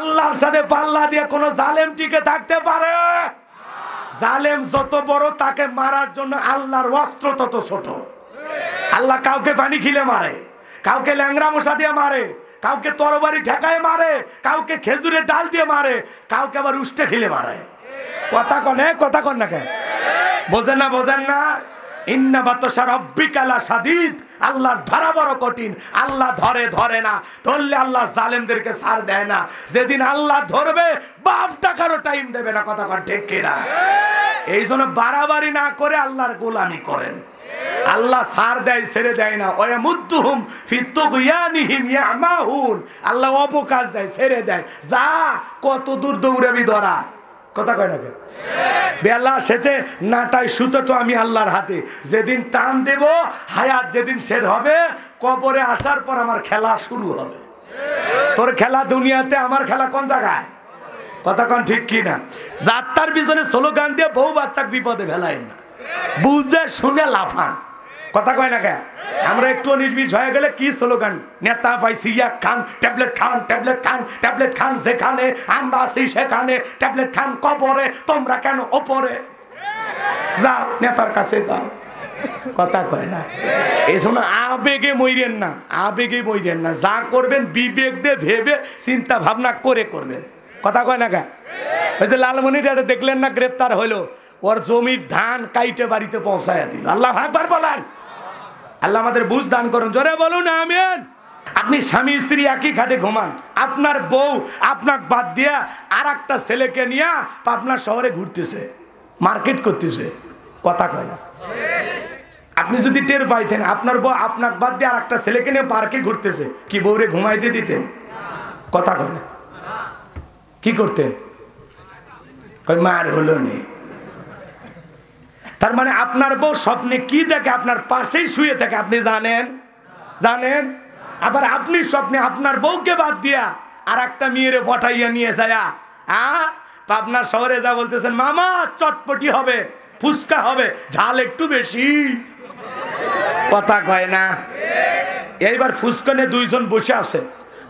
আল্লাহর সাথে পাল্লা দিয়ে কোনো জালেম টিকে থাকতে পারে? জালেম যত বড় তাকে মারার জন্য আল্লাহর অস্ত্র তত ছোট। আল্লাহ কাউকে পানি খিলে মারে, কাউকে ল্যাংড়া মশা দিয়ে মারে, কাউকে তরবারি ঠেকায় মারে, কাউকে খেজুরের ডাল দিয়ে মারে, কাউকে আবার উষ্টে খিলে মারে। কথা কন না কেন? বোঝেন না? ইন্না বাতশা রাব্বিকা লাশাদীদ। আল্লাহর ধরা বড় কঠিন। আল্লাহ ধরে না, ধরলে আল্লাহ জালেমদেরকে ছাড় দেয় না। যেদিন আল্লাহ ধরবে বাপ টাকারও টাইম দেবে না। কথা কন ঠিক কিনা? এই জন্য বাড়াবাড়ি না করে আল্লাহর গোলামি করেন। আল্লাহ ছাড় দেয়, ছেড়ে দেয় না। ওয়ামুদ্দুহুম ফি তুগয়ানিহিম ইয়ামাহুন। আল্লাহ অবকাশ দেয়, ছেড়ে দেয়। যা কত দূর দৌড়াবি ধরা। কথা কয় না কেন? বেলা সেতে নাটাই সুতো তো আমি আল্লাহর হাতে। যেদিন টান দেব হায়াত যেদিন শেষ হবে, কবরে আসার পর আমার খেলা শুরু হবে। তোর খেলা দুনিয়াতে, আমার খেলা কোন জায়গায়? কথা কন ঠিক কি না? যাত্রার পিছনে স্লোগান দিয়ে বউ বাচ্চাকে বিপদে ফেলায় না, বুঝে শুনে লাফান। কথা কয় না কে? আমরা একটু নির্বিষ হয়ে গেলে কি স্লোগান? নেতা পাইছি খান, ট্যাবলেট খান, ট্যাবলেট খান, ট্যাবলেট খান। যেখানে আমরা আছি সেখানে ট্যাবলেট খান। কবরে তোমরা কেন ওপরে? যাও নেতার কাছে যাও। কথা কয় না? এই জন্য আবেগে মইরেন না, যা করবেন বিবেক দিয়ে ভেবে চিন্তা ভাবনা করে করবেন। কথা কয় না কে? ওই যে লালমনিরহাটে দেখলেন না, গ্রেপ্তার হইলো, ওর জমির ধান কাইটে বাড়িতে পৌঁছায়া দিল। আল্লাহ আকবার বলেন। আল্লাহ আমাদের বুঝ দান করুন, জোরে বলুন আমিন। আপনি স্বামী স্ত্রী একই খাটে ঘুমান, আপনার বউ আপনাকে বাদ দিয়া আর একটা ছেলেকে নিয়ে আপনার শহরে ঘুরতেছে, মার্কেট করতেছে। কথা কয় না? আপনি যদি টের পাইতেন আপনার বউ আপনাকে বাদ দিয়ে আর একটা ছেলেকে নিয়ে পার্কে ঘুরতেছে, কি বউরে ঘুমাইতে দিতেন? কথা কয় না? কি করতেন? কয় মার হলো নে। তার মানে আপনার বউ স্বপ্নে কি দেখে? আপনার পাশেই শুয়ে থাকে, আপনি জানেন? আবার আপনি স্বপ্নে আপনার বউকে বাদ দিয়া আর একটা মেয়েরে পটাইয়া নিয়ে যায়, আপনার শহরে যা বলতেছেন, মামা চটপটি হবে, ফুচকা হবে, ঝাল একটু বেশি। কথা কয় না? এইবার ফুচকা নিয়ে দুইজন বসে আছে,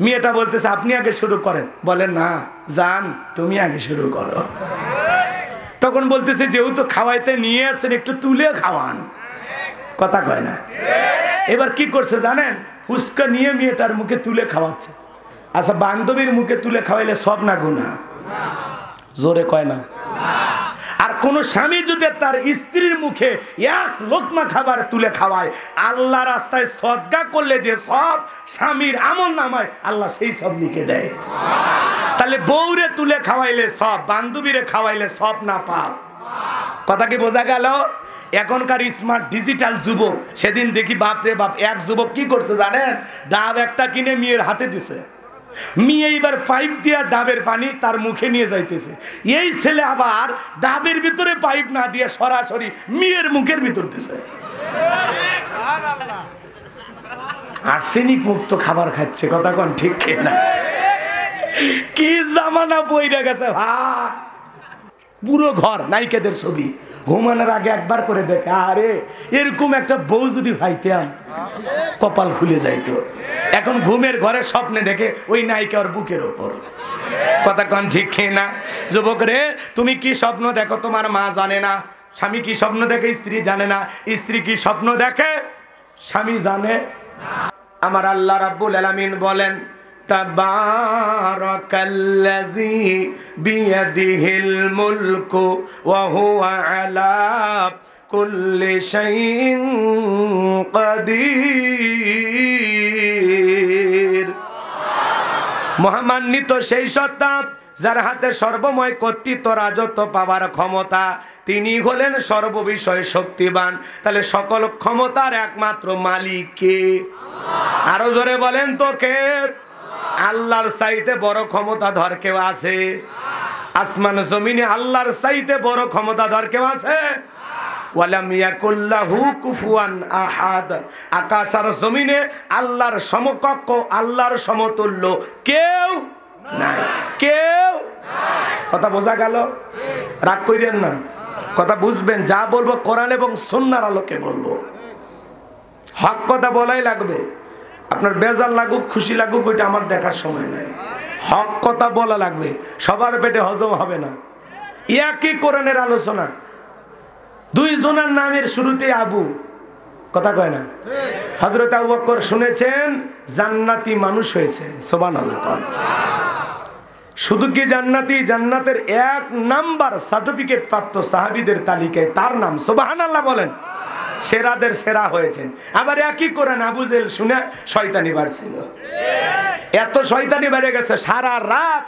মেয়েটা বলতেছে আপনি আগে শুরু করেন। বলেন না, জান তুমি আগে শুরু করো। তখন বলতেছে যেহেতু খাওয়াইতে নিয়ে আসছেন একটু তুলে খাওয়ান। কথা কয় না? এবার কি করছে জানেন? ফুচকা নিয়ে মেয়েটার মুখে তুলে খাওয়াচ্ছে। আচ্ছা, বান্ধবীর মুখে তুলে খাওয়াইলে সব না গুনাহ? জোরে কয় না? আর কোন স্বামী যদি তার স্ত্রীর মুখে এক লোকমা খাবার তুলে খাওয়ায়, আল্লাহ রাস্তায় সদকা করলে যে সব স্বামীর আমল নামায় আল্লাহ সেই সব লিখে দেয়। তাহলে বউরে তুলে খাওয়াইলে সব, বান্ধবীরে খাওয়াইলে সব না পাপ। কথা কি বোঝা গেল? এখনকার স্মার্ট ডিজিটাল যুবক, সেদিন দেখি বাপরে বাপ, এক যুবক কি করছে জানেন? ডাব একটা কিনে মেয়ের হাতে দিছে, মেয়ে এইবার পাইপ দিয়া ডাবের পানি তার মুখে নিয়ে যাইতেছে। এই ছেলে আবার ডাবের ভিতরে পাইপ না দিয়ে সরাসরি মেয়ের মুখের ভিতর দিছে। আর্সেনিক মুক্ত খাবার খাচ্ছে। কথা কোন ঠিক না? কি জামানা বইরা গেছে ভাই। পুরো ঘর নায়িকাদের ছবি, ঘুমানোর আগে একবার করে দেখে, আরে এরকম একটা বউ যদি ভাইতাম কপাল খুলে যাইতো। এখন ঘুমের ঘরে স্বপ্নে দেখে ওই নায়িকা ওর বুকের ওপর। কথা কন ঠিক না? যুবক রে, তুমি কি স্বপ্ন দেখো তোমার মা জানে না, স্বামী কি স্বপ্ন দেখে স্ত্রী জানে না, স্ত্রী কি স্বপ্ন দেখে স্বামী জানে। আমার আল্লাহ রাব্বুল আলামিন বলেন, তাবারাকাল্লাযী বিয়াদিহিল মুলকু ওয়া হুয়া আলা কুল্লি শাইইন কাদির। মহামান্বিত সেই সত্তা যার হাতে সর্বময় কর্তৃত্ব রাজত্ব পাওয়ার ক্ষমতা, তিনি হলেন সর্ববিষয়ে শক্তিবান। তাহলে সকল ক্ষমতার একমাত্র মালিক কে? আরো জোরে বলেন তো কে? আল্লাহর চাইতে বড় ক্ষমতাধর কেউ আছে? আসমান জমিনে আল্লাহর চাইতে বড় ক্ষমতাধর কেউ আছে? ওয়ালাম ইয়াকুল্লাহু কুফুয়ান আহাদ। আকাশ আর জমিনে আল্লাহর সমকক্ষ, আল্লাহর সমতুল্য কেউ নাই, কেউ নাই। কথা বোঝা গেল? রাগ কইরেন না, কথা বুঝবেন। যা বলবো কোরআন এবং সুন্নাহর আলোকে বলবো, হক কথা বলাই লাগবে। আপনার বেজার লাগুক খুশি লাগুক ওইটা আমার দেখার সময় নাই। হক কথা বলা লাগবে, সবার পেটে হজম হবে না। একই কোরআনের আলোচনা, দুইজনের নামের শুরুতে আবু, কথা কয় না? হযরত আবু বকর শুনেছেন জান্নাতি মানুষ হয়েছে, সুবহানাল্লাহ। শুধু কি জান্নাতি, জান্নাতের 1 নাম্বার সার্টিফিকেট প্রাপ্ত সাহাবীদের তালিকায় তার নাম, সুবহানাল্লাহ বলেন। সেরাদের সেরা হয়েছেন। আবার একই কোরআন আবু জেহেল শুনে শয়তানি বাড়ছিল, এত শয়তানি বেড়ে গেছে, সারা রাত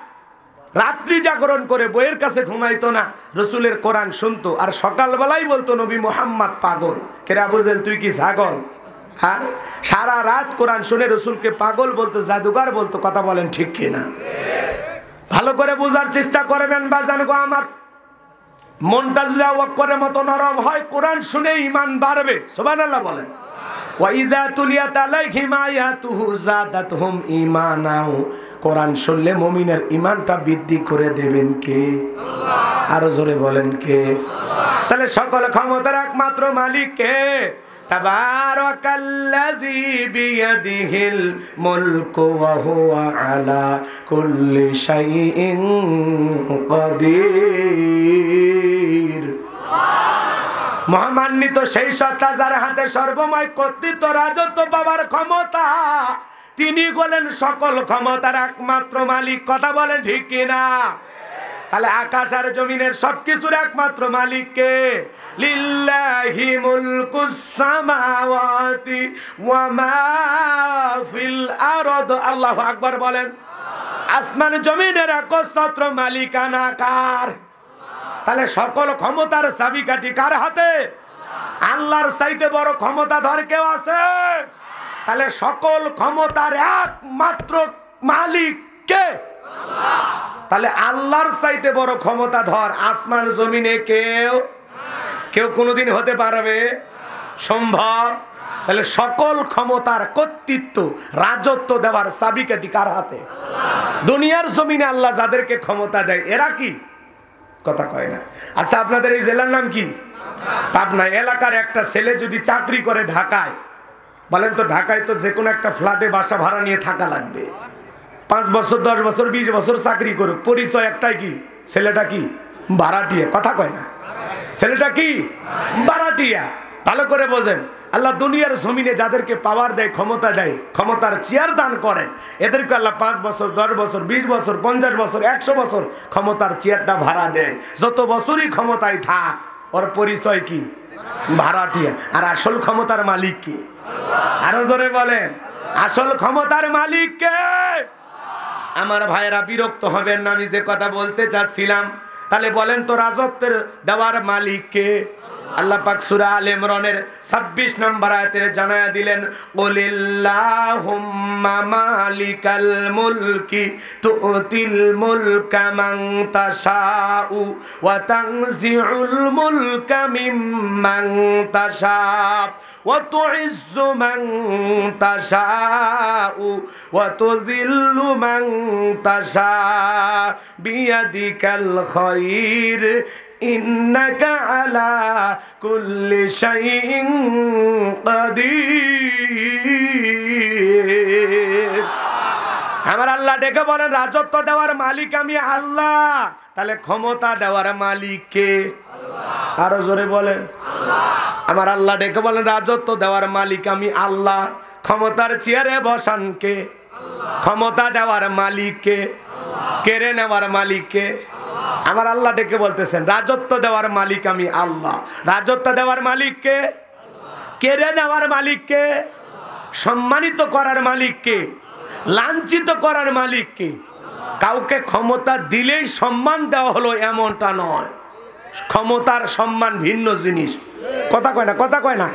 রাত্রি জাগরণ করে বইয়ের কাছে ঘুমাইতো না, রসুলের কোরআন শুনতো, আর সকালবেলায় বলতো নবী মুহাম্মদ পাগল। কেরে আবু জেহেল তুই কি ছাগল? হ্যাঁ, সারা রাত কোরআন শুনে রসুলকে পাগল বলতো, জাদুঘর বলতো। কথা বলেন ঠিক কিনা? ভালো করে বোঝার চেষ্টা করবেন বাজান গো আমার। মনটা যদি আবু বকরের মতো নরম হয়, কোরআন শুনে ঈমান বাড়বে, সুবহানাল্লাহ বলেন। ওয়াইদা তুলিয়াত আলাইহিম আয়াতুহু যাদাতহুম ঈমানা, কোরআন শুনলে মুমিনের ঈমানটা বৃদ্ধি করে দেবেন কে? আল্লাহ। আরো জোরে বলেন কে? আল্লাহ। তাহলে সকল ক্ষমতার একমাত্র মালিক কে? তাবারাকাল্লাযী বিয়াদিহিল মুলকু ওয়া হুয়া আলা কুল্লি শাইইন কাদির। মহামান্বিত সেই সত্তা যার হাতে সর্বময় কর্তৃত্ব, রাজত্ব পাওয়ার ক্ষমতা, তিনি হলেন সকল ক্ষমতার একমাত্র মালিক। কথা বলেন ঠিক কিনা? তাহলে আকাশ আর জমিনের সবকিছুর একমাত্র মালিক কে? লিল্লাহি মুলকুস সামাওয়াতি ওয়া মা ফিল আরদ। আল্লাহু আকবার বলেন। আসমান জমিনের একচ্ছত্র মালিকানা কার? তাহলে সকল ক্ষমতার চাবিকাঠি কার হাতে? আল্লাহর চাইতে বড় ক্ষমতাধর কেউ আছে? তাহলে সকল ক্ষমতার একমাত্র মালিক কে? আল্লাহ। তাহলে আল্লাহর চাইতে বড় ক্ষমতাধর আসমান জমিনে কেউ কোনোদিন হতে পারবে সম্ভব? তাহলে সকল ক্ষমতার কর্তৃত্ব, রাজত্ব দেওয়ার চাবিকাঠি কার হাতে? দুনিয়ার জমিনে আল্লাহ যাদেরকে ক্ষমতা দেয় এরা কি? কথা কয় না। আচ্ছা, আপনাদের এই জেলার নাম কি? পাবনা। এলাকার একটা ছেলে যদি চাকরি করে ঢাকায়, বলেন তো ঢাকায় তো যে কোনো একটা ফ্ল্যাটে বাসা ভাড়া নিয়ে থাকা লাগবে। 5 বছর 10 বছর 20 বছর চাকরি করুক, পরিচয় একটাই কি? ছেলেটা কি? ভাড়াটিয়া। কথা কয় না? ছেলেটা কি? ভাড়াটিয়া। ভালো করে বোঝেন, আল্লাহ দুনিয়ার জমিনে যাদেরকে পাওয়ার দেয়, ক্ষমতা দেয়, ক্ষমতার চেয়ার দান করেন, এদেরকে আল্লাহ 5 বছর 10 বছর 20 বছর 50 বছর 100 বছর ক্ষমতার চেয়ারটা ভাড়া দেয়। যত বছরই ক্ষমতায় থাক, ওর পরিচয় কি? ভাড়াটিয়া। আর আসল ক্ষমতার মালিক কি? আরো জোরে বলেন, আসল ক্ষমতার মালিক কে? আমার ভাইয়েরা বিরক্ত হবেন না আমি যে কথা বলতে চাচ্ছিলাম। তাহলে বলেন তো রাজত্বের দেওয়ার মালিক কে? আল্লাহ পাক সূরা আলে ইমরানের 26 নম্বর আয়াতে জানায়া দিলেন, কুলিল্লাহুম্মা মালিকাল মুলকি তুতিল মুলকা মান তাশাউ ওয়া তানজিউল মুলকা মিম্মান তাশা ওয়া তুইজ্জু মান তাশাউ ওয়া তুযিল্লু মান তাশা বিয়াদিকাল খায়র ইন্নাকা আলা কুল্লি শাইইন কাদির। আমার আল্লাহ ডেকে বলেন রাজত্ব দেওয়ার মালিক আমি আল্লাহ। তাহলে ক্ষমতা দেওয়ার মালিক কে? আল্লাহ। আরো জোরে বলেন আল্লাহ। আমার আল্লাহ ডেকে বলেন রাজত্ব দেওয়ার মালিক আমি আল্লাহ। ক্ষমতার চেয়ারে বসান কে? আল্লাহ। ক্ষমতা দেওয়ার মালিক কে? আল্লাহ। কেড়ে নেওয়ার মালিক কে? আমার আল্লাহ ডেকে বলতেছেন রাজত্ব দেওয়ার মালিক আমি আল্লাহ। রাজত্ব দেওয়ার মালিক কে? কেড়ে নেওয়ার মালিক কে? সম্মানিত করার মালিক কে? লাঞ্ছিত করার মালিক কে? কাউকে ক্ষমতা দিলেই সম্মান দেওয়া হলো এমনটা নয়। ক্ষমতার সম্মান ভিন্ন জিনিস। কথা কয় না? কথা কয় না?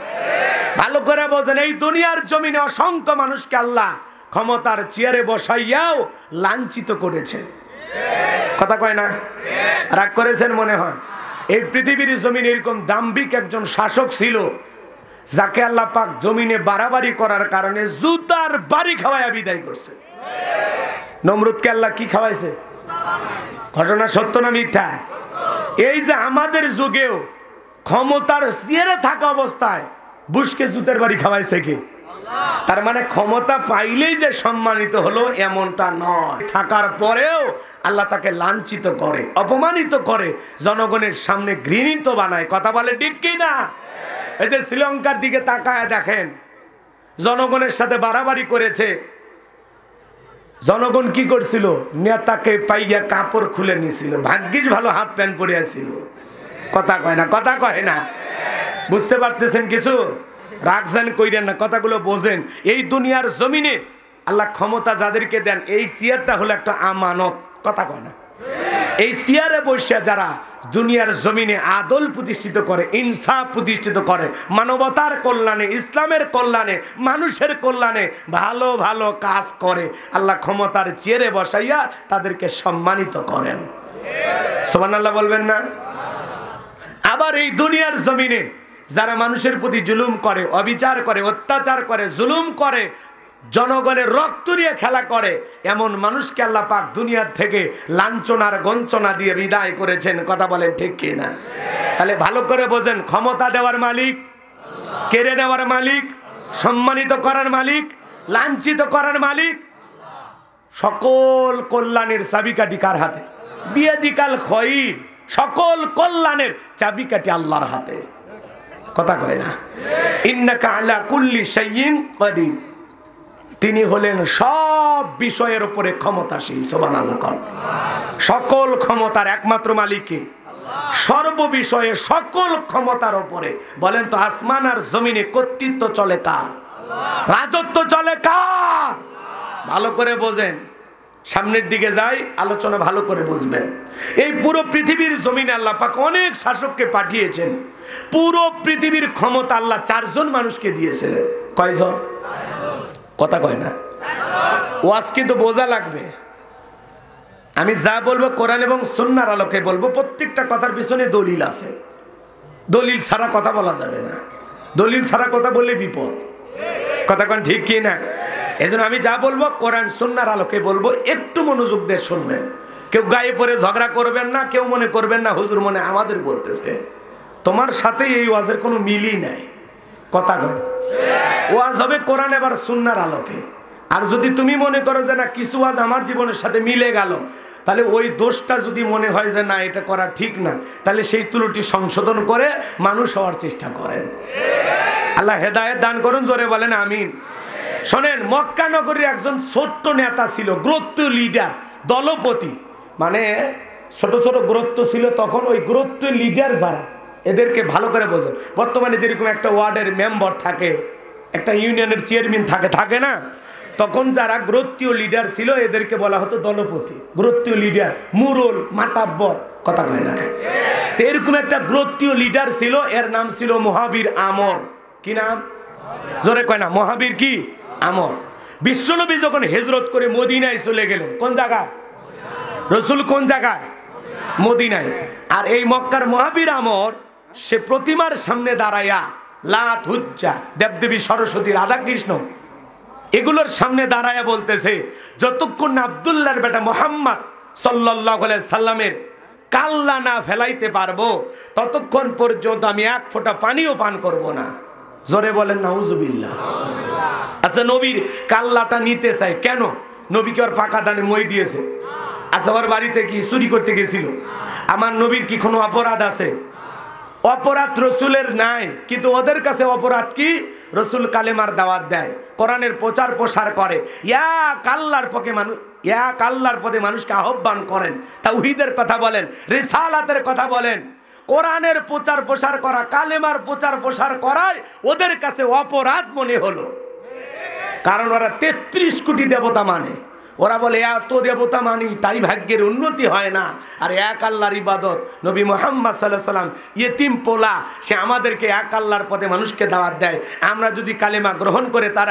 ভালো করে বোঝেন, এই দুনিয়ার জমিনে অসংখ্য মানুষকে আল্লাহ ক্ষমতার চেয়ারে বসাইয়াও লাঞ্ছিত করেছেন। কথা কয় না? রাগ করেছেন মনে হয়। এই পৃথিবীর জমিনে এরকম দাম্ভিক একজন শাসক ছিল, যাকে আল্লাহ পাক জমিনে বাড়াবাড়ি করার কারণে জুতার বাড়ি খাওয়াইয়া বিদায় করছে। নমরুদকে আল্লাহ কি খাওয়াইছে? ঘটনা সত্য না মিথ্যা? এই যে আমাদের যুগেও ক্ষমতার চেয়ারে থাকা অবস্থায় বুশকে জুতার বাড়ি খাওয়াইছে কে? তার মানে ক্ষমতা পাইলেই যে সম্মানিত হলো এমনটা নয়, থাকার পরেও আল্লাহ তাকে লাঞ্ছিত করে, অপমানিত করে, জনগণের সামনে ঘৃণিত বানায়। কথা বলে ঠিক কি না? এই যে শ্রীলঙ্কার দিকে তাকায় দেখেন, জনগণের সাথে বাড়াবাড়ি করেছে। জনগণ কি করছিল? নেতাকে পাইয়া কাপড় খুলে নিয়েছিল, ভাগ্যিস ভালো হাফ প্যান্ট পরিয়াছিল। কথা কয় না, কথা কয় না, বুঝতে পারতেছেন কিছু? রাখছেন কইরেন না, কথাগুলো বোঝেন। এই দুনিয়ার জমিনে আল্লাহ ক্ষমতা যাদেরকে দেন, এই চেয়ারটা হলো একটা আমানত। কথা কয় না? এই চেয়ারে বসে যারা দুনিয়ার জমিনে আদল প্রতিষ্ঠিত করে, ইনসাফ প্রতিষ্ঠিত করে, মানবতার কল্যাণে, ইসলামের কল্যাণে, মানুষের কল্যাণে ভালো ভালো কাজ করে, আল্লাহ ক্ষমতার চেয়ারে বসাইয়া তাদেরকে সম্মানিত করেন। সুবহানাল্লাহ বলবেন না? আবার এই দুনিয়ার জমিনে যারা মানুষের প্রতি জুলুম করে, অবিচার করে, অত্যাচার করে, জুলুম করে, জনগণের রক্ত নিয়ে খেলা করে, এমন মানুষকে আল্লাহ পাক দুনিয়ার থেকে লাঞ্ছনার গঞ্চনা দিয়ে বিদায় করেছেন। কথা বলেন ঠিক কি না? তাহলে ভালো করে বোঝেন, ক্ষমতা দেওয়ার মালিক, কেড়ে নেওয়ার মালিক, সম্মানিত করার মালিক, লাঞ্ছিত করার মালিক। সকল কল্যাণের চাবিকাঠি কার হাতে? বিয়াদিকাল খয়র, সকল কল্যাণের চাবিকাঠি আল্লাহর হাতে। কথা কয় না? ইন্নাকা আলা কুল্লি শাইইন কাদির, তিনি হলেন সব বিষয়ের উপরে ক্ষমতাশীল। সুবহানাল্লাহ। সকল ক্ষমতার একমাত্র মালিক কে? সর্ব বিষয়ে সকল ক্ষমতার উপরে। বলেন তো, আসমান আর জমিনে কর্তৃত্ব চলে কার? রাজত্ব চলে কার? ভালো করে বোঝেন, সামনের দিকে যাই, আলোচনা ভালো করে বুঝবেন। এই পুরো পৃথিবীর জমিনে আল্লাহ পাক অনেক শাসককে পাঠিয়েছেন। পুরো পৃথিবীর ক্ষমতা আল্লাহ 4 জন মানুষকে দিয়েছিলেন। কয়জন? কথা কয় না। ওয়াজ কিন্তু বোঝা লাগবে। আমি যা বলবো কোরআন এবং সুন্নাহর আলোকে বলবো। প্রত্যেকটা কথার পিছনে দলিল আছে, দলিল ছাড়া কথা বলা যাবে না। দলিল ছাড়া কথা বললে বিপদ। কথা কন ঠিক কি না? এজন্য আমি যা বলবো কোরআন সুন্নাহর আলোকে বলবো, একটু মনোযোগ দিয়ে শুনবেন। কেউ গায়ে পড়ে ঝগড়া করবেন না, কেউ মনে করবেন না হুজুর মনে আমাদের বলতেছে। তোমার সাথে এই ওয়াজের কোনো মিলই নাই। কথা কন, ওয়াজ হবে কোরআন এবার সুন্নাহর আলোকে। আর যদি তুমি মনে করো যে না কিছু ওয়াজ আমার জীবনের সাথে মিলে গেল, তাহলে ওই দোষটা যদি মনে হয় যে না এটা করা ঠিক না, তাহলে সেই ত্রুটি সংশোধন করে মানুষ হওয়ার চেষ্টা করেন। আল্লাহ হেদায়েত দান করুন, জোরে বলেন আমিন। শোনেন, মক্কা নগরীর একজন ছোট্ট নেতা ছিল, গ্রোথ লিডার, দলপতি। মানে ছোট ছোট গ্রোথ ছিল তখন। ওই গ্রোথ লিডার যারা, এদেরকে ভালো করে বোঝেন। বর্তমানে যেরকম একটা ওয়ার্ডের মেম্বার থাকে, একটা ইউনিয়নের চেয়ারম্যান থাকে, থাকে না? তখন যারা গ্রোথীয় লিডার ছিল এদেরকে বলা হতো দলপতি। গ্রোথীয় লিডার, মুরল, মাতাব্বর। কথা কয় না? তো এরকম একটা গ্রোথীয় লিডার ছিল, এর নাম ছিল মুহাবির আমর। কি নাম? জোরে কয় না? মুহাবির কি আমর। বিশ্বনবী যখন হিজরত করে মদিনায় চলে গেলেন, কোন জায়গায়? রসুল কোন জায়গায়? মদিনায়। আর এই মক্কার মুহাবির আমর সে প্রতিমার সামনে দাঁড়াইয়া লাত, হুজ্জা, দেবদেবী, সরস্বতী, রাধাকৃষ্ণ এগুলোর সামনে দাঁড়ায়া বলতেছে, যতক্ষণ না আব্দুল্লাহর বেটা মুহাম্মদ সাল্লাল্লাহু আলাইহি সাল্লামের কাল্লা না ফেলাইতে পারবো ততক্ষণ পর্যন্ত আমি এক ফোঁটা পানিও পান করব না। জোরে বলেন নাউজুবিল্লাহ। আচ্ছা, নবীর কাল্লাটা নিতে চাই কেন? নবীকে ওর ফাঁকা দানে মই দিয়েছে। আচ্ছা, ওর বাড়িতে কি চুরি করতে গেছিল? আমার নবীর কি কোনো অপরাধ আছে? অপরাধ রসুলের নাই, কিন্তু ওদের কাছে অপরাধ কি? রসুল কালেমার দাওয়াত দেয়, কোরআনের প্রচার প্রসার করে, এক আল্লাহর পক্ষে মানুষ, এক আল্লাহর পথে মানুষকে আহ্বান করেন, তাওহীদের কথা বলেন, রিসালাতের কথা বলেন। কোরআনের প্রচার প্রসার করা, কালেমার প্রচার প্রসার করায় ওদের কাছে অপরাধ মনে হলো। কারণ ওরা 33 কোটি দেবতা মানে। ওরা বলে এত দেবতা মানি তাই ভাগ্যের উন্নতি হয় না। আর এক আল্লাহর ইবাদত, নবী মুহাম্মদ সাল্লাল্লাহু আলাইহি ওয়াসাল্লাম ইয়েতিম পোলা, সে আমাদেরকে এক আল্লাহর পথে মানুষকে দাওয়াত দেয়। আমরা যদি কালেমা গ্রহণ করে তার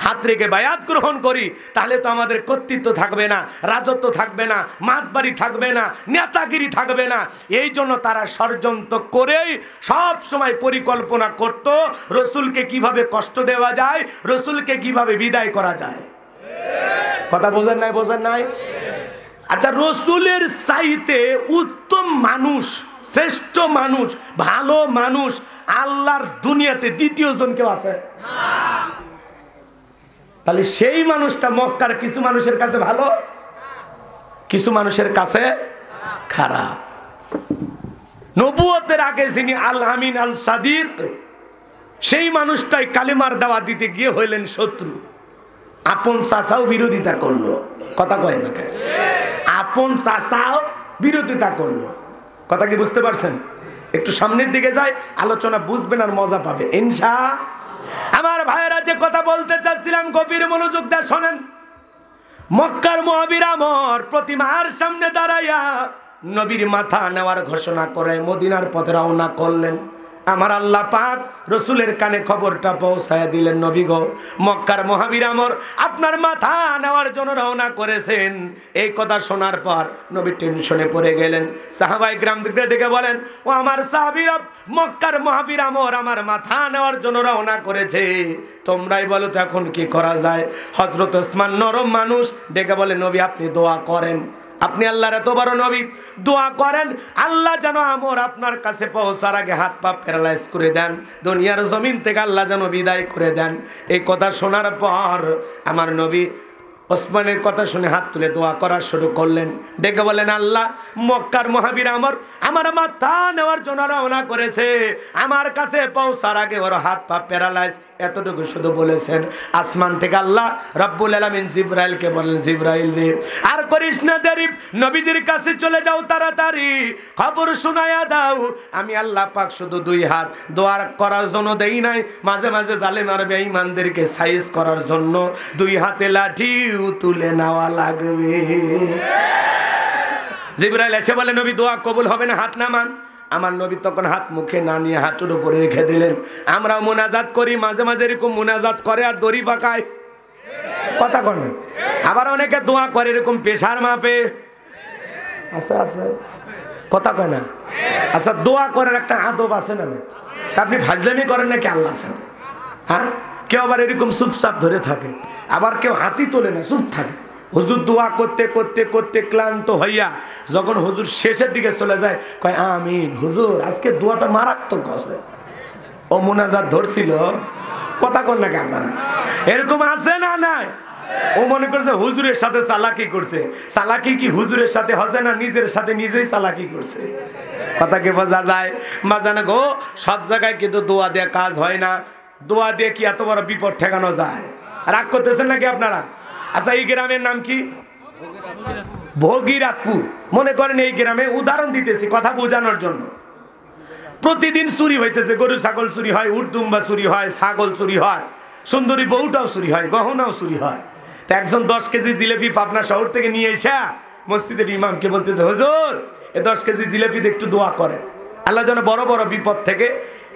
হাত রেখে বায়াত গ্রহণ করি, তাহলে তো আমাদের কর্তৃত্ব থাকবে না, রাজত্ব থাকবে না, মাতবাড়ি থাকবে না, নেতাগিরি থাকবে না। এই জন্য তারা ষড়যন্ত্র করেই সব সময় পরিকল্পনা করত রসুলকে কিভাবে কষ্ট দেওয়া যায়, রসুলকে কিভাবে বিদায় করা যায়। কথা বোঝেন নাই? বোঝেন নাই? আচ্ছা, রসুলের চাইতে উত্তম মানুষ, শ্রেষ্ঠ মানুষ, ভালো মানুষ আল্লাহর দুনিয়াতে দ্বিতীয় জন কেউ আছে? তাহলে সেই মানুষটা মক্কার কিছু মানুষের কাছে ভালো, কিছু মানুষের কাছে খারাপ। নবুয়তের আগে যিনি আল আমিন আল সাদিক, সেই মানুষটাই কালিমার দাওয়াত দিতে গিয়ে হইলেন শত্রু। আপন চাচাও বিরোধিতা করলো, কথা কয় না কে? আপন চাচাও বিরোধিতা করলো, কথা কি বুঝতে পারছেন? একটু সামনের দিকে যাই, আলোচনা বুঝবেন আর মজা পাবে ইনশাআল্লাহ। আমার ভাইয়েরা, যে কথা বলতে চাচ্ছিলাম গভীর মনোযোগ দিয়ে শোনেন। মক্কার মুহাজির আমর প্রতিমার সামনে দাঁড়াইয়া নবীর মাথা নেওয়ার ঘোষণা করে মদিনার পথে রওনা করলেন। আমার আল্লাহ পাক রসুলের কানে খবরটা পৌঁছায় দিলেন, নবী গো, মক্কার মুহাজির আমর আপনার মাথা নেওয়ার জন্য রওনা করেছেন। এই কথা শোনার পর নবী টেনশনে পড়ে গেলেন। সাহাবায়ে কিরাম ডেকে বলেন, ও আমার সাহাবীরা, মক্কার মুহাজির আমর আমার মাথা নেওয়ার জন্য রওনা করেছে, তোমরাই বলো তো এখন কি করা যায়? হযরত ওসমান নরম মানুষ, ডেকে বলে, নবী আপনি দোয়া করেন, আপনি আল্লাহর এত বড় নবী, দোয়া করেন আল্লাহ যেন আমর আপনার কাছে পৌঁছার আগে হাত পা প্যারালাইজ করে দেন, দুনিয়ার জমিন থেকে আল্লাহ যেন বিদায় করে দেন। এই কথা শোনার পর আমার নবী ওসমানের কথা শুনে হাত তুলে দোয়া করা শুরু করলেন। ডেকে বলেন, আল্লাহ, মক্কার মুহাজির আমর আমার মাথা নেওয়ার জন্য রওনা করেছে, আমার কাছে পৌঁছার আগে ওর হাত পা প্যারালাইজ। এতটুকু শুধু বলেছেন। আসমান থেকে আল্লাহ রব্বুল আলামিন জিবরাইলকে বলেন, জিবরাইল রে, আর করিস না দেরি, নবীজির কাছে চলে যাও তাড়াতাড়ি, খবর শোনায়া দাও আমি আল্লাহ পাক শুধু দুই হাত দোয়া করার জন্য দেই নাই, মাঝে মাঝে জালেম আর বেঈমানদেরকে সাইজ করার জন্য দুই হাতে লাঠিও তুলে নেওয়া লাগবে। জিবরাইল এসে বলে, নবী দোয়া কবুল হবে না, হাত নামান। আমার নবী তখন হাত মুখে না নিয়ে হাঁটুর উপরে রেখে দিলেন। আমরাও মুনাজাত করি, মাঝে মাঝে এরকম মুনাজাত করে আর দড়ি পাকায়, কথা কন। আবার অনেকে দোয়া করে এরকম পেশার মাপে, আচ্ছা আচ্ছা, কথা কয় না। আচ্ছা, দোয়া করার একটা আদব আছে না? আপনি ফাজলামি করেন নাকি আল্লাহর সাথে? হ্যাঁ, কেউ আবার এরকম চুপচাপ ধরে থাকে, আবার কেউ হাতই তোলে না, চুপ থাকে। হুজুর দোয়া করতে করতে করতে ক্লান্ত হইয়া যখন হুজুর শেষের দিকে চলে যায়, কয় আমিন। হুজুর আজকে দোয়াটা মারাত্মক আছে, ও মুনাজাত ধরছিল, কথা কন নাকি আপনারা? এরকম আছে না? নাই। ও মনে করছে হুজুরের সাথে চালাকি করছে। চালাকি কি হুজুরের সাথে হচ্ছে না, নিজের সাথে নিজেই চালাকি করছে, কথা কি বোঝা যায়? বাজানো গো, সব জায়গায় কিন্তু দোয়া দিয়ে কাজ হয় না। দোয়া দিয়ে কি এত বড় বিপদ ঠেকানো যায়? রাগ করতেছেন নাকি আপনারা? আচ্ছা, এই গ্রামের নাম কি? ভগীরাথপুর। মনে করেন এই গ্রামে, উদাহরণ দিতেছি কথা বোঝানোর জন্য, প্রতিদিন চুরি হইতেছে, গরু ছাগল চুরি হয়, উট দুম্বা চুরি হয়, ছাগল চুরি হয়, সুন্দরী বউটাও চুরি হয়, গহনাও চুরি হয়। তো একজন 10 কেজি জিলেপি পাবনা শহর থেকে নিয়ে এসে মসজিদের ইমামকে বলতেছে, হুজুর এই 10 কেজি জিলেপিতে একটু দোয়া করে, আল্লাহ যেন বড় বড় বিপদ থেকে,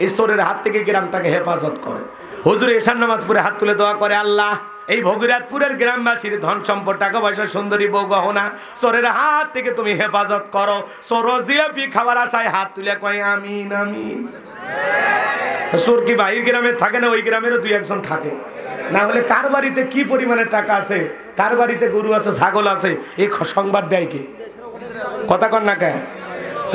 এই চোরের হাত থেকে গ্রামটাকে হেফাজত করে। হুজুর এশার নামাজ পড়ে হাত তুলে দোয়া করে, আল্লাহ এই ভগীরাথপুরের গ্রামবাসীর ধন সম্পদ, টাকা পয়সা, সুন্দরী বউ, গহনা চোরের হাত থেকে তুমি হেফাজত করো। চোর জিলাপি খাবার আশায় হাত তুলে কয় আমিন আমিন। চোর কি বাহির গ্রামে থাকে না? ওই গ্রামেরও 2-1জন থাকে, না হলে কার বাড়িতে কি পরিমাণে টাকা আছে, কার বাড়িতে গরু আছে, ছাগল আছে, এই সংবাদ দেয় কে? কথা কন না কে?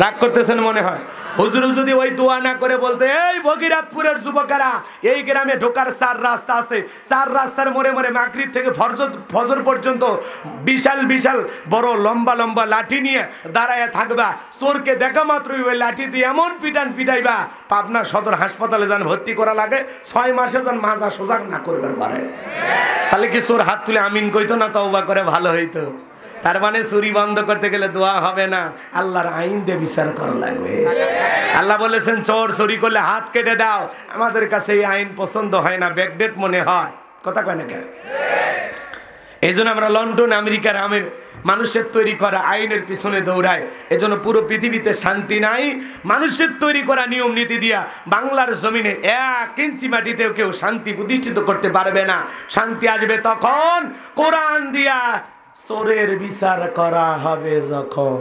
রাগ করতেছেন মনে হয়। হুজুর যদি ওই দোয়া না করে বলতে, এই ভগীরাথপুরের যুবকেরা, এই গ্রামে ঢোকার 4 রাস্তা আছে, 4 রাস্তার মোড়ে মোড়ে মাগরিব থেকে ফজর পর্যন্ত বিশাল বিশাল বড় লম্বা লম্বা লাঠি নিয়ে দাঁড়ায় থাকবা, চোরকে দেখা মাত্রই ওই লাঠি দিয়ে এমন পিটাইবা, পাবনা সদর হাসপাতালে যান ভর্তি করা লাগে, 6 মাসে যান মাজা সোজা না করবার পারে। তাহলে কি চোর হাত তুলে আমিন কইতো না, তওবা করে ভালো হইতো? তার মানে চুরি বন্ধ করতে গেলে দোয়া হবে না, আল্লাহর আইন দিয়ে বিচার করা লাগবে। আল্লাহ বলেছেন, চোর চুরি করলে হাত কেটে দাও। আমাদের কাছে এই আইন পছন্দ হয় না, ব্যাকডেট মনে হয়, কথা কয় না কেন? এই জন্য আমরা লন্ডন আমেরিকার আমের মানুষের তৈরি করা আইনের পিছনে দৌড়ায়। এজন্য পুরো পৃথিবীতে শান্তি নাই। মানুষের তৈরি করা নিয়ম নীতি দিয়া বাংলার জমিনে 1 ইঞ্চি মাটিতেও কেউ শান্তি প্রতিষ্ঠিত করতে পারবে না। শান্তি আসবে তখন কোরআন দিয়া চোরের বিচার করা হবে যখন,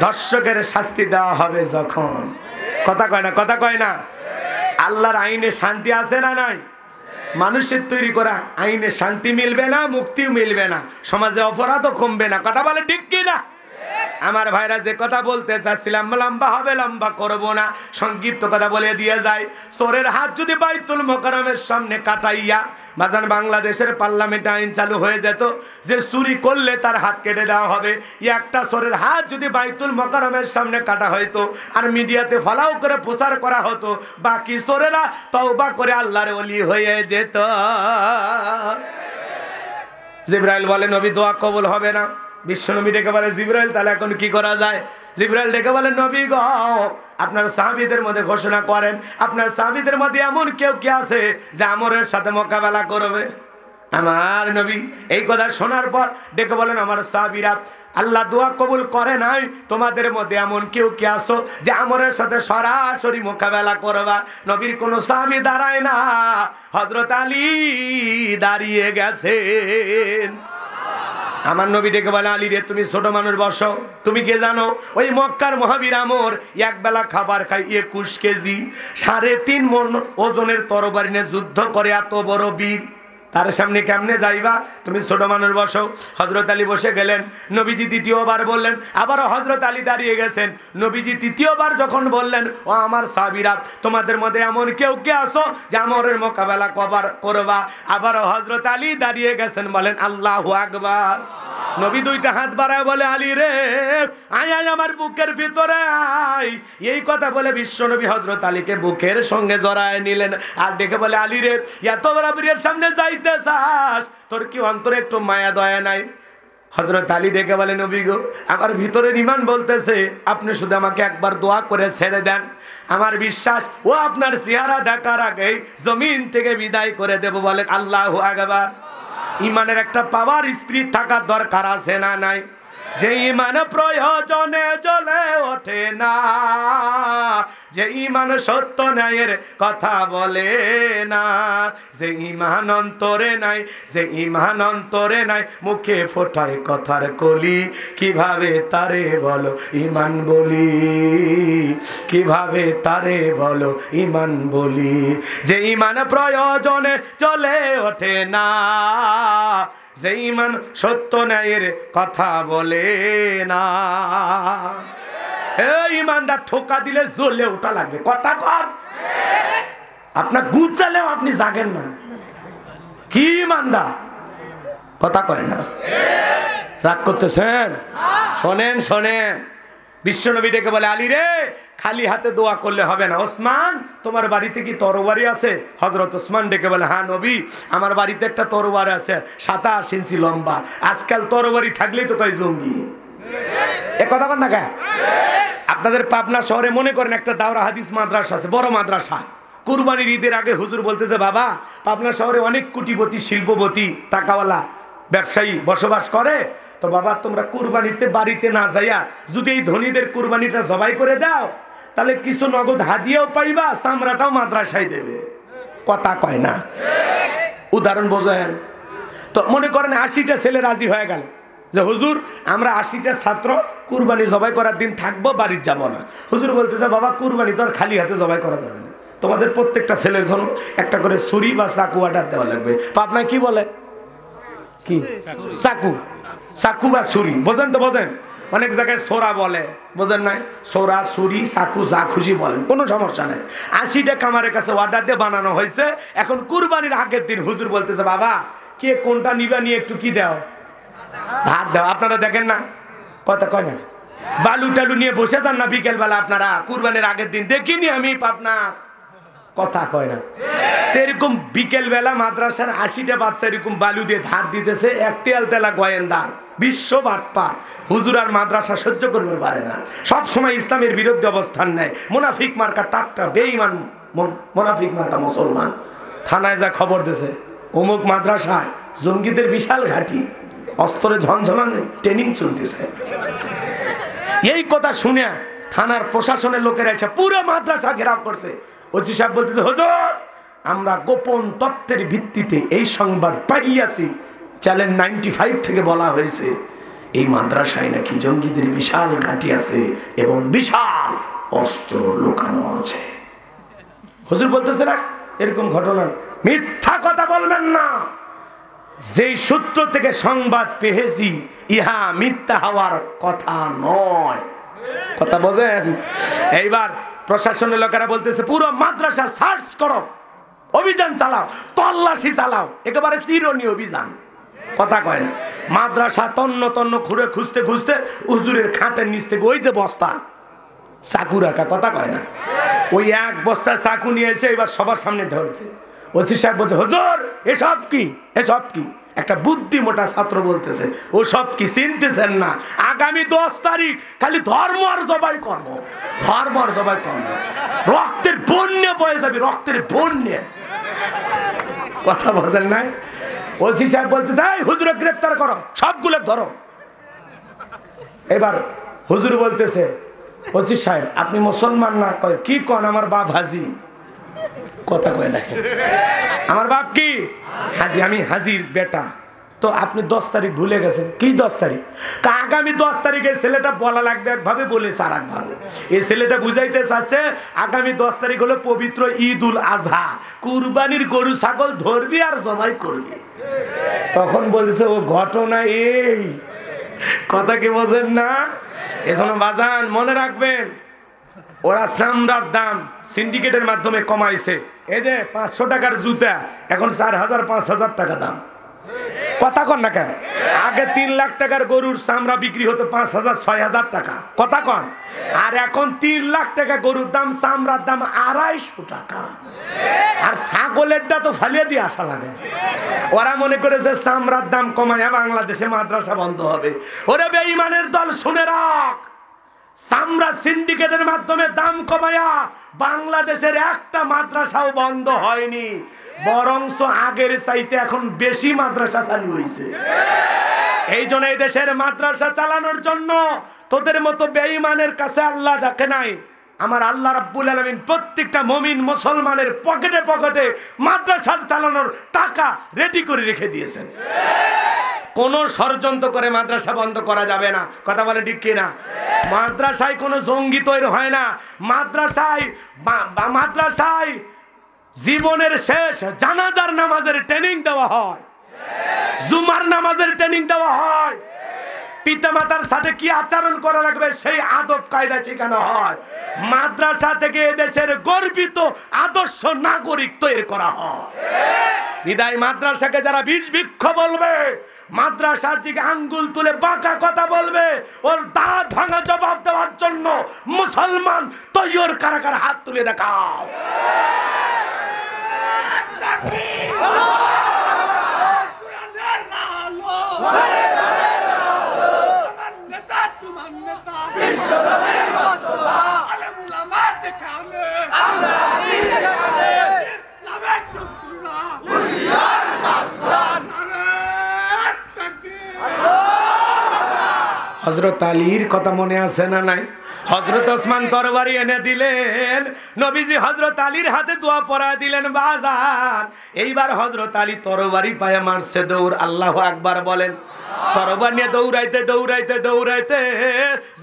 ধর্ষকের শাস্তি দেওয়া হবে যখন, কথা কয় না? কথা কয় না? আল্লাহর আইনে শান্তি আছে না নাই? মানুষের তৈরি করা আইনে শান্তি মিলবে না, মুক্তিও মিলবে না, সমাজে অপরাধও কমবে না, কথা বলে ঠিক কি না? আমার ভাইরা যে কথা বলতে চাচ্ছিলাম লম্বা হবে, লম্বা করব না, সংক্ষিপ্ত কথা বলে দিয়ে যায়। চোরের হাত যদি বাইতুল মোকাররমের সামনে কাটাইয়া বাজান বাংলাদেশের পার্লামেন্টে আইন চালু হয়ে যেত যে চুরি করলে তার হাত কেটে দেওয়া হবে, একটা চোরের হাত যদি বাইতুল মোকাররমের সামনে কাটা হইতো আর মিডিয়াতে ফলাও করে প্রচার করা হতো, বাকি চোরেরা তওবা করে আল্লাহর ওলি হয়ে যেত। জিবরাইল বলে নবী দোয়া কবুল হবে না। বিশ্বনবী ডেকে বলে জিবরাইল তাহলে এখন কি করা যায়? জিবরাইল ডেকে বলে নবী গো আপনার সাহাবীদের মধ্যে ঘোষণা করেন আপনার সাহাবীদের মধ্যে এমন কেউ কি আছে যে আমরের সাথে মোকাবেলা করবে? আমার নবী এই কথা শোনার পর ডেকে বলেন আমার সাহাবীরা আল্লাহ দোয়া কবুল করে নাই, তোমাদের মধ্যে এমন কেউ কি আছো যে আমরের সাথে সরাসরি মোকাবেলা করবা? নবীর কোন সাহাবী দাঁড়ায় না, হযরত আলী দাঁড়িয়ে গেছেন। আমার নবী ডেকে বলে আলী রে তুমি ছোট মানুষ বসো, তুমি কে জানো ওই মক্কার মহাবীর আমর এক বেলা খাবার খাই 21 কেজি 3.5 মণ ওজনের তরবারি নিয়ে যুদ্ধ করে, এত বড় বীর, তার সামনে কেমনে যাইবা? তুমি ছোট মানুষ বসো। হযরত আলী বসে গেলেন। নবীজি দ্বিতীয়বার বললেন, আবারও হযরত আলী দাঁড়িয়ে গেছেন। নবীজি তৃতীয়বার যখন বললেন ও আমার সাহাবীরা তোমাদের মধ্যে এমন কেউ কে আছো যে আমরের মোকাবেলা করবা? আবারও হযরত আলী দাঁড়িয়ে গেছেন, বলেন আল্লাহু আকবার। নবী দুইটা হাত বাড়ায় বলে আলী রে আয় আয় আমার বুকের ভিতরে আয়। এই কথা বলে বিশ্বনবী হযরত আলীকে বুকের সঙ্গে জড়ায় নিলেন আর ডেকে বলে আলী রে এত বড় বীরের সামনে যাইতে চাস, তোর কি অন্তরে একটু মায়া দয়া নাই? হযরত আলী ডেকে বলে নবী গো আমার ভিতরের ঈমান বলতেছে আপনি শুধু আমাকে একবার দোয়া করে ছেড়ে দেন, আমার বিশ্বাস ও আপনার চেহারা দেখার আগেই জমিন থেকে বিদায় করে দেব। বলেন আল্লাহু আকবার। ঈমানের একটা পাওয়ার স্পিরিট থাকার দরকার আছে না নাই? যে ঈমান প্রয়োজনে জ্বলে ওঠে না, যে ঈমান সত্য ন্যায়ের কথা বলে না, যে ঈমান অন্তরে নাই, যে ঈমান অন্তরে নাই মুখে ফোটায় কথার কলি, কিভাবে তারে বলো ঈমান বলি, কিভাবে তারে বলো ঈমান বলি। যে ঈমান প্রয়োজনে জ্বলে ওঠে না, যে ঈমান সত্য ন্যায়ের কথা বলে না। এই ঈমানদার ঠোকা দিলে জ্বলে ওঠা লাগবে, কথা কর। আপনার গুতালেও আপনি জাগেন না, কি ঈমানদার কথা কয় না? রাগ করতেছেন? শোনেন শোনেন, বিশ্বনবী ডেকে বলে আলী রে খালি হাতে দোয়া করলে হবে না। ওসমান তোমার বাড়িতে কি তরবারি আছে? হযরত ওসমান ডেকে বলে হ্যাঁ নবী আমার বাড়িতে একটা তরবারি আছে 27 ইঞ্চি লম্বা। আজকাল তরবারি থাকলেই তো কয় জঙ্গি, এ কথা বল না কে? আপনাদের পাবনা শহরে মনে করেন একটা দাওরা হাদিস মাদ্রাসা আছে, বড় মাদ্রাসা। কুরবানির ঈদের আগে হুজুর বলতেছে বাবা পাবনা শহরে অনেক কোটিপতি শিল্পপতি টাকাওয়ালা ব্যবসায়ী বসবাস করে, তো বাবা তোমরা কুরবানিতে বাড়িতে না যাইয়া যদি এই ধনীদের কুরবানিটা জবাই করে দাও তাহলে কিছু নগদ হাদিয়াও পাইবা, চামড়াটাও মাদ্রাসায় দেবে। কথা কয় না? উদাহরণ বোঝেন তো। মনে করেন 80টা ছেলে রাজি হয়ে গেল যে হুজুর আমরা 80টা ছাত্র কুরবানি জবাই করার দিন থাকবো, বাড়ির যাবো না। হুজুর বলতেছে বাবা কুরবানি তো আর খালি হাতে জবাই করা যাবে না, তোমাদের প্রত্যেকটা ছেলের জন্য একটা করে ছুরি বা চাকু অর্ডার দেওয়া লাগবে। আপনার কি বলে? কি চাকু? চাকু বা ছুরি বোঝেন তো? বোঝেন? অনেক জায়গায় সোরা বলে, বোঝেন নাই? সোরা ছুরি চাকু যা খুশি বলেন, কোনো সমস্যা নাই। 80টা কামারের কাছে অর্ডার দিয়ে বানানো হয়েছে। এখন কুরবানির আগের দিন হুজুর বলতেছে বাবা কে কোনটা নিবা নিয়ে একটু কি দাও, ধার দাও। আপনারা দেখেন না কথা কয় না? বালু টালু নিয়ে বসে যান না বিকেল বেলা আপনারা কুরবানির আগের দিন? দেখিনি আমি পাবনা, কথা কয় না? এরকম বিকেল বেলা মাদ্রাসার 80টা বাচ্চা এরকম বালু দিয়ে ধার দিতেছে, এক তেল তেলা গোয়েন্দার বিশ্ব বাটপা। হুজুর আর মাদ্রাসা সহ্য করতে পারে না, সব সময় ইসলামের বিরুদ্ধে অবস্থান নেয়। মুনাফিক মার্কা টাটকা বেঈমান মুনাফিক মার্কা মুসলমান। থানায় যা খবর দিয়েছে অমুক মাদ্রাসায় জঙ্গিদের বিশাল ঘাঁটি, অস্ত্রে ঝনঝনানো ট্রেনিং চলতেছে। এই কথা শুনে থানার প্রশাসনের লোকেরা এসে পুরো মাদ্রাসা ঘেরাও করছে। ওসি সাহেব বলতেছে হুজুর আমরা গোপন তথ্যের ভিত্তিতে এই সংবাদ পাইয়াছি, চ্যানেল 95 থেকে বলা হয়েছে এই মাদ্রাসায় নাকি জঙ্গিদের বিশাল ঘাঁটি আছে এবং বিশাল অস্ত্র লুকানো আছে। হুজুর বলতেছে না এরকম ঘটনা, মিথ্যা কথা বলবেন না। যেই সূত্র থেকে সংবাদ পেয়েছি ইহা মিথ্যা হওয়ার কথা নয়। কথা বোঝেন? এইবার প্রশাসনের লোকেরা বলতেছে পুরো মাদ্রাসা সার্চ করো, অভিযান চালাও, তল্লাশি চালাও, একেবারে চিরনি অভিযান। কথা কয় না? মাদ্রাসা তন্ন তন্ন ঘুরে খুঁজতে খুঁজতে হুজুরের খাটের নিচ থেকে ওই যে বস্তা চাকু রাখা, কথা কয় না, ওই এক বস্তা চাকু নিয়ে এসে এবার সবার সামনে ধরছে। ওসি সাহেব বলছে হুজুর এসব কি, এসব কি? একটা বুদ্ধিমোটা ছাত্র বলতেছে ও সব কি চিনতেছেন না, আগামী 10 তারিখ খালি ধর্ম আর জবাই করব, ধর্ম আর জবাই করব, রক্তের বন্যা বয়ে যাবে, রক্তের বন্যা। কথা বোঝেন নাই? ওসি সাহেব বলতেছে এই হুজুরে গ্রেফতার করো, সবগুলো ধরো। এবার হুজুর বলতেছে ওসি সাহেব আপনি মুসলমান না? কয় কি কন, আমার বাপ হাজি। কথা কয় দেখেন, আমার বাপ কি হাজি, আমি হাজির বেটা। তো আপনি 10 তারিখ ভুলে গেছেন। কি 10 তারিখ? আগামী 10 তারিখে ছেলেটা বলা লাগবে একভাবে, বলেছে আর একভাবে। এই ছেলেটা বুঝাইতে চাচ্ছে আগামী 10 তারিখ হলো পবিত্র ঈদ উল আজহা, কুরবানির গরু ছাগল ধরবি আর জবাই করবি। তখন বলেছে ও ঘটনা এই। কথা কি বোঝেন না? এজন্য বাজান মনে রাখবেন, ওরা চামড়ার দাম সিন্ডিকেটের মাধ্যমে কমাইছে। এই যে 500 টাকার জুতা এখন 4000 5000 টাকা দাম। কথা কন না কেন? আগে 3 লাখ টাকার গরুর চামড়া বিক্রি হতো 5000 6000 টাকা। কথা কন? আর এখন 3 লাখ টাকা গরুর দাম, চামড়ার দাম 250 টাকা। আর ছাগলেরটা তো ফালিয়ে দিয়ে আসা লাগে। ওরা মনে করেছে চামড়ার দাম কমায়া বাংলাদেশে মাদ্রাসা বন্ধ হবে। ওরে বেঈমানের দল শুনে রাখ, চামড়া সিন্ডিকেটের মাধ্যমে দাম কমায়া বাংলাদেশের একটা মাদ্রাসাও বন্ধ হয়নি, বরঞ্চ আগের চাইতে এখন বেশি মাদ্রাসা চালু হয়েছে। এই জন্য এই দেশের মাদ্রাসা চালানোর জন্য তোদের মতো বেঈমানের কাছে আল্লাহ ডাকে নাই। আমার আল্লাহ রাব্বুল আলামিন প্রত্যেকটা মুমিন মুসলমানের পকেটে পকেটে মাদ্রাসা চালানোর টাকা রেডি করে রেখে দিয়েছেন। কোন ষড়যন্ত্র করে মাদ্রাসা বন্ধ করা যাবে না। কথা বলে ঠিক কিনা? মাদ্রাসায় কোনো জঙ্গি তৈরি হয় না। মাদ্রাসায় জীবনের শেষ জানাজার নামাজের ট্রেনিং দেওয়া হয়, জুমার নামাজের ট্রেনিং দেওয়া হয়, পিতামাতার সাথে কি আচরণ করা লাগবে সেই আদব কায়দা শেখানো হয়। মাদ্রাসা থেকে এদেশের গর্বিত আদর্শ নাগরিক তৈরি করা হয়। বিদায় মাদ্রাসাকে যারা বিষ বৃক্ষ বলবে, মাদ্রাসার দিকে আঙ্গুল তুলে বাঁকা কথা বলবে, ওর দাঁত ভাঙা জবাব দেওয়ার জন্য মুসলমান তৈয়র কারা কারা হাত তুলে দেখাও। হযরত আলীর কথা মনে আছে না নাই? হযরত ওসমান তরবারি এনে দিলেন, নবীজি হযরত আলীর হাতে দোয়া পড়া দিলেন বাজার। এইবার হযরত আলী তরবারি পায়ে মারছে দৌড়, আল্লাহু আকবার বলেন। তরবারি নিয়ে দৌড়াইতে দৌড়াইতে দৌড়াইতে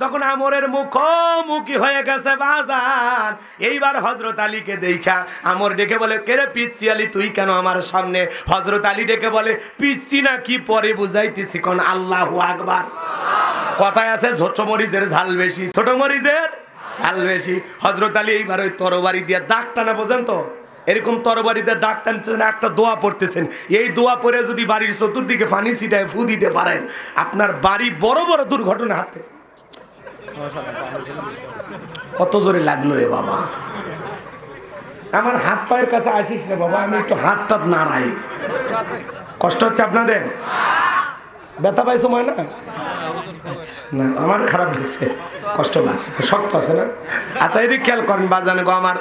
যখন আমরের মুখোমুখি হয়ে গেছে বাজার, এইবার হযরত আলীকে দেখা আমর ডেকে বলে কে রে পিচ্ছি আলী তুই কেন আমার সামনে? হযরত আলী ডেকে বলে পিচ্ছি না কি পরে বুঝাইতেছি কোন। আল্লাহু আকবার। কথায় আছে ছোট মরিচের ঝাল বেশি, ছোট মরিচের ঝাল বেশি। হযরত আলী এইবার ওই তরবারি দিয়ে দাগ টানা, বোঝেন তো, এরকম তরবারিতে দাগ টানছেন, একটা দোয়া পড়তেছেন। এই দোয়া পড়ে যদি বাড়ির চতুর্দিকে পানি ছিটায় ফু দিতে পারেন, আপনার বাড়ি বড় বড় দুর্ঘটনা হাতে। কত জোরে লাগলো রে বাবা, আমার হাত পায়ের কাছে আসিস রে বাবা, আমি একটু হাতটা নাড়াই। কষ্ট হচ্ছে আপনাদের? ব্যথা পাইছো ময় না? না আমার খারাপ লাগছে, কষ্ট লাগছে, শক্ত আছে না? আচ্ছা এদিকে খেয়াল করেন বাজান গো আমার,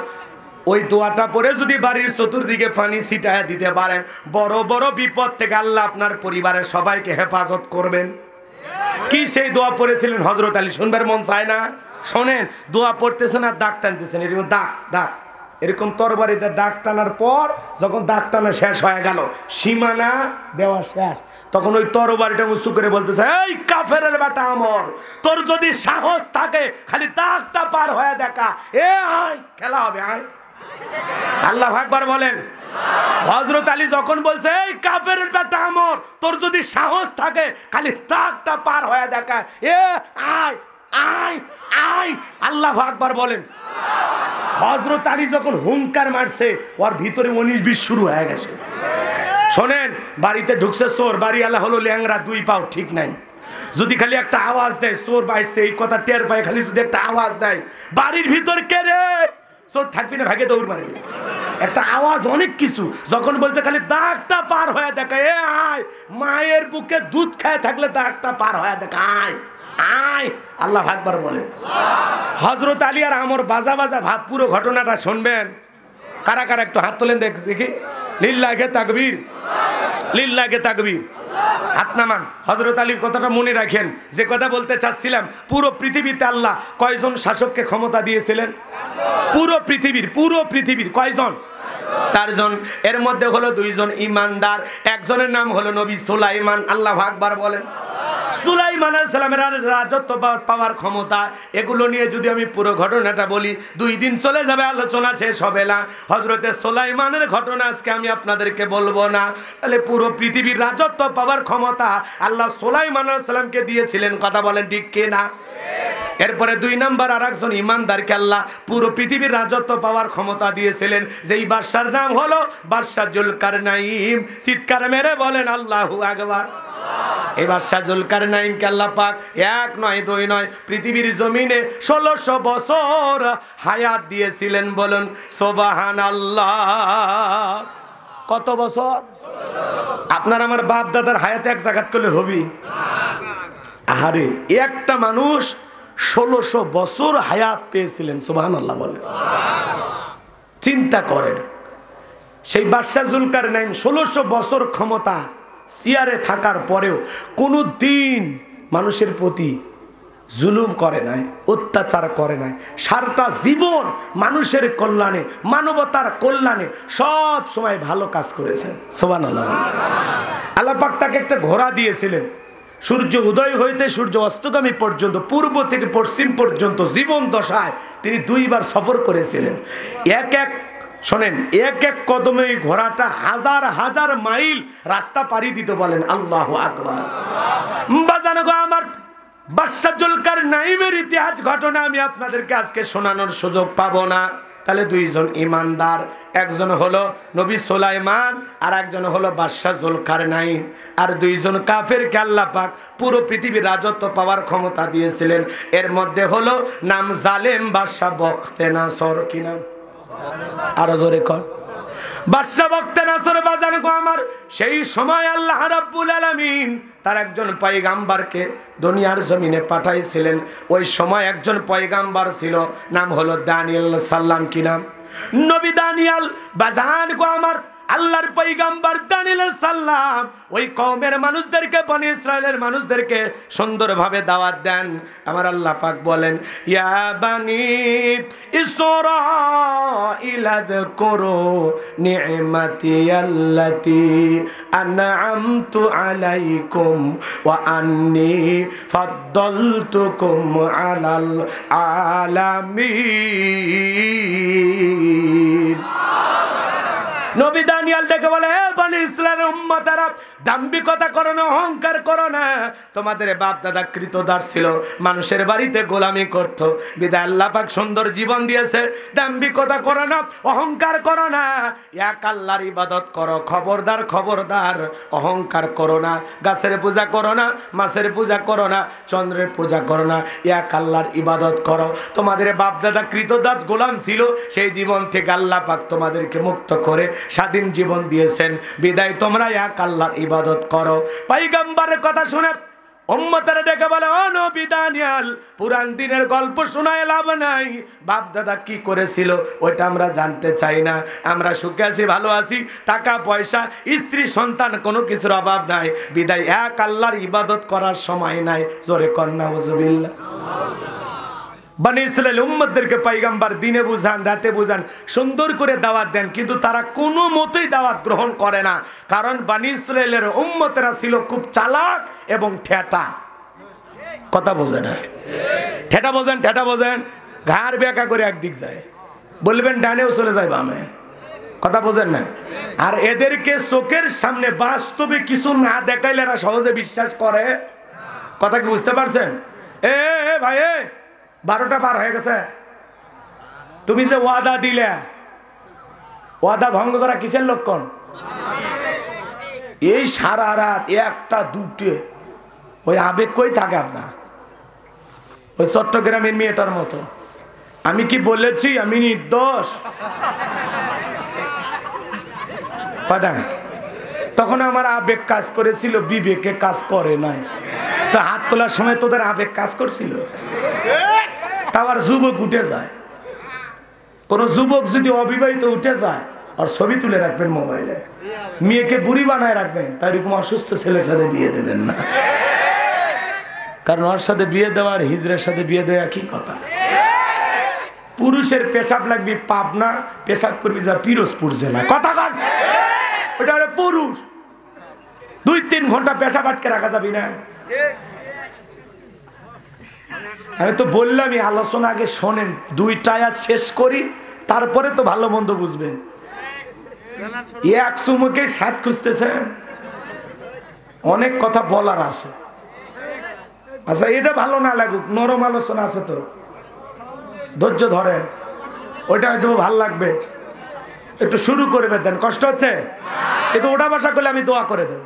ওই দোয়াটা পরে যদি বাড়ির চতুর্দিকে পানি ছিটায়া দিতে পারেন, বড় বড় বিপদ থেকে আল্লাহ আপনার পরিবারের সবাইকে হেফাজত করবেন। কি সেই দোয়া পড়েছিলেন হযরত আলী? শুনবার মন চায় না? শোনেন, দোয়া পড়তেছেন আর দাগ টানতেছেন, এরকম দাগ দাগ, এরকম তরবারিতে দাগ টানার পর যখন দাগ টানা শেষ হয়ে গেল, সীমানা দেওয়া শেষ, তখন ওই তরবারিটা উঁচু করে বলতেছে এই কাফেরের বেটা আমর, তোর যদি সাহস থাকে খালি দাগটা পার হয়ে দেখা, এ আয় খেলা হবে, আয় আল্লাহু আকবার বলেন। হযরত আলী যখন বলছে এই কাফেরের বেটা আমর, তোর যদি সাহস থাকে খালি দাগটা পার হয়ে দেখা, এ আয় আয় আয়, আল্লাহু আকবার বলেন। হযরত আলী যখন হুঙ্কার মারছে ওর ভিতরে 19-20 শুরু হয়ে গেছে। শোনেন, বাড়িতে ঢুকছে চোর, বাড়িওয়ালা হলো ল্যাংরা, 2 পাও ঠিক নাই। যদি খালি একটা আওয়াজ দেয় চোর বাইছে, এই কথা টের পায়, খালি যদি একটা আওয়াজ দেয় বাড়ির ভিতর কে রে, চোর থাকবি না, ভাগে দৌড় মারে। একটা আওয়াজ অনেক কিছু। যখন বলছে খালি দাগটা পার হয়ে দেখা, এ আয়, মায়ের বুকে দুধ খায় থাকলে দাগটা পার হয়ে দেখা, আয় আয়, আল্লাহু আকবার বলে। হযরত আলী আর আমর বাজা বাজা ভাব, পুরো ঘটনাটা শুনবেন। কারা কারা একটু হাত তোলেন দেখি। লিল্লাহে তাকবীর, লিল্লাহে তাকবীর, হাত নামান। হযরত আলীর কথাটা মনে রাখেন। যে কথা বলতে চাচ্ছিলাম, পুরো পৃথিবীতে আল্লাহ কয়জন শাসককে ক্ষমতা দিয়েছিলেন? পুরো পৃথিবীর কয়জন? 4 জন। এর মধ্যে হলো 2 জন ইমানদার, একজনের নাম হলো নবী সুলাইমান। আল্লাহু আকবার বলেন। সুলাইমান আলাইহিস সালামের রাজত্ব পাওয়ার ক্ষমতা, এগুলো নিয়ে যদি আমি পুরো ঘটনাটা বলি 2 দিন চলে যাবে, আলোচনা শেষ হবে না। হযরতে সুলাইমানের ঘটনা আজকে আমি আপনাদেরকে বলবো না। তাহলে পুরো পৃথিবীর রাজত্ব পাওয়ার ক্ষমতা আল্লাহ সুলাইমান আলাইহিস সালামকে দিয়েছিলেন, কথা বলেন ঠিক কি না? এরপরে 2 নাম্বার আরেকজন ইমানদারকে আল্লাহ পুরো পৃথিবীর রাজত্ব পাওয়ার ক্ষমতা দিয়েছিলেন, যেই বাদশার নাম হলো বাদশা জুলকারনাইন। চিৎকার মেরে বলেন আল্লাহু আকবার। এই বাদশা জুলকারনাইনকে আল্লাহ পাক 1 নয় 2 নয় পৃথিবীর জমিনে 1600 বছর হায়াত দিয়েছিলেন। বলুন সুবহানাল্লাহ। কত বছর? আপনার আমার বাপ দাদার হায়াতে এক জায়গাত করলে হবি? আহারে, একটা মানুষ 1600 বছর হায়াত পেয়েছিলেন, সুবহানাল্লাহ বলেন। চিন্তা করেন, সেই বাদশা জুলকারনাইন 1600 বছর ক্ষমতা চেয়ারে থাকার পরেও কোনো দিন মানুষের প্রতি জুলুম করে নাই, অত্যাচার করে নাই। সারাটা জীবন মানুষের কল্যাণে, মানবতার কল্যাণে সব সময় ভালো কাজ করেছেন, সুবহানাল্লাহ। আল্লাহ পাক তাকে একটা ঘোড়া দিয়েছিলেন, সূর্য উদয় হইতে সূর্য অস্তগামী পর্যন্ত, পূর্ব থেকে পশ্চিম পর্যন্ত জীবন দশায় তিনি 2 বার সফর করেছিলেন। শোনেন, এক কদমে ঘোড়াটা হাজার হাজার মাইল রাস্তা পাড়ি দিতে। বলেন আল্লাহু আকবার। বাজানো গো আমার, বাদশা জুলকারনাইনের ইতিহাস ঘটনা আমি আপনাদেরকে আজকে শোনানোর সুযোগ পাবো না। তাহলে 2 জন ইমানদার, একজন হলো নবী সুলাইমান আর একজন হলো বাদশা জুলকারনাইন। আর 2 জন কাফেরকে আল্লাহ পাক পুরো পৃথিবীর রাজত্ব পাওয়ার ক্ষমতা দিয়েছিলেন। এর মধ্যে হলো নাম জালেম বাদশা বখতেনাসর। কি নাম? আরো জোরে কর। বাদশা বখতেনাসর। বাজানো গো আমার, সেই সময় আল্লাহ রাব্বুল আলামিন তার একজন পয়গাম্বরকে দুনিয়ার জমিনে পাঠাইছিলেন। ওই সময় একজন পয়গাম্বর ছিল, নাম হলো দানিয়েল সাল্লাম। কি নাম? নবী দানিয়েল। বাজান গো আমার, আল্লাহর পয়গাম্বর দানিয়েল সাল্লাম ওই কওমের মানুষদেরকে, বনি ইসরাইলের মানুষদেরকে সুন্দরভাবে দাওয়াত দেন। আমার আল্লাহ পাক বলেন, ইয়া বানি ইসরাঈল আযকুরু নি'মাতি আল্লাতী আন'আমতু আলাইকুম ওয়া আন্নী ফাদ্দালতুকুম আলাল আলামিন। নবী দানিয়েল দেখে বলে, হে বনি ইসরাইলের উম্মতেরা, দাম্ভিকতা করো না, অহংকার করো না। তোমাদের বাপ দাদা কৃতদাস ছিল, মানুষের বাড়িতে গোলামি করত, বিধায় আল্লাহ পাক সুন্দর জীবন দিয়েছে। দাম্ভিকতা করো না, অহংকার করো না, এক আল্লাহর ইবাদত করো। খবরদার খবরদার, অহংকার করো না। গাছের পূজা করো না, মাছের পূজা করো না, চন্দ্রের পূজা করো না, এক আল্লাহর ইবাদত করো। তোমাদের বাপ দাদা কৃতদাস গোলাম ছিল, সেই জীবন থেকে আল্লাহ পাক তোমাদেরকে মুক্ত করে স্বাধীন জীবন দিয়েছেন, বিদায় তোমরা এক আল্লাহর ইবাদত করো। পয়গম্বরের কথা শুনে উম্মতেরা ডেকে বলে, ও নবী দানিয়েল, পুরান দিনের গল্প শোনায় লাভ নাই। বাপ দাদা কি করেছিল ওইটা আমরা জানতে চাই না। আমরা সুখে আছি, ভালো আছি, টাকা পয়সা, স্ত্রী সন্তান, কোনো কিছুর অভাব নাই, বিদায় এক আল্লাহর ইবাদত করার সময় নাই। জোরে কর নাউযুবিল্লাহ। বনি ইসরাইল উম্মতদেরকে পয়গম্বর দিনে বুঝান, রাতে বুঝান, সুন্দর করে দাওয়াত দেন, কিন্তু তারা কোনো মতেই দাওয়াত গ্রহণ করে না। কারণ বনি ইসরাইলের উম্মতেরা ছিল খুব চালাক এবং ঠেটা। কথা বোঝে না? ঠেটা বোঝেন? ঘাড় বেঁকা করে একদিক যায়। বলবেন ডানেও চলে যায় বামে। কথা বোঝেন না? আর এদেরকে চোখের সামনে বাস্তবে কিছু না দেখাইলে এরা সহজে বিশ্বাস করে। কথা কি বুঝতে পারছেন? এ ভাই, 12টা পার হয়ে গেছে। তুমি যে ওয়াদা দিলে, ওয়াদা ভঙ্গ করা কিসের লক্ষণ? এই সারা রাত 1টা 2টে ওই আবেগ কই থাকে আপনার? ওই চট্টগ্রামের মেয়েটার মতো। আমি কি বলেছি আমি নির্দোষ? কথা তখন আমার আবেগ কাজ করেছিল, বিবেকে কাজ করে নাই। তো হাত তোলার সময় তোদের আবেগ কাজ করছিল? আবার যুবক উঠে যায়, কোন যুবক যদি অবিবাহিত উঠে যায় আর ছবি তুলে রাখবেন মোবাইলে, মেয়েকে বুড়ি বানায় রাখবেন, তাই এরকম অসুস্থ ছেলের সাথে বিয়ে দেবেন না। কারণ ওর সাথে বিয়ে দেওয়ার হিজড়ের সাথে বিয়ে দেওয়া কি কথা? পুরুষের পেশাব লাগবে পাবনা, পেশাব করবি যা পিরোজপুর জেলা। কথা কন, ওটা হলো পুরুষ। 2-3 ঘন্টা পেশাব আটকে রাখা যাবি না। আমি তো বললামই আলোচনা আগে শোনেন, 2টা আয়াত শেষ করি, তারপরে তো ভালো মন্দ বুঝবেন। এক চুমুকে স্বাদ খুঁজতেছেন, অনেক কথা বলার আছে। আচ্ছা, এটা ভালো না লাগুক, নরম আলোচনা আছে তো, ধৈর্য ধরেন, ওইটা হয়তো ভালো লাগবে। একটু শুরু করবে দেন, কষ্ট হচ্ছে কিন্তু ওটা ভাষা করলে আমি দোয়া করে দেব।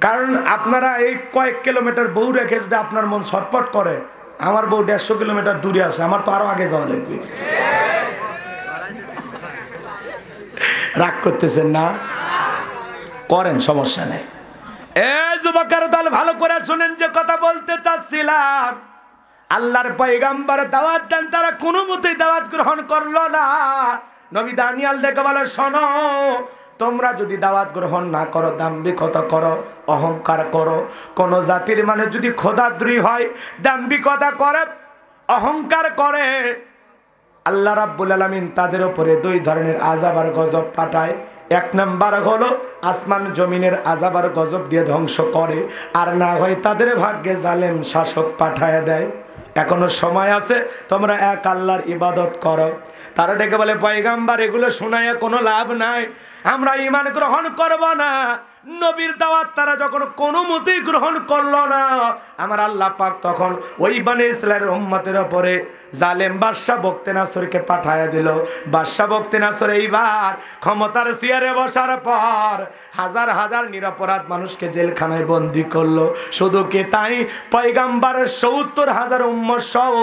কারণ আপনারা এই কয়েক কিলোমিটার বউ রেখে যদি আপনার মন ছটপট করে, আমার বউ 150 কিলোমিটার দূরে আছে, আমার তো আরো আগে যাওয়া লাগবে। রাগ করতেছেন না? করেন, সমস্যা নেই। এই যুবকেরা তাহলে ভালো করে শুনেন যে কথা বলতে চাচ্ছিলাম। আল্লাহর পয়গম্বর দাওয়াত দেন, তারা কোনো মতেই দাওয়াত গ্রহণ করলো না। নবী দানিয়াল দেখে বলে, শোনো, তোমরা যদি দাওয়াত গ্রহণ না করো, দাম্ভিকতা করো, অহংকার করো, কোন জাতির মানে যদি খোদাদ্রোহী হয়, দাম্ভিকতা করে, অহংকার করে, আল্লাহ রাব্বুল আলামিন তাদের উপরে 2 ধরনের আযাব আর গজব পাঠায়। 1 নাম্বার হলো আসমান জমিনের আযাব আর গজব দিয়ে ধ্বংস করে, আর না হয় তাদের ভাগ্যে জালেম শাসক পাঠায় দেয়। এখনো সময় আছে, তোমরা এক আল্লাহর ইবাদত করো। তারা ডেকে বলে, পয়গম্বর এগুলো শোনায় কোনো লাভ নাই, আমরা ঈমান গ্রহণ করব না। নবীর দাওয়াত তারা যখন কোনো মতেই গ্রহণ করলো না, আমার আল্লাহ পাক তখন ওই বনি ইসরাইলের উম্মতের উপরে জালেম বাদশা বখতে নাসরকে পাঠায়া দিল। বাদশা বখতে নাসর এইবার ক্ষমতার চেয়ারে বসার পর হাজার হাজার নিরপরাধ মানুষকে জেলখানায় বন্দি করলো। শুধু কি তাই, পয়গম্বরের 70,000 উম্মত সহ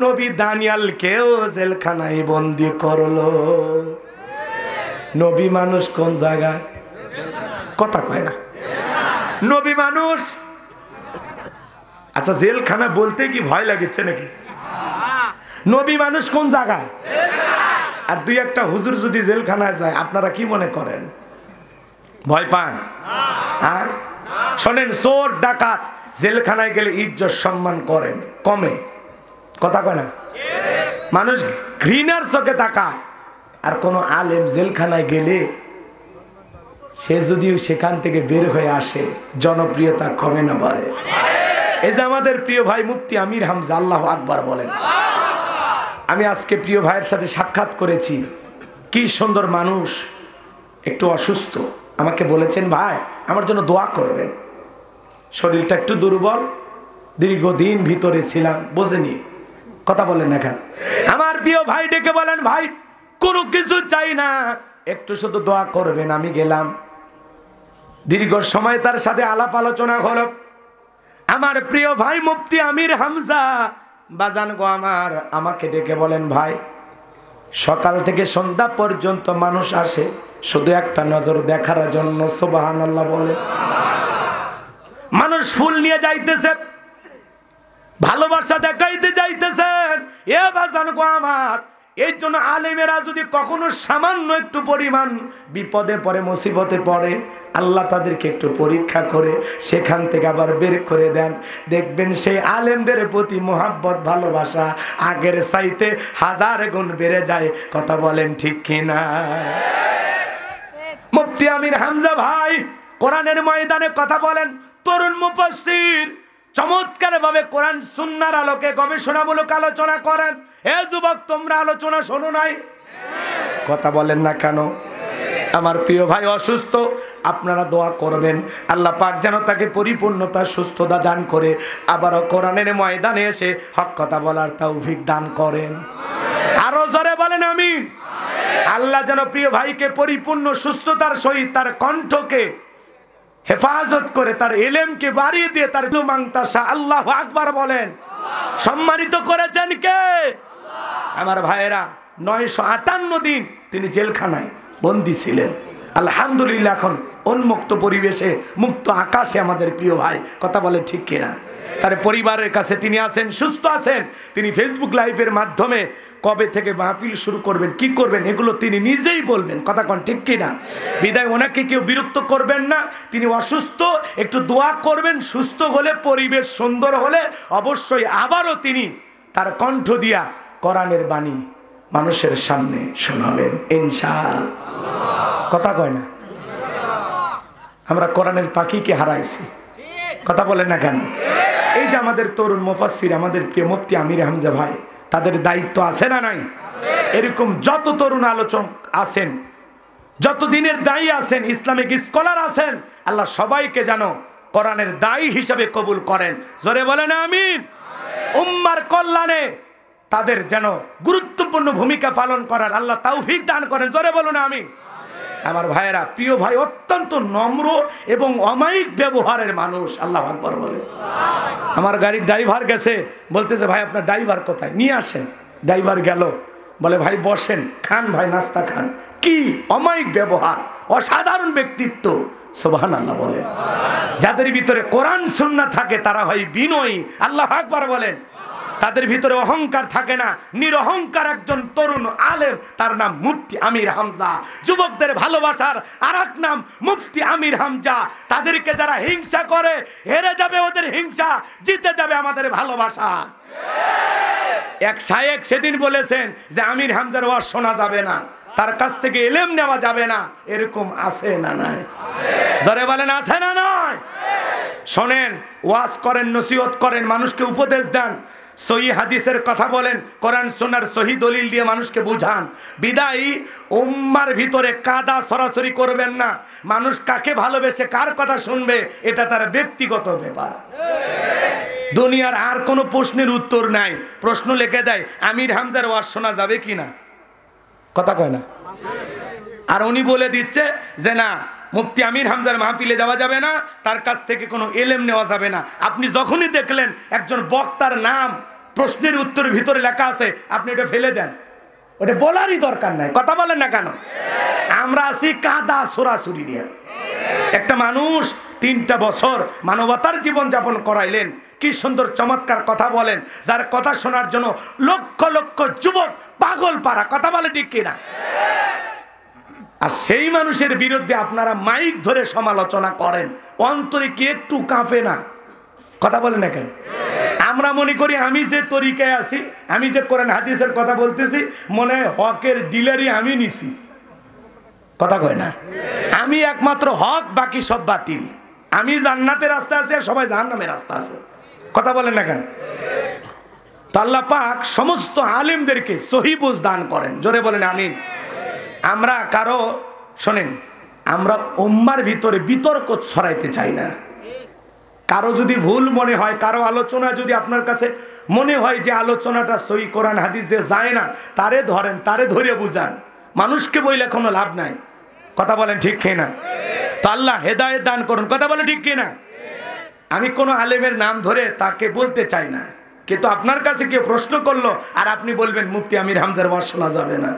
নবী দানিয়ালকেও জেলখানায় বন্দি করলো। নবী মানুষ কোন জায়গায়? কথা কয় না, নবী মানুষ। আচ্ছা, জেলখানা বলতে কি ভয় লাগছে নাকি? নবী মানুষ কোন জায়গায়? আর 2-1টা হুজুর যদি জেলখানায় যায়, আপনারা কি মনে করেন? ভয় পান? আর শোনেন, চোর ডাকাত জেলখানায় গেলে ইজ্জত সম্মান করেন, কমে। কথা কয় না? মানুষ ঘৃণার চোখে তাকায়। আর কোন আলেম জেলখানায় গেলে সে যদিও সেখান থেকে বের হয়ে আসে, জনপ্রিয়তা কমে না বাড়ে? এই যে আমাদের প্রিয় ভাই মুফতি আমির হামজা, আল্লাহু আকবার বলেন। আমি আজকে প্রিয় ভাইয়ের সাথে সাক্ষাৎ করেছি, কি সুন্দর মানুষ, একটু অসুস্থ। আমাকে বলেছেন, ভাই আমার জন্য দোয়া করবেন, শরীরটা একটু দুর্বল, দীর্ঘদিন ভিতরে ছিলাম, বোঝেনি। কথা বলেন এখন। আমার প্রিয় ভাই ডেকে বলেন, ভাই কোনো কিছু চাই না, একটু শুধু দোয়া করবেন। আমি গেলাম, দীর্ঘ সময় তার সাথে আলাপ আলোচনা হলো। আমার প্রিয় ভাই মুফতি আমির হামজা বাজান গো আমার, আমাকে ডেকে বলেন, ভাই সকাল থেকে সন্ধ্যা পর্যন্ত মানুষ আসে শুধু একটা নজর দেখার জন্য। সুবহানাল্লাহ বলে। মানুষ ফুল নিয়ে যাইতেছে, ভালোবাসা দেখাইতে যাইতেছেন। এ বাজান গো আমার, এই জন্য আলেমেরা যদি কখনো সামান্য একটু পরিমাণ বিপদে পড়ে, মুসিবতে পড়ে, আল্লাহ তাদেরকে একটু পরীক্ষা করে সেখান থেকে আবার বের করে দেন। দেখবেন সেই আলেমদের প্রতি মোহাব্বত, ভালোবাসা আগের চাইতে 1000 গুণ বেড়ে যায়। কথা বলেন ঠিক কিনা? মুফতি আমির হামজা ভাই কোরআনের ময়দানে কথা বলেন। তরুণ মুফাসসির চমৎকার ভাবে কোরআন সুন্নাহর আলোকে গবেষণামূলক আলোচনা করেন। হে যুবক, তোমরা আলোচনা শোনো নাই? কথা বলেন না কেন? আমার প্রিয় ভাই অসুস্থ, আপনারা দোয়া করবেন আল্লাহ পাক যেন তাকে পরিপূর্ণতা সুস্থতা দান করে আবারও কোরআনের ময়দানে এসে হক কথা বলার তৌফিক দান করেন। আরো জোরে বলেন আমিন। আল্লাহ যেন প্রিয় ভাইকে পরিপূর্ণ সুস্থতার সহিত তার কণ্ঠকে হেফাজত করে, তার ইলমকে বাড়িয়ে দিয়ে তার মাংতাসা আল্লাহু আকবার বলেন সম্মানিত করেছেন কে? আমার ভাইয়েরা 958 দিন তিনি জেলখানায় বন্দী ছিলেন। আলহামদুলিল্লাহ এখন উন্মুক্ত পরিবেশে, মুক্ত আকাশে আমাদের প্রিয় ভাই কথা বলে ঠিক কিনা? তার পরিবারের কাছে তিনি আছেন, সুস্থ আছেন। তিনি ফেসবুক লাইভের মাধ্যমে কবে থেকে মাহফিল শুরু করবেন, কি করবেন, এগুলো তিনি নিজেই বলবেন। কথা কন ঠিক কিনা? বিদায় ওনাকে কেউ বিরক্ত করবেন না। তিনি অসুস্থ, একটু দোয়া করবেন। সুস্থ হলে, পরিবেশ সুন্দর হলে অবশ্যই আবারও তিনি তার কণ্ঠ দিয়া কোরআনের বাণী মানুষের সামনে শোনাবেন ইনশাআল্লাহ। কথা কয় না? আমরা কোরআনের পাখিকে হারাইছি। কথা বলেন না কেন? এই যে আমাদের তরুণ মুফাসসির, আমাদের প্রিয় মুফতি আমির হামজা ভাই, তাদের দায়িত্ব আছে না নাই? এরকম যত তরুণ আলোচক আছেন, যত দিনের দায়ী আছেন, ইসলামিক স্কলার আছেন, আল্লাহ সবাইকে যেন কোরআনের দায়ী হিসেবে কবুল করেন। জোরে বলেন আমিন। উম্মার কল্যাণে তাদের যেন গুরুত্বপূর্ণ ভূমিকা পালন করার আল্লাহ তৌফিক দান করেন। জোরে বলুন আমিন। আমার ভাইয়েরা, প্রিয় ভাই অত্যন্ত নম্র এবং অমায়িক ব্যবহারের মানুষ। আল্লাহু আকবার বলে। আমার গাড়ির ড্রাইভার গেছে, বলতেছে ভাই আপনার ড্রাইভার কোথায়, নিয়ে আসেন। ড্রাইভার গেল, বলে ভাই বসেন, খান ভাই, নাস্তা খান। কি অমায়িক ব্যবহার, অসাধারণ ব্যক্তিত্ব। সুবহানাল্লাহ বলে। যাদের ভিতরে কোরআন সুন্নাহ থাকে তারা হয় বিনয়ী। আল্লাহু আকবার বলেন। তাদের ভিতরে অহংকার থাকে না, নিরহংকার একজন তরুণ আলেম, তার নাম মুফতি আমির হামজা। যুবকদের ভালোবাসার আরেক নাম মুফতি আমির হামজা। তাদেরকে যারা হিংসা করে, হেরে যাবে ওদের হিংসা, জিতে যাবে আমাদের ভালোবাসা। এক শায়েখ সেদিন বলেছেন যে আমির হামজার ওয়াজ শোনা যাবে না, তার কাছ থেকে ইলম নেওয়া যাবে না। এরকম আছে না নাই? জোরে বলেন আছে না নাই? শোনেন, ওয়াজ করেন, নসিহত করেন, মানুষকে উপদেশ দেন, সহি হাদিসের কথা বলেন, কোরআন সুন্নাহর সহি দলিল দিয়ে মানুষকে বুঝান। বিদায়ী উম্মার ভিতরে কাদা সরাসরি করবেন না। মানুষ কাকে ভালোবেসে, কার কথা শুনবে, এটা তার ব্যক্তিগত ব্যাপার। দুনিয়ার আর কোনো প্রশ্নের উত্তর নাই। প্রশ্ন লিখে দেয় আমির হামজার ওয়াজ শোনা যাবে কিনা, কথা কয় না। আর উনি বলে দিচ্ছে যে না, মুফতি আমির হামজার মাহফিলে যাওয়া যাবে না, তার কাছ থেকে কোনো ইলম নেওয়া যাবে না। আপনি যখনই দেখলেন একজন বক্তার নাম প্রশ্নের উত্তরের ভিতরে লেখা আছে, আপনি এটা ফেলে দেন, ওটা বলারই দরকার নাই। কথা বলেন না কেন? আমরা আছি কাদা সরাসরি নিয়ে। একটা মানুষ 3টা বছর মানবতার জীবন যাপন করাইলেন, কি সুন্দর চমৎকার কথা বলেন, যার কথা শোনার জন্য লক্ষ লক্ষ যুবক পাগল পারা। কথা বলে ঠিক কিনা? আর সেই মানুষের বিরুদ্ধে আপনারা মাইক ধরে সমালোচনা করেন, অন্তরে কি একটু কাঁপে না? কথা বলেন না কেন? আমরা মনে করি আমি যে তরিকায় আছি, আমি যে কোরআন হাদিসের কথা বলতেছি, মনে হয় হকের ডিলারি আমি নিছি। কথা কয় না? আমি একমাত্র হক, বাকি সব বাতিল। আমি জান্নাতের রাস্তা আছে, আর সবাই জাহান্নামের রাস্তা আছে। কথা বলেন না কেন? তো আল্লাহ পাক সমস্ত আলেমদেরকে সহি বুঝ দান করেন। জোরে বলেন আমিন। আমরা কারো, শোনেন, আমরা উম্মার ভিতরে বিতর্ক ছড়াইতে চাই না। কারো যদি ভুল মনে হয়, কারো আলোচনা যদি আপনার কাছে মনে হয় যে আলোচনাটা সহি কোরআন হাদিস দিয়ে যায় না, তারে ধরেন, তারে ধরে বুঝান। মানুষকে বইলে কোনো লাভ নাই। কথা বলেন ঠিক কিনা? তো আল্লাহ হেদায়েত দান করুন। কথা বলে ঠিক কিনা? আমি কোনো আলেমের নাম ধরে তাকে বলতে চাই না, কিন্তু আপনার কাছে কেউ প্রশ্ন করলো আর আপনি বলবেন মুফতি আমির হামজার ওয়াজ শোনা যাবে না,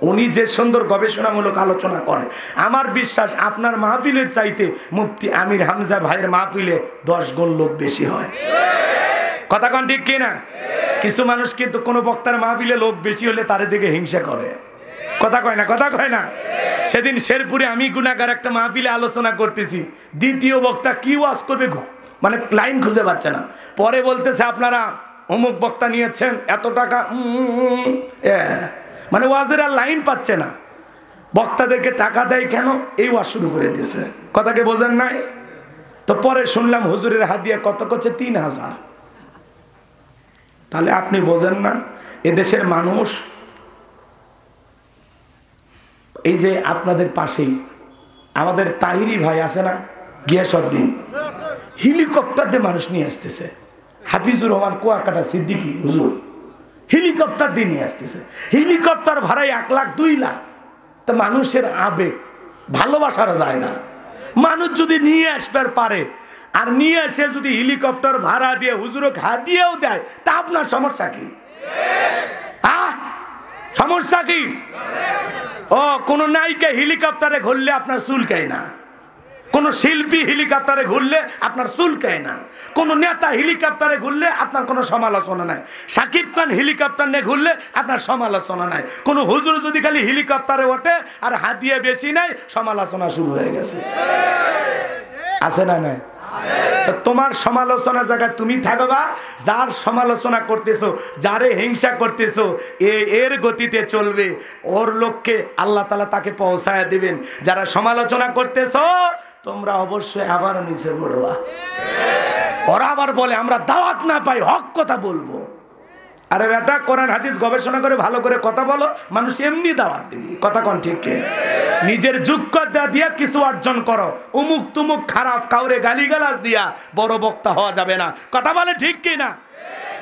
উনি যে সুন্দর গবেষণামূলক আলোচনা করে, আমার বিশ্বাস আপনার মাহফিলের চাইতে মুফতি আমির হামজা ভাইয়ের মাহফিলে 10 গুণ লোক বেশি হয়। কথা কন ঠিক কিনা? কিছু মানুষ কিন্তু কোনো বক্তার মাহফিলে লোক বেশি হলে তার দিকে হিংসা করে। কথা কয় না? কথা কয় না? সেদিন শেরপুরে আমি গুনাহগার একটা মাহফিলে আলোচনা করতেছি, দ্বিতীয় বক্তা কি ওয়াজ করবে মানে লাইন খুঁজে পাচ্ছে না। পরে বলতেছে আপনারা অমুক বক্তা নিয়েছেন এত টাকা, মানে ওয়াজের আর লাইন পাচ্ছে না। বক্তাদেরকে টাকা দেয় কেন? এই ওয়াজ শুরু করে দিয়েছে। কথাকে বোঝেন নাই? তো তো পরে শুনলাম হুজুরের হাদিয়া কত করছে 3000। তাহলে আপনি বোঝেন না এদেশের মানুষ, এই যে আপনাদের পাশেই আমাদের তাহিরি ভাই আছে না, গিয়াসউদ্দিন, হেলিকপ্টার দিয়ে মানুষ নিয়ে আসতেছে। হাফিজুর রহমান কুয়াকাটা সিদ্দিকী হুজুর হেলিকপ্টার দিয়ে নিয়ে আসতেছে। হেলিকপ্টার ভাড়ায় 1 লাখ 2 লাখ। তা মানুষের আবেগ ভালোবাসার জায়গা, মানুষ যদি নিয়ে আসবার পারে আর নিয়ে এসে যদি হেলিকপ্টার ভাড়া দিয়ে হুজুরও হাদিয়াও দেয়, তা আপনার সমস্যা কি? সমস্যা কি? ও কোন নায়িকা হেলিকপ্টারে ঘুরলে আপনার চুলকায় না, কোন শিল্পী হেলিকপ্টারে ঘুরলে আপনার চুলকায় না, কোন নেতা হেলিকপ্টারে ঘুরলে আপনার কোনো সমালোচনা নাই, শাকিব খান হেলিকপ্টার নিয়ে ঘুরলে আপনার সমালোচনা নাই, কোন হুজুর যদি খালি হেলিকপ্টারে ওঠে আর হাদিয়া বেশি নাই, সমালোচনা শুরু হয়ে গেছে। আছে না নাই? তোমার সমালোচনা জায়গায় তুমি থাকবা, যার সমালোচনা করতেছো, যারে হিংসা করতেছো, এর গতিতে চলবে, ওর লক্ষ্যে আল্লাহ তাআলা তাকে পৌঁছায় দিবেন। যারা সমালোচনা করতেছো তোমরা অবশ্যই আবার নিচে পড়বা। ওরা আবার বলে আমরা দাওয়াত না পাই, হক কথা বলবো। আরে বেটা, কোরআন হাদিস গবেষণা করে ভালো করে কথা বলো, মানুষ এমনি দাওয়াত দিবি। কথা কোন ঠিক কি? নিজের যোগ্যতা দিয়া কিছু অর্জন করো, উমুক তুমুক খারাপ কাউরে গালিগালাজ দিয়া বড় বক্তা হওয়া যাবে না। কথা বলে ঠিক কি না?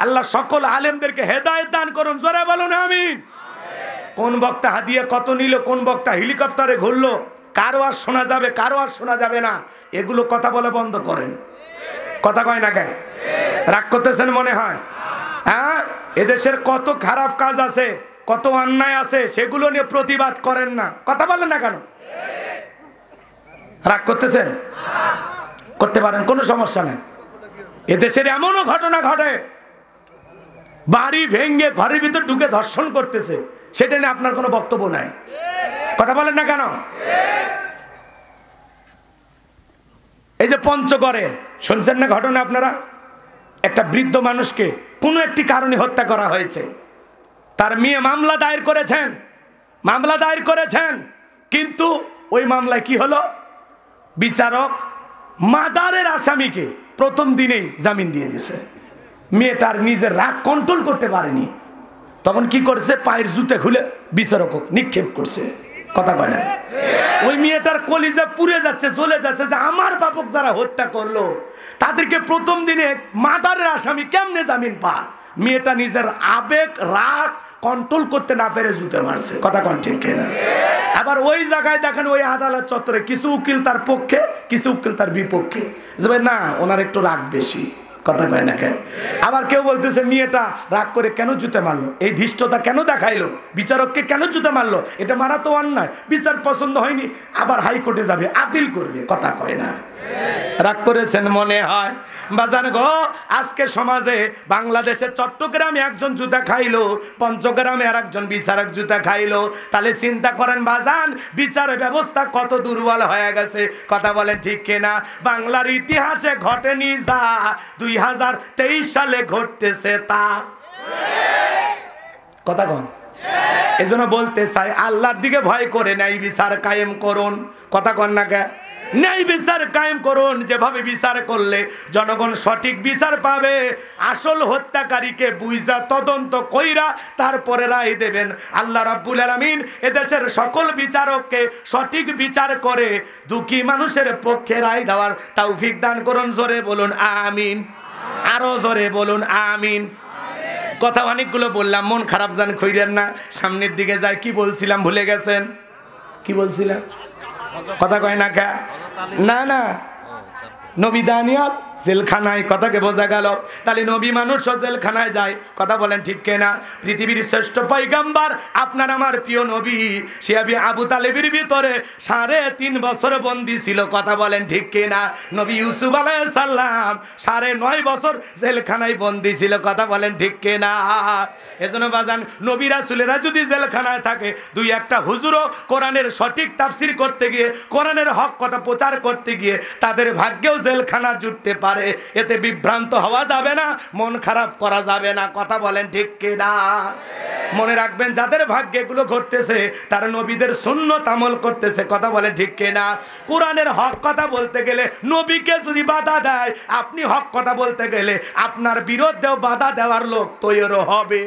আল্লাহ সকল আলেমদেরকে হেদায়েত দান করুন, জোরে বলুন আমিন। কোন বক্তা হাদিয়া কত নিল, কোন বক্তা হেলিকপ্টারে ঘুরলো, কারো আর শোনা যাবে, কারো আর শোনা যাবে না, এগুলো কথা বলে বন্ধ করেন। কথা কয় না কেন? রাগ করতেছেন মনে হয়? হ্যাঁ, এদেশের কত খারাপ কাজ আছে, কত অন্যায় আছে, সেগুলো নিয়ে প্রতিবাদ করেন না, কথা বলেন না কেন? রাগ করতেছেন? করতে পারেন, কোনো সমস্যা নেই। এদেশের এমনও ঘটনা ঘটে, বাড়ি ভেঙ্গে ঘরের ভিতর ঢুকে ধর্ষণ করতেছে, সেটা নিয়ে আপনার কোনো বক্তব্য নাই, কথা বলেন না কেন? এই যে পঞ্চগড়ে শুনছেন না ঘটনা আপনারা, একটা বৃদ্ধ মানুষকে কোনো একটি কারণে হত্যা করা হয়েছে। তার মেয়ে মামলা দায়ের করেছেন, কিন্তু ওই মামলায় কি হলো, বিচারক মার্ডারের আসামিকে প্রথম দিনেই জামিন দিয়ে দিয়েছে। মেয়েটার নিজের রাগ কন্ট্রোল করতে পারেনি, তখন কি করছে, পায়ের জুতে খুলে বিচারক নিক্ষেপ করছে। কথা কয় না? ওই মেয়েটার কলিজা পুড়ে যাচ্ছে, জ্বলে যাচ্ছে যে আমার বাপক যারা হত্যা করলো তাদেরকে প্রথম দিনে মার্ডারের আসামি কেমনে জামিন পা? মেয়েটা নিজের আবেগ রাগ কন্ট্রোল করতে না পেরে জুতে মারছে। কথা কোন ঠিক না? আবার ওই জায়গায় দেখেন, ওই আদালত চত্বরে কিছু উকিল তার পক্ষে, কিছু উকিল তার বিপক্ষে, যে না ওনার একটু রাগ বেশি। কথা কয় না কেন? আবার কেউ বলতেছে মেয়েটা রাগ করে কেন জুতে মারলো, এই ধৃষ্টতা কেন দেখাইলো, বিচারককে কেন জুতে মারলো, এটা মারা তো অন্যায়, বিচার পছন্দ হয়নি, আবার হাইকোর্টে যাবে, আপিল করবে। কথা কয় না? রাগ করেছেন মনে হয়। বাজান গো, আজকে সমাজে বাংলাদেশে চট্টগ্রামে একজন জুতা খাইলো, পঞ্চগ্রামে আর একজন বিচারক জুতা খাইলো, তাহলে চিন্তা করেন বাজান বিচার ব্যবস্থা কত দুর্বল হয়ে গেছে। কথা বলেন ঠিক কিনা? বাংলার ইতিহাসে ঘটেনি যা 2023 সালে ঘটতেছে তা। কথা কন? এজন্য বলতে চাই, আল্লাহর দিকে ভয় করে ন্যায় বিচার কায়েম করুন। কথা কন না কে? ন্যায় বিচার কায়েম করুন, যেভাবে বিচার করলে জনগণ সঠিক বিচার পাবে। আসল হত্যাকারীকে বুঝা তদন্ত কইরা তারপরে রায় দেবেন। আল্লাহ রাব্বুল আলামিন এদেশের সকল বিচারককে সঠিক বিচার করে দুঃখী মানুষের পক্ষে রায় দেওয়ার তৌফিক দান করুন। জোরে বলুন আমিন, আরো জোরে বলুন আমিন। কথা অনেকগুলো বললাম, মন খারাপ জান কইরেন না, সামনের দিকে যাই। কি বলছিলাম ভুলে গেছেন? কি বলছিলাম? কথা কয় না কা? না নবী দানিয়াল জেলখানায়, কথাকে বোঝা গেল। তাহলে নবী মানুষও জেলখানায় যায়। কথা বলেন ঠিক কিনা? পৃথিবীর শ্রেষ্ঠ পয়গম্বর আপনার আমার প্রিয় নবী, সে আবু তালেবের ভিতরে 3.5 বছর বন্দী ছিল। কথা বলেন ঠিক কিনা? নবী ইউসুফ আলাইহিস সালাম 9.5 বছর জেলখানায় বন্দী ছিল। কথা বলেন ঠিক কিনা? এজন্য বাজান, নবী রাসূলেরা যদি জেলখানায় থাকে, 2-1টা হুজুরও কোরআনের সঠিক তাফসীর করতে গিয়ে, কোরআনের হক কথা প্রচার করতে গিয়ে তাদের ভাগ্যেও জেলখানা জুটতে পারে। এতে বিভ্রান্ত হওয়া যাবে না, মন খারাপ করা যাবে না। কথা বলেন ঠিক কিনা? মনে রাখবেন, যাদের ভাগ্যে এগুলো ঘটতেছে তারা নবীদের সুন্নত আমল করতেছে। কথা বলে ঠিক কিনা? কোরআনের হক কথা বলতে গেলে নবীকে যদি বাধা দেয়, আপনি হক কথা বলতে গেলে আপনার বিরুদ্ধেও বাধা দেওয়ার লোক তৈরি হবে।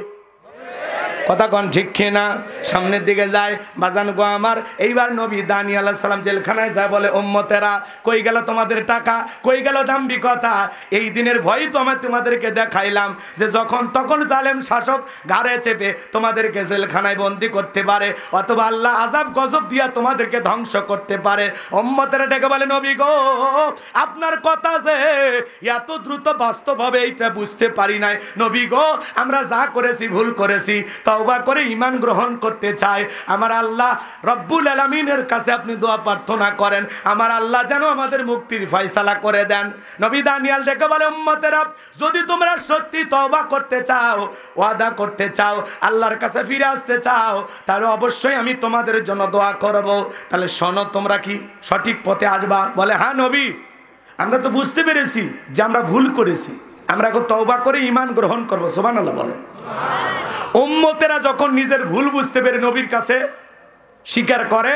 কথা কন ঠিক কিনা? সামনের দিকে যায় বাজান গো আমার। এইবার নবী দানিয়েল আলাইহিস সালাম জেলখানায় যায়, বলে উম্মতেরা কই গেল তোমাদের টাকা, কই গেল দাম্ভিকতা? এই দিনের ভয় তো আমি তোমাদেরকে দেখাইলাম যে যখন তখন জালেম শাসক ঘাড়ে চেপে তোমাদেরকে জেলখানায় বন্দি করতে পারে, অথবা আল্লাহ আযাব গজব দিয়া তোমাদেরকে ধ্বংস করতে পারে। উম্মতেরা ডেকে বলে নবী গো, আপনার কথা যে এত দ্রুত বাস্তব হবে এইটা বুঝতে পারি নাই। নবী গো, আমরা যা করেছি ভুল করেছি, তওবা করে ঈমান গ্রহণ করতে চাই। আমার আল্লাহ রব্বুল আলামিনের কাছে আপনি দোয়া প্রার্থনা করেন, আমার আল্লাহ যেন আমাদের মুক্তির ফয়সালা করে দেন। নবী দানিয়েল ডেকে বলে উম্মতেরা, যদি তোমরা সত্যি তওবা করতে চাও, ওয়াদা করতে চাও, আল্লাহর কাছে ফিরে আসতে চাও, তাহলে অবশ্যই আমি তোমাদের জন্য দোয়া করব। তাহলে শোনো, তোমরা কি সঠিক পথে আসবা? বলে হ্যাঁ নবী, আমরা তো বুঝতে পেরেছি যে আমরা ভুল করেছি, আমরা এখন তওবা করে ঈমান গ্রহণ করব। সুবহানাল্লাহ বলে। উম্মতেরা যখন নিজের ভুল বুঝতে পেরে নবীর কাছে স্বীকার করে,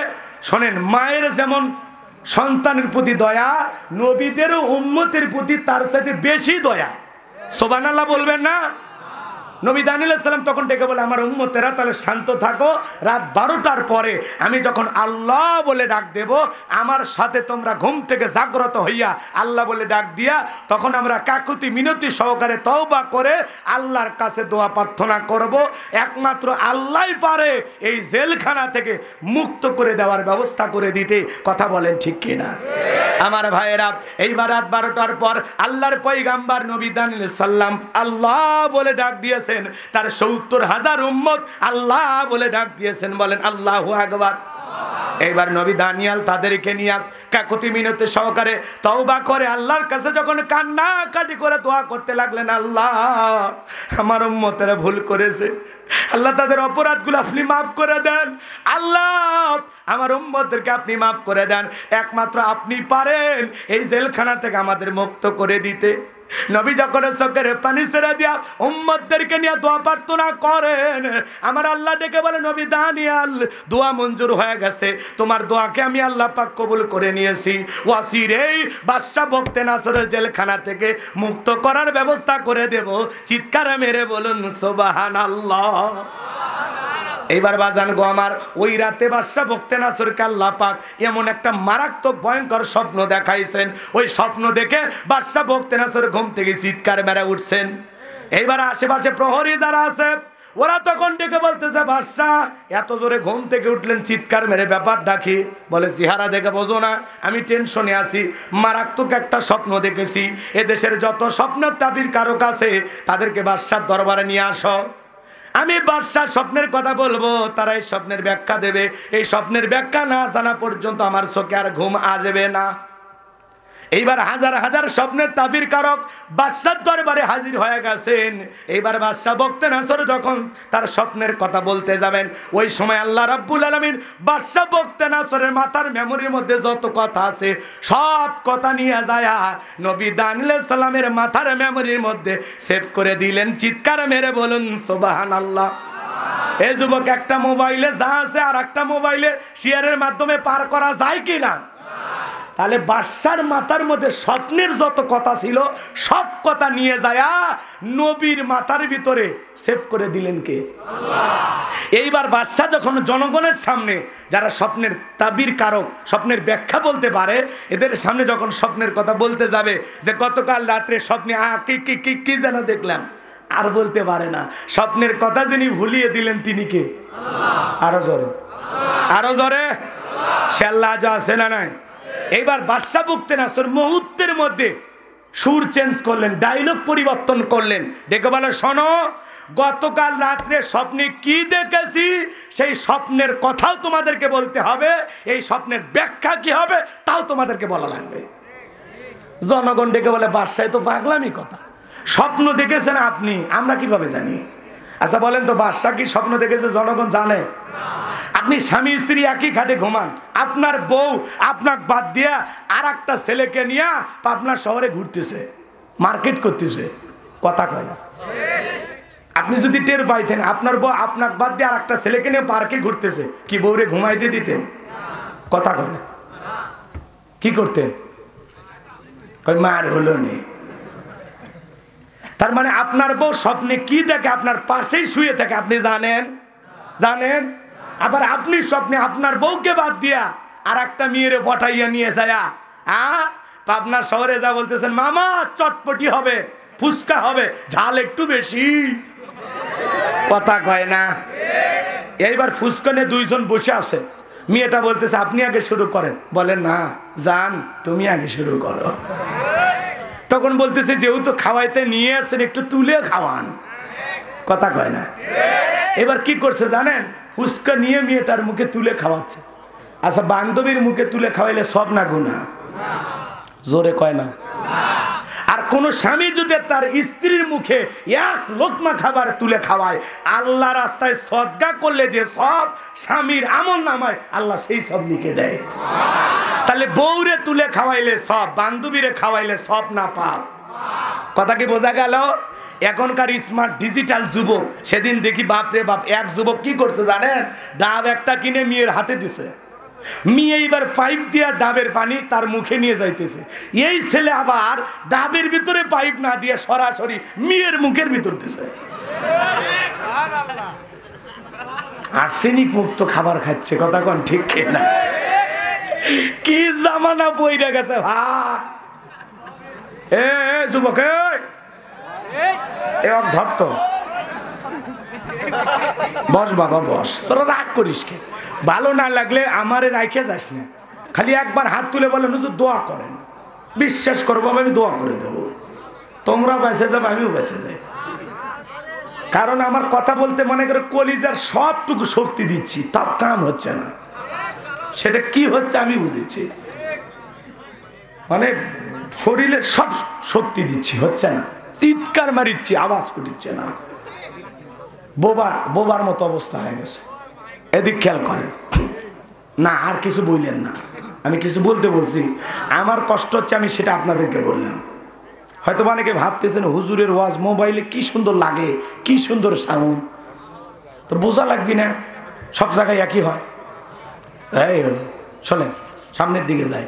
শোনেন, মায়ের যেমন সন্তানের প্রতি দয়া, নবীদেরও উম্মতের প্রতি তার সাথে বেশি দয়া। সুবহানাল্লাহ বলবেন না? নবী দানিয়েল আলাইহিস সালাম তখন ডেকে বলে আমার উম্মতেরা তাহলে শান্ত থাকো, রাত 12টার পরে আমি যখন আল্লাহ বলে ডাক দেব, আমার সাথে তোমরা ঘুম থেকে জাগ্রত হইয়া আল্লাহ বলে ডাক দিয়া তখন আমরা কাকুতি মিনতি সহকারে তওবা করে আল্লাহর কাছে দোয়া প্রার্থনা করব। একমাত্র আল্লাহই পারে এই জেলখানা থেকে মুক্ত করে দেওয়ার ব্যবস্থা করে দিতে। কথা বলেন ঠিক কিনা? আমার ভাইয়েরা, এইবার রাত 12টার পর আল্লাহর পয়গাম্বার নবী দানিয়েল আলাইহিস সালাম আল্লাহ বলে ডাক দিয়েছেন, তার 70,000 উম্মত আল্লাহ বলে ডাক দিয়েছেন। বলেন আল্লাহু আকবার। এইবার নবী দানিয়েল তাদেরকে নিয়ে কাকুতি মিনতি সহকারে তওবা করে আল্লাহর কাছে যখন কান্নাকাটি করে দোয়া করতে লাগলেন, আল্লাহ আমার উম্মতেরা ভুল করেছে, আল্লাহ তাদের অপরাধগুলো আপনি মাফ করে দেন, আল্লাহ আমার উম্মতদেরকে আপনি মাফ করে দেন, একমাত্র আপনি পারেন এই জেলখানা থেকে আমাদের মুক্ত করে দিতে। নবী যখন চোখের পানি ছেড়ে দিয়া উম্মতদেরকে নিয়ে দোয়া প্রার্থনা করেন, আমার আল্লাহ ডেকে বলে নবী দানিয়েল, দোয়া মঞ্জুর হয়ে গেছে, তোমার দোয়াকে আমি আল্লাহ পাক কবুল করে নিয়েছি। ওয়াসির এই বাদশা বখতে নাসরের জেলখানা থেকে মুক্ত করার ব্যবস্থা করে দেব। চিৎকার মেরে বলুন সুবহানাল্লাহ। এইবার বাজান গো আমার, ওই রাতে বাদশা বখতে নাসরকে আল্লাহ পাক এমন একটা মারাত্মক ভয়ঙ্কর স্বপ্ন দেখাইছেন, ওই স্বপ্ন দেখে বাদশা বখতে নাসর ঘুম থেকে চিৎকার মেরে উঠছেন। এইবার আশেপাশে প্রহরী যারা আছে ওরা তখন ডেকে বলতেছে, বাদশা এত জোরে ঘুম থেকে উঠলেন, চিৎকার মেরে ব্যাপার ডাকি? বলে চেহারা দেখে বোঝো না আমি টেনশনে আছি, মারাত্মক একটা স্বপ্ন দেখেছি, এদেশের যত স্বপ্নের তাবির কারক আছে তাদেরকে বাদশার দরবারে নিয়ে আসো। আমি বাদশার স্বপ্নের কথা বলবো, তারা এই স্বপ্নের ব্যাখ্যা দেবে। এই স্বপ্নের ব্যাখ্যা না জানা পর্যন্ত আমার চোখে আর ঘুম আসবে না। এইবার হাজার হাজার স্বপ্নের তাবির কারক বাদশার দরবারে হাজির হয়ে গেছেন। এইবার বাদশা বখতে নাসর যখন তার স্বপ্নের কথা বলতে যাবেন, ওই সময় আল্লাহ রাব্বুল আলামিন বাদশা বখতে নাসরের মাথার মেমোরির মধ্যে যত কথা আছে সব কথা নিয়ে যায় নবী দানিয়েল আলাইহিস সালামের মাথার মেমোরির মধ্যে সেভ করে দিলেন। চিৎকার মেরে বলুন সুবহানাল্লাহ। এই যুবক, একটা মোবাইলে যা আছে আর একটা মোবাইলে শেয়ারের মাধ্যমে পার করা যায় কিনা? তাহলে বাদশার মাথার মধ্যে স্বপ্নের যত কথা ছিল সব কথা নিয়ে যায় নবীর মাথার ভিতরে সেভ করে দিলেন কে? আল্লাহ। এইবার বাদশা যখন জনগণের সামনে, যারা স্বপ্নের তাবির কারক, স্বপ্নের ব্যাখ্যা বলতে পারে, এদের সামনে যখন স্বপ্নের কথা বলতে যাবে যে গতকাল রাত্রে স্বপ্নে কি যেন দেখলাম, আর বলতে পারে না। স্বপ্নের কথা যিনি ভুলিয়ে দিলেন তিনি কে? আল্লাহ। আরো জোরে, আরো জোরে। সে আল্লাহ আজ আছে না নাই? এইবার বাদশা বখতে নাসর মুহূর্তের মধ্যে সুর চেঞ্জ করলেন, ডায়লগ পরিবর্তন করলেন, ডেকে বলে শোনো, গতকাল রাত্রে স্বপ্নে কি দেখেছি সেই স্বপ্নের কথাও তোমাদেরকে বলতে হবে, এই স্বপ্নের ব্যাখ্যা কি হবে তাও তোমাদেরকে বলা লাগবে। জনগণ ডেকে বলে বাদশায় তো পাগলামি কথা, স্বপ্ন দেখেছেন আপনি, আমরা কিভাবে জানি? আচ্ছা বলেন তো, বাদশা কি স্বপ্ন দেখেছে জনগণ জানে? আপনি স্বামী স্ত্রী একই খাটে ঘুমান, আপনার বউ আপনার বাদ দিয়া আর একটা ছেলেকে নিয়ে পাবনা শহরে ঘুরতেছে, মার্কেট করতেছে, কথা কয় না। আপনি যদি টের পাইতেন আপনার বউ আপনার বাদ দিয়ে আর একটা ছেলেকে নিয়ে পার্কে ঘুরতেছে, কি বউরে ঘুমাইতে দিতেন? কথা কয় না। কি করতেন? মার হলো নি। তার মানে আপনার বউ স্বপ্নে কি দেখে আপনার পাশেই শুয়ে থাকে আপনি জানেন? জানেন? আবার আপনি স্বপ্নে আপনার বউকে বাদ দিয়া আর একটা মেয়েরে পটাইয়া নিয়ে যায়, আপনার শহরে যা বলতেছেন মামা চটপটি হবে, ফুচকা হবে, ঝাল একটু বেশি। কথা কয় না। এইবার ফুচকা নিয়ে দুইজন বসে আছে, মেয়েটা বলতেছে আপনি আগে শুরু করেন, বলেন না জান তুমি আগে শুরু করো। তখন বলতেছে যেহেতু খাওয়াইতে নিয়ে আসছেন একটু তুলে খাওয়ান। কথা কয় না। এবার কি করছে জানেন? ফুচকা নিয়ে মেয়েটার মুখে তুলে খাওয়াচ্ছে। আচ্ছা বান্ধবীর মুখে তুলে খাওয়াইলে সব না গুনাহ? জোরে কয় না। আর কোন স্বামী যদি তার স্ত্রীর মুখে এক লোকমা খাবার তুলে খাওয়ায়, আল্লাহ রাস্তায় সদকা করলে যে সব স্বামীর আমল নামায় আল্লাহ সেই সব লিখে দেয়। তাহলে বউরে তুলে খাওয়াইলে সব, বান্ধবীরে খাওয়াইলে সব না পাপ। কথা কি বোঝা গেল? এখনকার স্মার্ট ডিজিটাল যুবক, সেদিন দেখি বাপরে বাপ, এক যুবক কি করছে জানেন? ডাব একটা কিনে মেয়ের হাতে দিছে, মেয়ে এবার পাইপ দিয়া ডাবের পানি তার মুখে নিয়ে যাইতেছে। এই ছেলে আবার ডাবের ভিতরে পাইপ না দিয়ে সরাসরি মেয়ের মুখের ভিতর দিছে। আর্সেনিক মুক্ত খাবার খাচ্ছে। কথা কোন ঠিক না? কি জামানা বইরা গেছে ভাই। এ যুবক ধরত বস বাবা বস, তোরা রাগ করিস কে? ভালো না লাগলে আমারে রাইখে যাস না, খালি একবার হাত তুলে বলেন হুজুর দোয়া করেন, বিশ্বাস করবো আমি দোয়া করে দেবো, তোমরা বেঁচে যাবে আমিও বেঁচে যাই। কারণ আমার কথা বলতে মনে করে কলিজার সবটুকু শক্তি দিচ্ছি, তাও কাম হচ্ছে না। সেটা কি হচ্ছে আমি বুঝেছি, মানে শরীরের সব শক্তি দিচ্ছি, হচ্ছে না। চিৎকার মারিচ্ছি, আওয়াজ ফুটিচ্ছে না, বোবার মতো অবস্থা হয়ে গেছে। এদিক খেয়াল করেন না, আর কিছু বললেন না, আমি কিছু বলতে বলছি, আমার কষ্ট হচ্ছে, আমি সেটা আপনাদেরকে বললাম। হয়তো অনেকে ভাবতেছেন হুজুরের ওয়াজ মোবাইলে কি সুন্দর লাগে, কি সুন্দর সাউন্ড, তো বোঝা লাগবি না, সব জায়গায় একই হয়। এই হলো, চলেন সামনের দিকে যাই,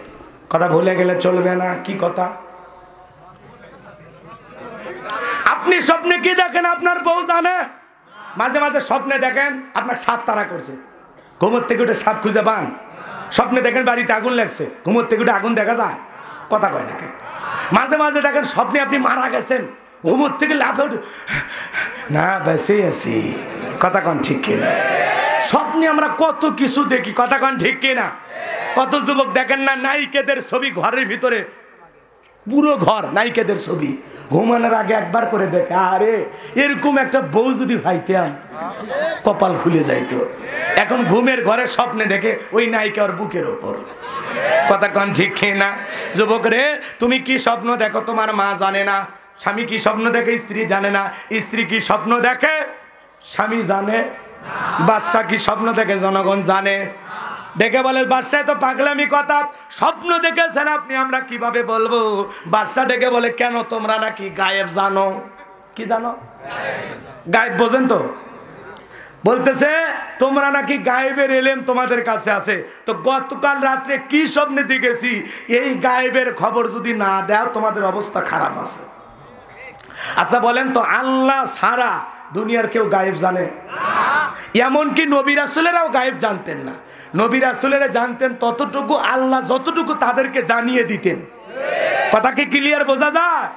কথা ভুলে গেলে চলবে না। কি কথা? আপনি স্বপ্নে কি দেখেন আপনার বউ জানে? মাঝে মাঝে স্বপ্নে দেখেন আপনার সাপ তাড়া করছে, ঘুমোর থেকে উঠে সাপ খুঁজে পান। স্বপ্নে দেখেন বাড়িতে আগুন লাগছে, ঘুমোর থেকে উঠে আগুন দেখা যায়? কথা কয় না। মাঝে মাঝে দেখেন স্বপ্নে আপনি মারা গেছেন, ঘুমোর থেকে লাফে উঠে না বেঁচে আছি। কথা কন ঠিক কিনা? স্বপ্নে আমরা কত কিছু দেখি, কথা কন ঠিক কিনা? কত যুবক দেখেন না নায়িকাদের ছবি ঘরের ভিতরে, পুরো ঘর নায়িকাদের ছবি, ঘুমানোর আগে একবার করে দেখে, আরে এরকম একটা বউ যদি ভাইতাম কপাল খুলে যাইতো। এখন ঘুমের ঘরে স্বপ্নে দেখে ওই নায়িকা ওর বুকের ওপর। কথা কন ঠিক না? যুবক রে, তুমি কি স্বপ্ন দেখো তোমার মা জানে না, স্বামী কি স্বপ্ন দেখে স্ত্রী জানে না, স্ত্রী কি স্বপ্ন দেখে স্বামী জানে, বাদশা কি স্বপ্ন দেখে জনগণ জানে। দেখে বলে বাদশাহ তো পাগলামি কথা, স্বপ্ন দেখেছেন আপনি, আমরা কিভাবে বলবো? বাদশাহ ডেকে বলে কেন তোমরা নাকি গায়েব জানো? কি জানো? গায়েব বোঝেন তো? বলতেছে তোমরা নাকি গায়েবের এলেম তোমাদের কাছে আছে, তো গতকাল রাত্রে কি স্বপ্নে দেখেছি, এই গায়েবের খবর যদি না দাও তোমাদের অবস্থা খারাপ আছে। আচ্ছা বলেন তো, আল্লাহ ছাড়া দুনিয়ার কেউ গায়েব জানে? এমনকি নবী রাসূলেরাও গায়েব জানতেন না। নবী রাসূলেরা জানতেন ততটুকু আল্লাহ যতটুকু তাদেরকে জানিয়ে দিতেন। কথা কি ক্লিয়ার বোঝা যায়?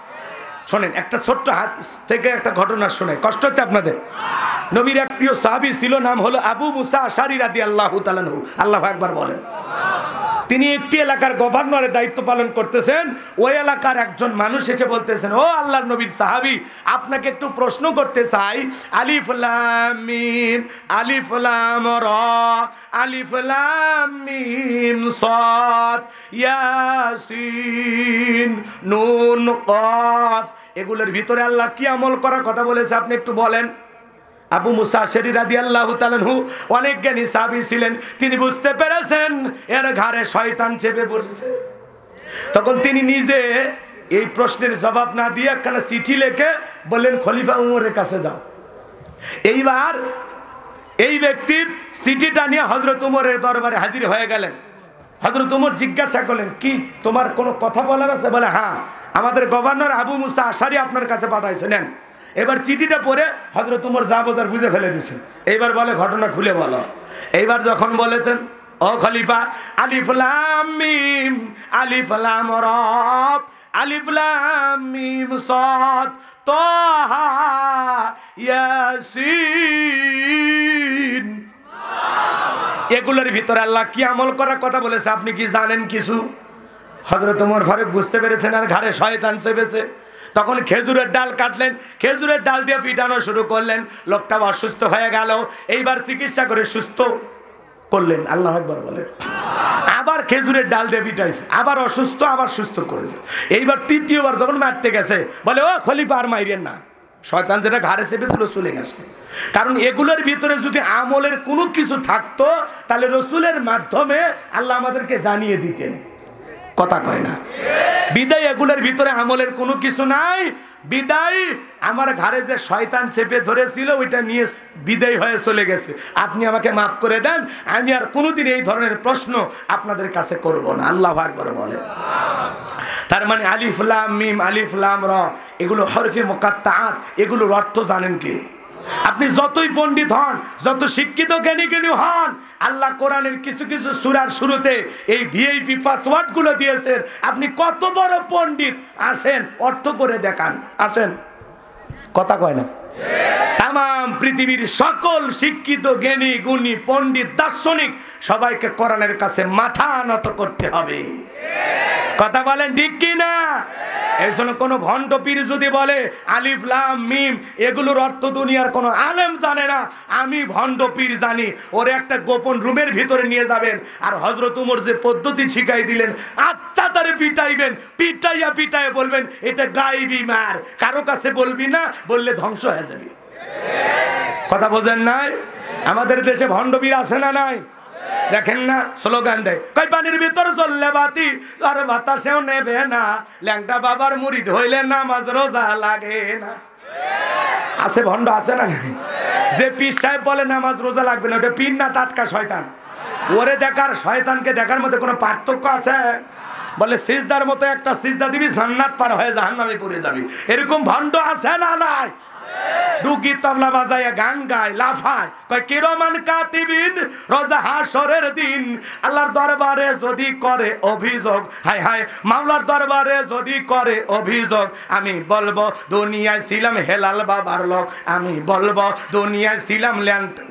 শোনেন, একটা ছোট্ট হাত থেকে একটা ঘটনা শুনে কষ্ট হচ্ছে আপনাদের। নবীর এক প্রিয় সাহাবী ছিল, নাম হলো আবু মুসা আশআরী রাদিয়াল্লাহু তাআলা আনহু। আল্লাহু আকবার বলেন। তিনি একটি এলাকার গভর্নরের দায়িত্ব পালন করতেছেন। ওই এলাকার একজন মানুষ এসে বলতেছেন, ও আল্লাহর নবীর সাহাবী, আপনাকে একটু প্রশ্ন করতে চাই। আলিফ লাম মিম, আলিফ লাম রা, আলিফ লাম মিম সাদ, ইয়াসিন, নুন, কফ, এগুলোর ভিতরে আল্লাহ কি আমল করার কথা বলেছে আপনি একটু বলেন। আবু মুসা আশআরী রাদিয়াল্লাহু তাআলা আনহু অনেক জ্ঞানী সাহাবী ছিলেন, তিনি বুঝতে পেরেছেন এর ঘাড়ে শয়তান চেপে বসেছে। তখন তিনি নিজে এই প্রশ্নের জবাব না দিয়ে একখানা চিঠি লিখে বললেন খলিফা উমরের কাছে যাও, এইবার এই ব্যক্তি চিঠিটা নিয়ে হযরত উমরের দরবারে হাজির হয়ে গেলেন। হযরত উমর জিজ্ঞাসা করলেন, কি তোমার কোনো কথা বলার আছে? বলে, হ্যাঁ, আমাদের গভর্নর আবু মুসা আশারি আপনার কাছে পাঠাইছে, নেন। এবার চিঠিটা পড়ে হযরত উমর যা বোঝার বুঝে ফেলে দিয়েছেন। এইবার বলে, ঘটনা খুলে বলো। এইবার যখন বলেছেন, ও খলিফা, আলিফ লাম মিম, আলিফ লাম র, আলিফ লাম মিম সাদ তাহা ইয়াসিন, এগুলোর ভিতরে আল্লাহ কি আমল করার কথা বলেছে আপনি কি জানেন কিছু? হযরত ওমর ফারুক বুঝতে পেরেছেন আর ঘাড়ে শয়তান চেপেছে। তখন খেজুরের ডাল কাটলেন, খেজুরের ডাল দিয়ে পিটানো শুরু করলেন। লোকটা অসুস্থ হয়ে গেল। এইবার চিকিৎসা করে সুস্থ করলেন। আল্লাহু আকবার বলেন। আবার খেজুরের ডাল দিয়ে পিটাইছে, আবার অসুস্থ, আবার সুস্থ করেছে। এইবার তৃতীয়বার যখন মারতে গেছে, বলে, ও খলিফা আর মাইরেন না, শয়তান যেটা ঘাড়ে চেপেছিল চলে গেছে। কারণ এগুলোর ভিতরে যদি আমলের কোনো কিছু থাকতো তাহলে রসুলের মাধ্যমে আল্লাহ আমাদেরকে জানিয়ে দিতেন। কথা কয় না? বিদায় এগুলোর ভিতরে আমলের কোনো কিছু নাই। বিদায় আমার ঘাড়ে যে শয়তান চেপে ধরেছিল ওইটা নিয়ে বিদায় হয়ে চলে গেছে। আপনি আমাকে মাফ করে দেন, আমি আর কোনোদিন এই ধরনের প্রশ্ন আপনাদের কাছে করব না। আল্লাহু আকবার বলে। তার মানে আলিফ লাম মিম, আলিফ লাম র, এগুলো হরফে মুকাত্তাআত, এগুলোর অর্থ জানেন কি? আপনি যতই পণ্ডিত হন, যত শিক্ষিত জ্ঞানী হন, আল্লাহ কোরআনের কিছু কিছু সূরার শুরুতে এই ভিআইপি পাসওয়ার্ড গুলো দিয়েছেন। আপনি কত বড় পণ্ডিত, আসেন অর্থ করে দেখান, আসেন। কথা কয় না? তাম পৃথিবীর সকল শিক্ষিত জ্ঞানী গুণী পণ্ডিত দার্শনিক সবাইকে কোরআনের কাছে মাথা নত করতে হবে। কথা বলেন ঠিক কি না? এই জন্য কোনো ভণ্ড পীর যদি বলে আলিফ লাম মিম এগুলোর অর্থ দুনিয়ার কোনো আলেম জানে না, আমি ভণ্ড পীর জানি, ওর একটা গোপন রুমের ভিতরে নিয়ে যাবেন আর হযরত উমর যে পদ্ধতি শিখাই দিলেন, আচ্ছা তারে পিটাইবেন, পিটাইয়া পিটাইয়া বলবেন এটা গায়েবী মার, কারো কাছে বলবি না, বললে ধ্বংস হয়ে যাবে। কথা বোঝেন নাই? আমাদের দেশে ভণ্ড পীর আছে না নাই? দেখেন না, স্লোগান দেয়, কই পানির ভিতর চললে বাতি আর বাতাসেও নেবে না, ল্যাংটা বাবার মুরিদ হইলে নামাজ রোজা লাগে না। আছে ভণ্ড, আছে না? যে পীর সাহেব বলে নামাজ রোজা লাগবে না, ওটা পীর না টাটকা শয়তান। ওরে দেখার শয়তানকে দেখার মধ্যে কোনো পার্থক্য আছে? বলে সিজদার মতো একটা সিজদা দিবি, জান্নাত পার হয়ে জাহান্নামে পড়ে যাবি। এরকম ভণ্ড আছে না নাই? ডুকি তবলা বাজায় গান গায়, লাফায়, কয় কিরমান কাতিবিন রোজা হাসরের দিন আল্লাহর দরবারে যদি করে অভিযোগ, হায় হায় মাওলার দরবারে যদি করে অভিযোগ, আমি বলবো দুনিয়ায় ছিলাম হেলাল বাবার লোক, আমি বলবো দুনিয়ায় ছিলাম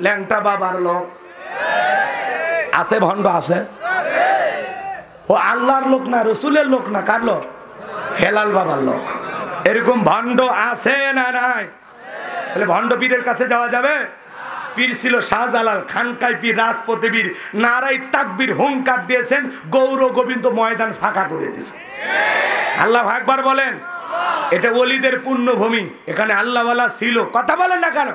ল্যাংটা বাবার লোক। আছে ভণ্ড, আছে। ও আল্লাহর লোক না, রসুলের লোক না, কার লোক? হেলাল বাবার লোক। এরকম ভণ্ড আছে না নাই? তাহলে ভণ্ড পীরের কাছে যাওয়া যাবে? পীর ছিল শাহজালাল, খানকাই পীর, রাজপথে পীর, নারাই তাকবীর হুঙ্কার দিয়েছেন, গৌর গোবিন্দ ময়দান ফাঁকা করে দিয়েছে। আল্লাহু আকবার বলেন। এটা ওলিদের পুণ্যভূমি, এখানে আল্লাহওয়ালা ছিল। কথা বলেন না কেন?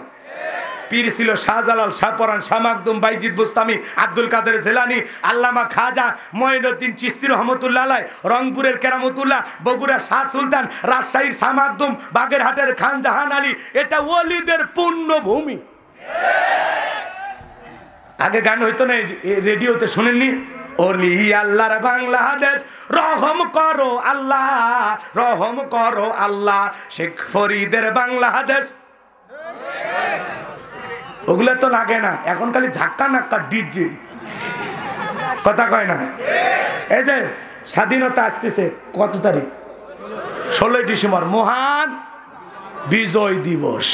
পীর ছিল শাহজালাল, শাহপরান, শাহ মাকদুম, বাইজিদ বুস্তামি, আব্দুল কাদের জিলানী, আল্লামা খাজা, মঈনুদ্দিন চিশতি রহমতুল্লাহ আলাইহ, রংপুরের কেরামতুল্লাহ, বগুড়ার শাহ সুলতান, রাজশাহীর শাহ মাকদুম, বাগেরহাটের খান জাহান আলী। এটা ওলিদের পুণ্যভূমি। আগে গান হইতো না, রেডিওতে শুনেননি? ওলি আল্লাহর বাংলাদেশ, রহম করো আল্লাহ, রহম করো আল্লাহ, শেখ ফরিদের বাংলাদেশ। ওগুলো তো লাগে না, এখন খালি ঝাক্কা নাক্কা ডিজে। কথা কয় না? এই যে স্বাধীনতা আসতেছে, কত তারিখ? 16 ডিসেম্বর, মহান বিজয় দিবস।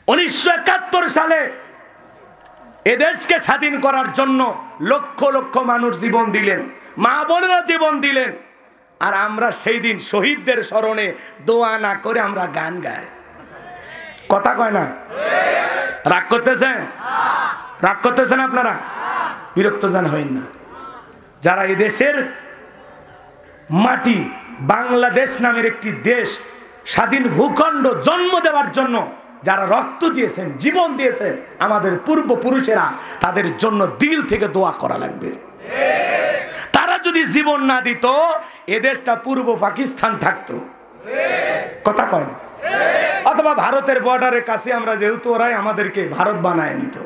1971 সালে এদেশকে স্বাধীন করার জন্য লক্ষ লক্ষ মানুষ জীবন দিলেন, মা বোনেরা জীবন দিলেন। আর আমরা সেই দিন শহীদদের স্মরণে দোয়া না করে আমরা গান গাই। কথা কয় না? রাগ করতেছেন? রাগ করতেছেন আপনারা? বিরক্ত যেন হইন না। যারা এদেশের মাটি, বাংলাদেশ নামের একটি দেশ, স্বাধীন ভূখণ্ড জন্ম দেওয়ার জন্য যারা রক্ত দিয়েছেন, জীবন দিয়েছেন, আমাদের পূর্বপুরুষেরা, তাদের জন্য দিল থেকে দোয়া করা লাগবে। তারা যদি জীবন না দিত, এদেশটা পূর্ব পাকিস্তান থাকতো। কথা কয় না? অথবা ভারতের বর্ডারের কাছে আমরা যেহেতু, ওরাই আমাদেরকে ভারত বানায় নিত।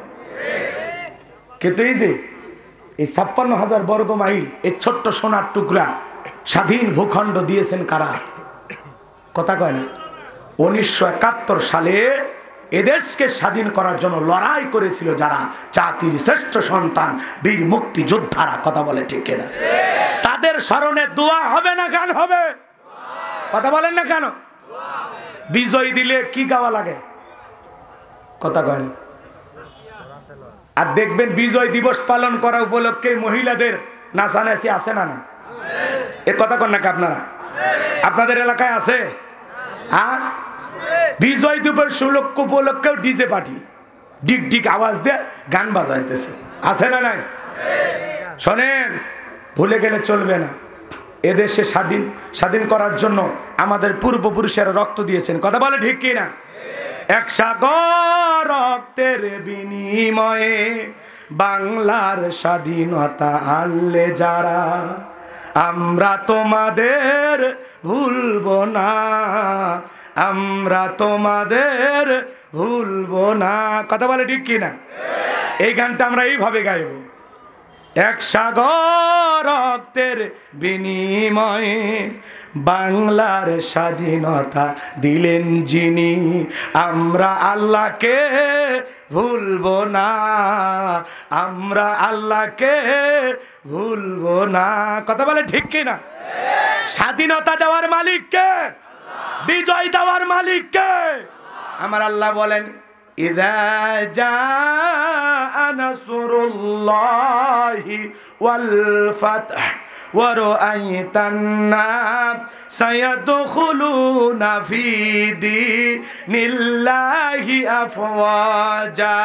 কিন্তু এই যে এই 56,000 বর্গ মাইল, এই ছোট্ট সোনার টুকরা স্বাধীন ভূখণ্ড দিয়েছেন কারা? কথা কয় না? 1971 সালে এদেশকে স্বাধীন করার জন্য লড়াই করেছিল যারা, জাতির শ্রেষ্ঠ সন্তান বীর মুক্তিযোদ্ধারা। কথা বলে ঠিক কিনা? তাদের স্মরণে দোয়া হবে না গান হবে? কথা বলেন না কেন? বিজয় দিলে কি গাওয়া লাগে? কথা কয় না? আর দেখবেন বিজয় দিবস পালন করা উপলক্ষে মহিলাদের নাচানাচি আছে না? না, এ কথা কন নাকি আপনারা? আপনাদের এলাকায় আছে? হ্যাঁ, বিজয় দিবস উপলক্ষেও ডিজে পার্টি ডিক ডিক আওয়াজ দিয়ে গান বাজাইতেছে, আছে না নাই? শোনেন, ভুলে গেলে চলবে না। এদেশে স্বাধীন করার জন্য আমাদের পূর্বপুরুষেরা রক্ত দিয়েছেন। কথা বলে ঠিক কিনা? এক সাগর রক্তের বিনিময়ে বাংলার স্বাধীনতা আনলে যারা, আমরা তোমাদের ভুলবো না, আমরা তোমাদের ভুলবো না। কথা বলে ঠিক কিনা? এই গানটা আমরা এইভাবে গাইব। এক সাগর রক্তের বিনিময়ে বাংলার স্বাধীনতা দিলেন যিনি, আমরা আল্লাহকে ভুলবো না, আমরা আল্লাহকে ভুলবো না। কথা বলে ঠিক কিনা? স্বাধীনতা দেওয়ার মালিক কে? বিজয় দেওয়ার মালিক কে? আমার আল্লাহ বলেন, ইযা জাআ নাসরুল্লাহি ওয়াল ফাতহ ওয়া রাআইতান নাস ইয়াদখুলুনা ফি দীনিল্লাহি আফওয়াজা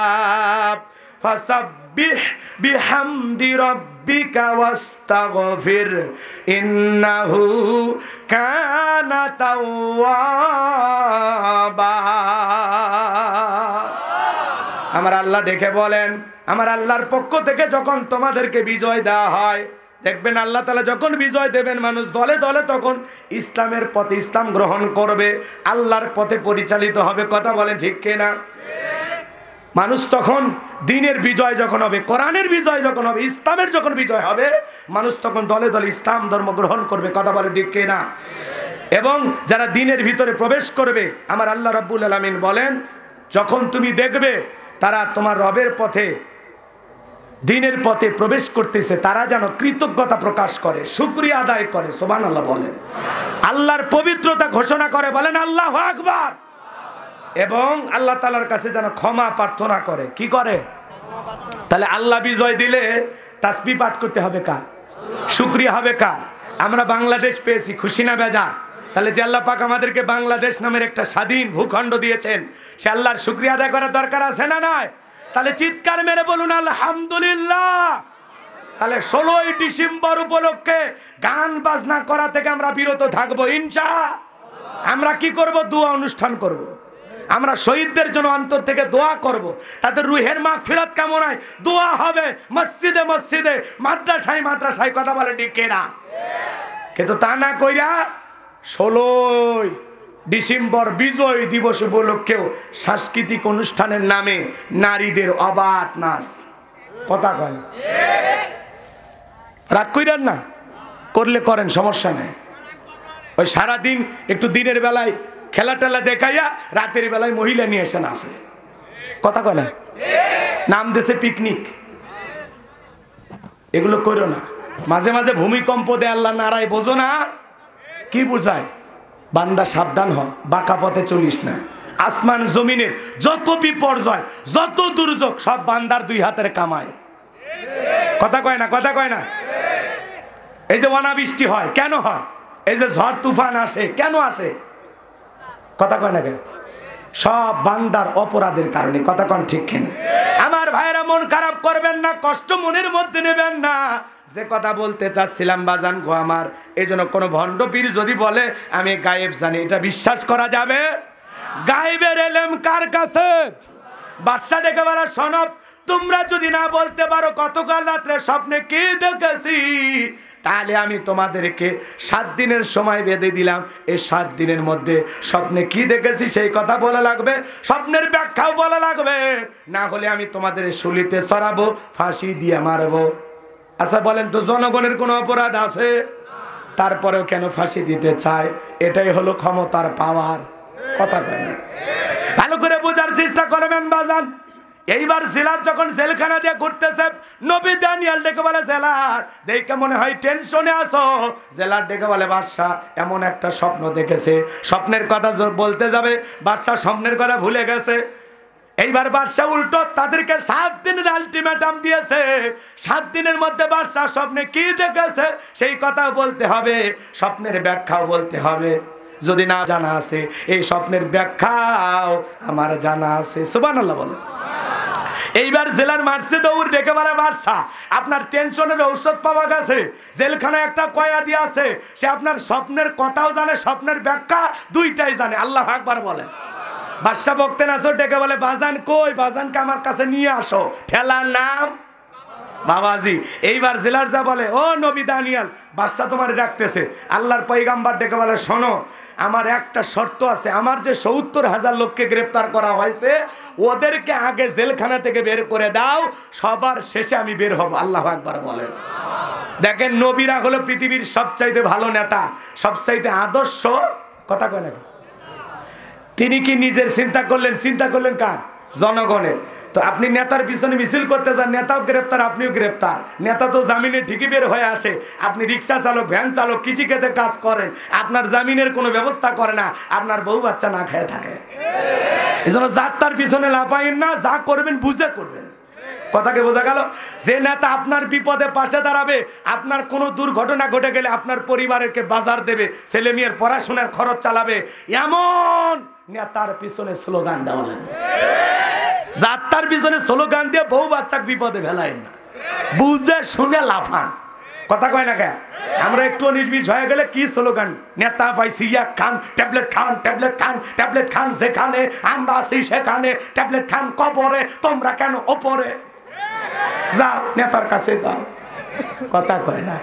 ফাসাব্বিহ বিহামদি রাব্বিকা ওয়াস্তাগফির ইন্নাহু কানা তাওয়াবা। আমার আল্লাহ ডেকে বলেন, আমার আল্লাহর পক্ষ থেকে যখন তোমাদেরকে বিজয় দেওয়া হয়, দেখবেন আল্লাহ তাআলা যখন বিজয় দেবেন, মানুষ দলে দলে তখন ইসলামের পথে ইসলাম গ্রহণ করবে, আল্লাহর পথে পরিচালিত হবে। কথা বলেন ঠিক কিনা? মানুষ তখন দ্বীনের বিজয় যখন হবে, কোরআনের বিজয় যখন হবে, ইসলামের যখন বিজয় হবে, মানুষ তখন দলে দলে ইসলাম ধর্ম গ্রহণ করবে। কথা বলে ঠিক কিনা? এবং যারা দ্বীনের ভিতরে প্রবেশ করবে, আমার আল্লাহ রাব্বুল আলামিন বলেন, যখন তুমি দেখবে তারা তোমার রবের পথে দ্বীনের পথে প্রবেশ করতেছে, তারা যেন কৃতজ্ঞতা প্রকাশ করে, শুকরিয়া আদায় করে। সুবহানাল্লাহ বলেন, আল্লাহর পবিত্রতা ঘোষণা করে, বলেন আল্লাহু আকবার। এবং আল্লাহ তাআলার কাছে যেন ক্ষমা প্রার্থনা করে। কি করে? তাহলে আল্লাহ বিজয় দিলে তাসবিহ পাঠ করতে হবে কার? শুকরিয়া হবে কার? আমরা বাংলাদেশ পেয়েছি, খুশি না বেজার? তাহলে যে আল্লাহ পাক আমাদেরকে বাংলাদেশ নামের একটা স্বাধীন ভূখণ্ড দিয়েছেন, সে আল্লাহর শুকরিয়া আদায় করার দরকার আছে না নাই? তাহলে চিৎকার মেরে বলুন আলহামদুলিল্লাহ। তাহলে 16ই ডিসেম্বর উপলক্ষে গান বাজনা করা থেকে আমরা বিরত থাকবো ইনশাআল্লাহ। আমরা কি করব? দোয়া অনুষ্ঠান করব। আমরা শহীদদের জন্য অন্তর থেকে দোয়া করব, তাদের রুহের মাগফিরাত কামনায় দোয়া হবে মসজিদে মসজিদে, মাদ্রাসায় মাদ্রাসায়। কথা বলে ঠিক কিনা? কিন্তু তা না কইরা 16ই ডিসেম্বর বিজয় দিবস উপলক্ষেও সাংস্কৃতিক অনুষ্ঠানের নামে নারীদের অবাধ নাচ। কথা কয়? রাগ কইরেন না, করলে করেন, সমস্যা নেই। ওই সারাদিন একটু দিনের বেলায় খেলা টেলা দেখাইয়া রাতের বেলায় মহিলা নিয়ে এসে নাচে। কথা কয় না? নাম দেশে পিকনিক। এগুলো করো না। মাঝে মাঝে ভূমিকম্প দেয় আল্লাহ নারায়, বোঝো না? কি বুঝায়? বান্দা সাবধান হ, বাঁকা পথে চলিস না। আসমান জমিনের যত বিপর্যয়, যত দুর্যোগ, সব বান্দার দুই হাতের কামায়। কথা কয় না? কথা কয় না? এই যে অনাবৃষ্টি হয় কেন হয়? এই যে ঝড় তুফান আসে কেন আসে? কথা কয় না কেন? সব বান্দার অপরাধের কারণে। কথা কন ঠিক কিনা? আমার ভাইরা, মন খারাপ করবেন না, কষ্ট মনের মধ্যে নেবেন না। যে কথা বলতে চাচ্ছিলাম বাজান গো আমার, এই জন্য কোনো ভণ্ড পীর যদি বলে আমি গায়েব জানি, এটা বিশ্বাস করা যাবে? গায়েবের এলেম কার কাছে? বাদশা ডেকে বলা, সনব তোমরা যদি না বলতে পারো গতকাল রাত্রে স্বপ্নে কি দেখেছি, তাহলে আমি তোমাদেরকে 7 দিনের সময় বেঁধে দিলাম। এই 7 দিনের মধ্যে স্বপ্নে কি দেখেছি সেই কথা বলা লাগবে, স্বপ্নের ব্যাখ্যাও বলা লাগবে, না হলে আমি তোমাদের শুলিতে চড়াবো, ফাঁসি দিয়ে মারবো। আচ্ছা বলেন তো, জনগণের কোনো অপরাধ আছে? তারপরেও কেন ফাঁসি দিতে চায়? এটাই হলো ক্ষমতার পাওয়ার। কথা কয় না? ভালো করে বোঝার চেষ্টা করবেন বাজান। এইবার জেলার যখন জেলখানা দিয়ে ঘুরতেছে, নবী দানিয়েল ডেকে বলে, জেলার দেখে মনে হয় টেনশনে আসো। জেলার ডেকে বলে, বাদশা এমন একটা স্বপ্ন দেখেছে। স্বপ্নের কথা বলতে যাবে, বাদশা স্বপ্নের কথা ভুলে গেছে। এইবার বাদশা উল্টো তাদেরকে 7 দিনের আলটিমেটাম দিয়েছে। 7 দিনের মধ্যে বাদশা স্বপ্নে কি দেখেছে সেই কথা বলতে হবে, স্বপ্নের ব্যাখ্যাও বলতে হবে। যদি না জানা আছে, এই স্বপ্নের ব্যাখ্যাও আমার জানা আছে। সুবহানাল্লাহ বলে। এইবার জেলার মারছে দৌড় ডেকে বলে, বাদশা আপনার টেনশনের ঔষধ পাওয়া গেছে। জেলখানায় একটা কয়েদি আছে, সে আপনার স্বপ্নের কথাও জানে, স্বপ্নের ব্যাখ্যা দুইটাই জানে। আল্লাহু আকবার বলে। বাদশা বকতে নাচো ডেকে বলে, বাজান কই? বাজানকে আমার কাছে নিয়ে আসো। ঠেলার নাম বাবাজি। এইবার জেলার যা বলে, ও নবী দানিয়েল, বাদশা তোমার ডাকতেছে। আল্লাহর পয়গাম্বার ডেকে বলে, শোনো আমার একটা শর্ত আছে। আমার যে ৭০,০০০ লোককে গ্রেফতার করা হয়েছে, ওদেরকে আগে জেলখানা থেকে বের করে দাও, সবার শেষে আমি বের হব। আল্লাহু আকবার বলেন। দেখেন, নবীরা হলো পৃথিবীর সবচাইতে ভালো নেতা, সবচাইতে আদর্শ। কথা কয় নাকি? তিনি কি নিজের চিন্তা করলেন? চিন্তা করলেন কার? জনগণের। তো আপনি নেতার পিছনে মিছিল করতে যান, নেতাও গ্রেপ্তার, আপনিও গ্রেপ্তার। নেতা তো জামিনে ঠিকই বের হয়ে আসে। আপনি রিক্সা চালক, ভ্যান চালক, কৃষিক্ষেত্রে কাজ করেন, আপনার জামিনের কোনো ব্যবস্থা করে না, আপনার বউ বাচ্চা না খেয়ে থাকে। এই জন্য যাত্রার পিছনে লাফাইন না, যা করবেন বুঝে করবেন। কথাকে বোঝা গেল? যে নেতা আপনার বিপদে পাশে দাঁড়াবে, আপনার কোনো দুর্ঘটনা ঘটে গেলে আপনার পরিবারকে বাজার দেবে, ছেলে মেয়ের পড়াশোনার খরচ চালাবে, এমন নেতার পিছনে স্লোগান দেওয়া লাগবে। যাত্রার পিছনে স্লোগান দিয়ে বউ বাচ্চাকে বিপদে ফেলায়েন না, বুঝে শুনে লাফান। কথা কয় না কে? আমরা একটু নির্বিষ হয়ে গেলে কি স্লোগান? নেতা পাইছি এক খান, ট্যাবলেট খান, ট্যাবলেট খান, ট্যাবলেট খান, যেখানে আমরা আছি সেখানে ট্যাবলেট খান, কবরে তোমরা কেন ওপরে? যাও নেতার কাছে যাও। কথা কয় না?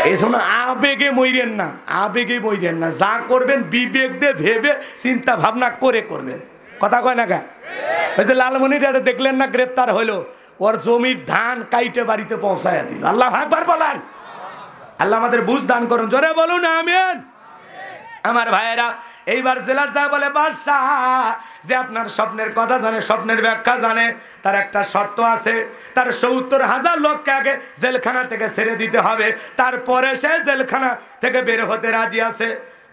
এই সময় আবেগে মইরেন না, আবেগে মইরেন না। যা করবেন বিবেক দিয়ে ভেবে চিন্তা ভাবনা করে করবেন। কথা কয় না কে? ওই যে লালমনিরহাটে দেখলেন না, গ্রেপ্তার হলো, ওর জমির ধান কাইটে বাড়িতে পৌঁছায় দিল। আল্লাহু আকবার বলেন। আল্লাহ আমাদের বুঝ দান করুন, জোরে বলুন আমিন। আমার ভাইয়েরা, এইবার জেলার যা বলে, বাদশা যে আপনার স্বপ্নের কথা জানে, স্বপ্নের ব্যাখ্যা জানে, তার একটা শর্ত আছে। তার ৭০,০০০ লোককে আগে জেলখানা থেকে ছেড়ে দিতে হবে, তারপরে সে জেলখানা থেকে বের হতে রাজি আছে।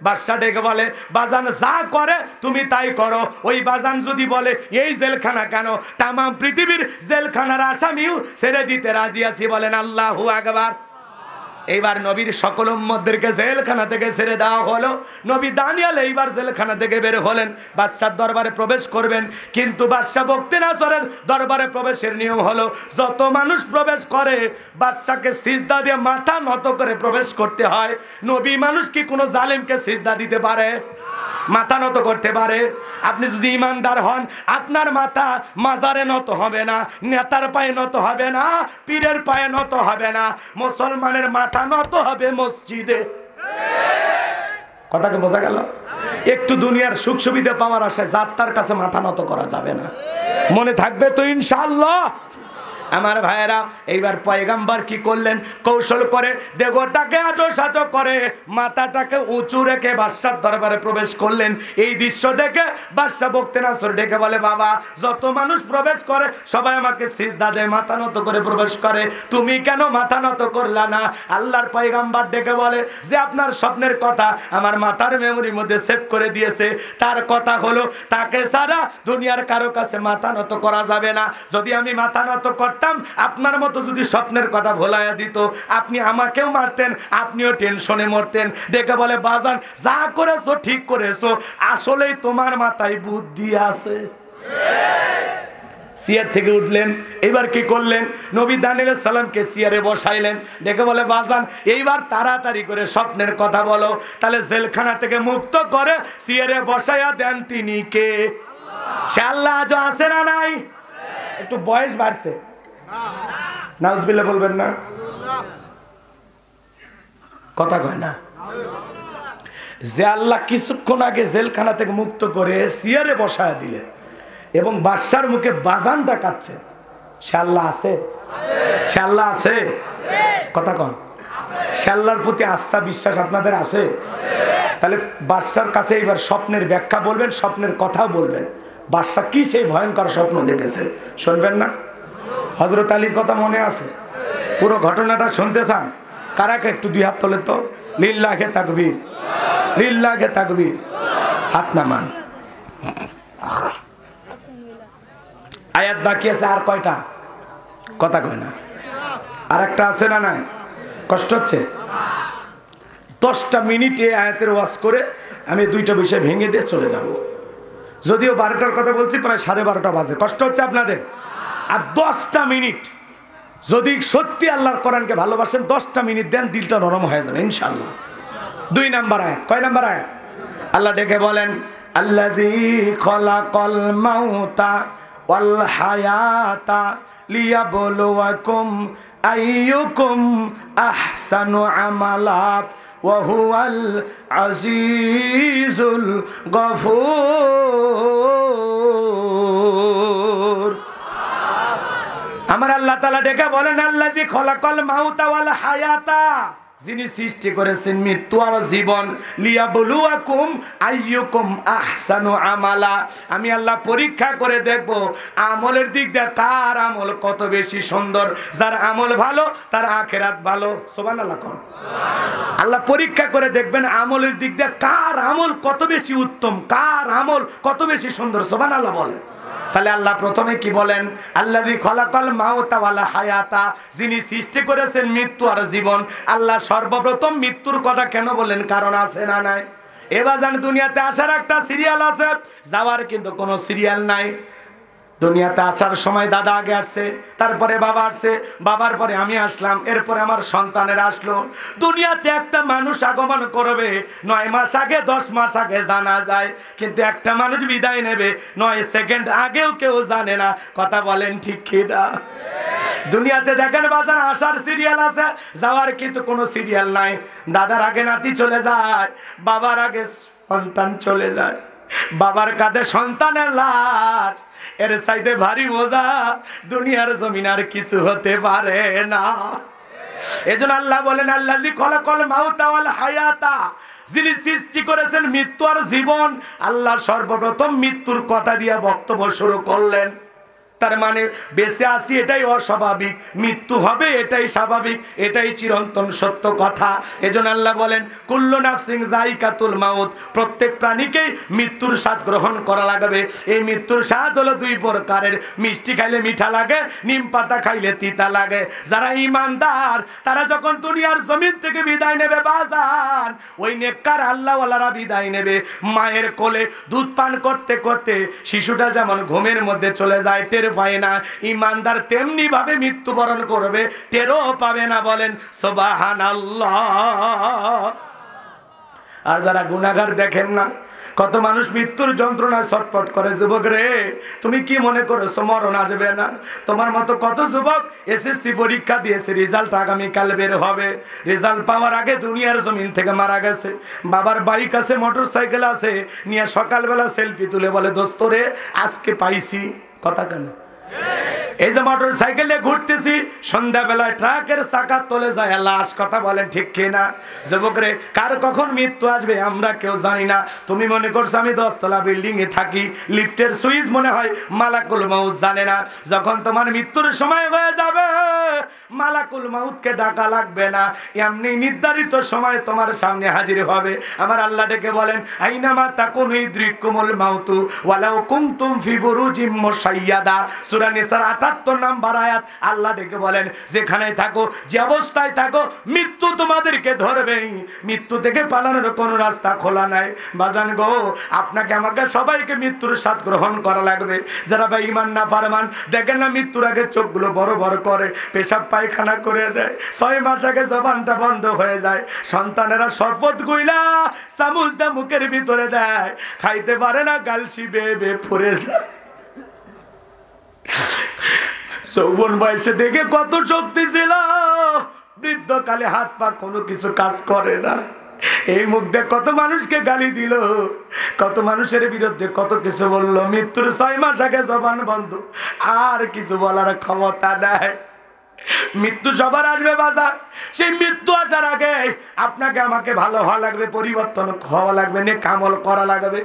বাদশা ডেকে বলে, বাজান যা করে তুমি তাই করো। ওই বাজান যদি বলে এই জেলখানা কেন, তাম পৃথিবীর জেলখানার আসামিও ছেড়ে দিতে রাজি আছি। বলেন আল্লাহু আকবার। এইবার নবীর সকল উম্মতদেরকে জেলখানা থেকে ছেড়ে দেওয়া হলো। নবী দানিয়েল এইবার জেলখানা থেকে বের হলেন, বাদশার দরবারে প্রবেশ করবেন। কিন্তু বাদশা বকতে নাসরের দরবারে প্রবেশের নিয়ম হলো, যত মানুষ প্রবেশ করে বাদশাকে সিজদা দিয়ে মাথা নত করে প্রবেশ করতে হয়। নবী মানুষ কি কোনো জালেমকে সিজদা দিতে পারে? মাথা নত করতে পারে? আপনি যদি ইমানদার হন, আপনার মাথা মাজারে নত হবে না, নেতার পায়ে নত হবে না, পীরের পায়ে নত হবে না, মুসলমানের মাথা নত হবে মসজিদে। কথাকে বোঝা গেল? একটু দুনিয়ার সুখ সুবিধা পাওয়ার আশায় যাত্রার কাছে মাথা নত করা যাবে না। মনে থাকবে তো ইনশাআল্লাহ? আমার ভাইয়েরা, এইবার পয়গাম্বার কি করলেন? কৌশল করে দেহটাকে আটো করে মাথাটাকে উঁচু রেখে বাদশার দরবারে প্রবেশ করলেন। এই দৃশ্য দেখে বাদশা বকতে নাসর ডেকে বলে, বাবা যত মানুষ প্রবেশ করে সবাই আমাকে সিজদা দেয়, মাথা নত করে প্রবেশ করে, তুমি কেন মাথা নত করলা না? আল্লাহর পয়গাম্বার ডেকে বলে যে আপনার স্বপ্নের কথা আমার মাথার মেমোরির মধ্যে সেভ করে দিয়েছে। তার কথা হলো, তাকে ছাড়া দুনিয়ার কারো কাছে মাথা নত করা যাবে না। যদি আমি মাথা নত আপনার মতো যদি স্বপ্নের কথা ভোলাইয়া দিত, আপনি আমাকেও মারতেন, আপনিও টেনশনে মরতেন। দেখে বলে, বাজান যা করেছো ঠিক করেছো, আসলেই তোমার মাথায় বুদ্ধি আছে। চেয়ার থেকে উঠলেন। এবার কি করলেন? নবী দানিয়েল আলাইহিস সালামকে চেয়ারে বসাইলেন। ডেকে বলে, বাজান এইবার তাড়াতাড়ি করে স্বপ্নের কথা বলো। তাহলে জেলখানা থেকে মুক্ত করে চেয়ারে বসাইয়া দেন তিনি কে? সে আল্লাহ আজও আছে না নাই? একটু বয়স বাড়ছে, নাউজুবিল্লাহ বলবেন না, কথা কয় না। যে আল্লাহ কিছুক্ষণ আগে জেলখানা থেকে মুক্ত করে চেয়ারে বসায় দিলেন এবং বাদশার মুখে বাজানটা কাটছে, সে আল্লাহ আছে? সে আল্লাহ আছে? কথা কন, সে আল্লাহর প্রতি আস্থা বিশ্বাস আপনাদের আছে? তাহলে বাদশার কাছে এবার স্বপ্নের ব্যাখ্যা বলবেন, স্বপ্নের কথাও বলবেন। বাদশা কি সেই ভয়ঙ্কর স্বপ্ন দেখেছে শুনবেন না? হযরত আলীর কথা মনে আছে? পুরো ঘটনাটা শুনতে চান? কারাকে একটু দুই হাত তোলে তো। লিল্লাহে তাকবীর, লিল্লাহে তাকবীর। হাত নামান। আয়াত বাকি আছে আর কয়টা? কথা কয় না। আর একটা আছে না? নাই? কষ্ট হচ্ছে? 10টা মিনিটে আয়াতের ওয়াজ করে আমি 2টা বিষয় ভেঙে দিয়ে চলে যাব। যদিও 12টার কথা বলছি, প্রায় 12:30 বাজে। কষ্ট হচ্ছে আপনাদের? আর 10টা মিনিট যদি সত্যি আল্লাহর কোরআনকে ভালোবাসেন, 10টা মিনিট দেন, দিলটা নরম হয়ে যাবে ইনশাআল্লাহ। 2 নাম্বার আয়াত। কয় নাম্বার আয়াত? আল্লাহ ডেকে বলেন, আল্লাযী খলাকাল মাউতা ওয়াল হায়াতা লিয়াবলুয়াকুম আইয়ুকুম আহসানু আমালা ওয়া হুয়াল আজিজুল গফুর। আমার আল্লাহ তাআলা ডেকে বলেন, আল্লাযী খলাকাল মাউতা ওয়াল হায়াতা, যিনি সৃষ্টি করেছেন মৃত্যু আর জীবন, লিয়াবলুয়াকুম আইয়ুকুম আহসানু আমালা, আমি আল্লাহ পরীক্ষা করে দেখব আমলের দিক দিয়ে কার আমল কত বেশি সুন্দর। যার আমল ভালো তার আখিরাত ভালো। সুবহানাল্লাহ কোন? আল্লাহ পরীক্ষা করে দেখবেন আমলের দিক দিয়ে কার আমল কত বেশি উত্তম, কার আমল কত বেশি সুন্দর। সুবহানাল্লাহ বলেন। তাহলে আল্লাহ প্রথমে কি বলেন? আল্লাযী খলাকাল মাউতা ওয়াল হায়াতা, যিনি সৃষ্টি করেছেন মৃত্যু আর জীবন। আল্লাহ সর্বপ্রথম মৃত্যুর কথা কেন বলেন? কারণ আছে না নাই? এবার জান দুনিয়াতে আসার একটা সিরিয়াল আছে, যাওয়ার কিন্তু কোনো সিরিয়াল নাই। দুনিয়াতে আসার সময় দাদা আগে আসছে, তারপরে বাবা আসছে, বাবার পরে আমি আসলাম, এরপরে আমার সন্তানেরা আসলো। দুনিয়াতে একটা মানুষ আগমন করবে 9 মাস আগে, 10 মাস আগে জানা যায়, কিন্তু একটা মানুষ বিদায় নেবে 9 সেকেন্ড আগেও কেউ জানে না। কথা বলেন ঠিক কি না? দুনিয়াতে দেখেন বাজার আসার সিরিয়াল আছে, যাওয়ার কিন্তু কোনো সিরিয়াল নাই। দাদার আগে নাতি চলে যায়, বাবার আগে সন্তান চলে যায়, বাবার কাঁধে সন্তানের লাশ, এর চাইতে ভারী বোঝা দুনিয়ার জমিন আর কিছু হতে পারে না। এজন্য আল্লাহ বলেন, আল্লাযী খলাকাল মাউতা ওয়াল হায়াতা, যিনি সৃষ্টি করেছেন মৃত্যু আর জীবন। আল্লাহ সর্বপ্রথম মৃত্যুর কথা দিয়ে বক্তব্য শুরু করলেন। তার মানে বেঁচে আছি এটাই অস্বাভাবিক, মৃত্যু হবে এটাই স্বাভাবিক, এটাই চিরন্তন সত্য কথা। এজন্য আল্লাহ বলেন, কুল্লু নাফসিন যায়িকাতুল মাউত, প্রত্যেক প্রাণীকেই মৃত্যুর স্বাদ গ্রহণ করা লাগবে। এই মৃত্যুর স্বাদ হলো 2 প্রকারের, মিষ্টি খাইলে মিঠা লাগে, নিম পাতা খাইলে তিতা লাগে। যারা ঈমানদার তারা যখন দুনিয়ার জমিন থেকে বিদায় নেবে বাজান, ওই নেককার আল্লাহওয়ালারা বিদায় নেবে মায়ের কোলে দুধ পান করতে করতে। শিশুটা যেমন ঘুমের মধ্যে চলে যায়, টের পায় না, ঈমানদার তেমনি ভাবে মৃত্যুবরণ করবে, টেরও পাবে না। বলেন সুবহানাল্লাহ। আর যারা গুনাহগার দেখেন না, কত মানুষ মৃত্যুর যন্ত্রণায় ছটফট করে। যুবক রে, তুমি কি মনে করছো মরণ আসবে না? তোমার মতো কত যুবক এসএসসি পরীক্ষা দিয়েছে, রেজাল্ট আগামীকাল বের হবে, রেজাল্ট পাওয়ার আগে দুনিয়ার জমিন থেকে মারা গেছে। বাবার বাইক আছে, মোটর সাইকেল আছে, নিয়ে সকালবেলা সেলফি তুলে বলে, দোস্ত রে আজকে পাইছি। কথা কেন? এই যে মোটর সাইকেল নিয়ে ঘুরতেছি, সন্ধ্যাবেলায় ট্রাকের চাকা তলে যায় লাশ। কথা বলেন ঠিক কিনা? যুবকরে, কার কখন মৃত্যু আসবে আমরা কেউ জানি না। তুমি মনে করছো আমি 10 তলা বিল্ডিং এ থাকি, লিফটের সুইচ মনে হয় মালাকুল মাউত জানে না। যখন তোমার মৃত্যুর সময় হয়ে যাবে, মালাকুল মাউতকে ডাকা লাগবে না, এমনি নির্ধারিত সময় তোমার সামনে হাজির হবে। আমার আল্লাহ ডেকে বলেন, আইনামা তাকুনু ইদরিকুমুল মাউতু ওয়ালাউ কুনতুম ফি বুরুজিম মুশাইয়াদা। সূরা নিসার 78 নম্বর আয়াত। আল্লাহ ডেকে বলেন, যেখানে থাকো, যে অবস্থায় থাকো, মৃত্যু তোমাদেরকে ধরবেই। মৃত্যু থেকে পালানোর কোনো রাস্তা খোলা নাই। বাজান গো, আপনাকে আমাকে সবাইকে মৃত্যুর স্বাদ গ্রহণ করা লাগবে। যারা বেঈমান না ফারমান, দেখেন না মৃত্যুর আগে চোখগুলো বড় বড় করে, পেশাব পায়খানা করে দেয়, 6 মাস আগে জবানটা বন্ধ হয়ে যায়। সন্তানেরা শরবত গুইলা চামচ দিয়ে মুখের ভিতরে দেয়, খাইতে পারে না, গাল শিবে বে ফুরে যায়। যৌবন বয়সে দেখে কত শক্তি ছিল, বৃদ্ধকালে হাত পা কোনো কিছু কাজ করে না। এই মুখ দিয়ে কত মানুষকে গালি দিল, কত মানুষের বিরুদ্ধে কত কিছু বললো। মৃত্যুর 6 মাস আগে জবান বন্ধ, আর কিছু বলার ক্ষমতা নাই। মৃত্যু সবার আসবে বাজার, সেই মৃত্যু আসার আগে আপনাকে আমাকে ভালো হওয়া লাগবে, পরিবর্তন হওয়া লাগবে, নেক আমল করা লাগবে।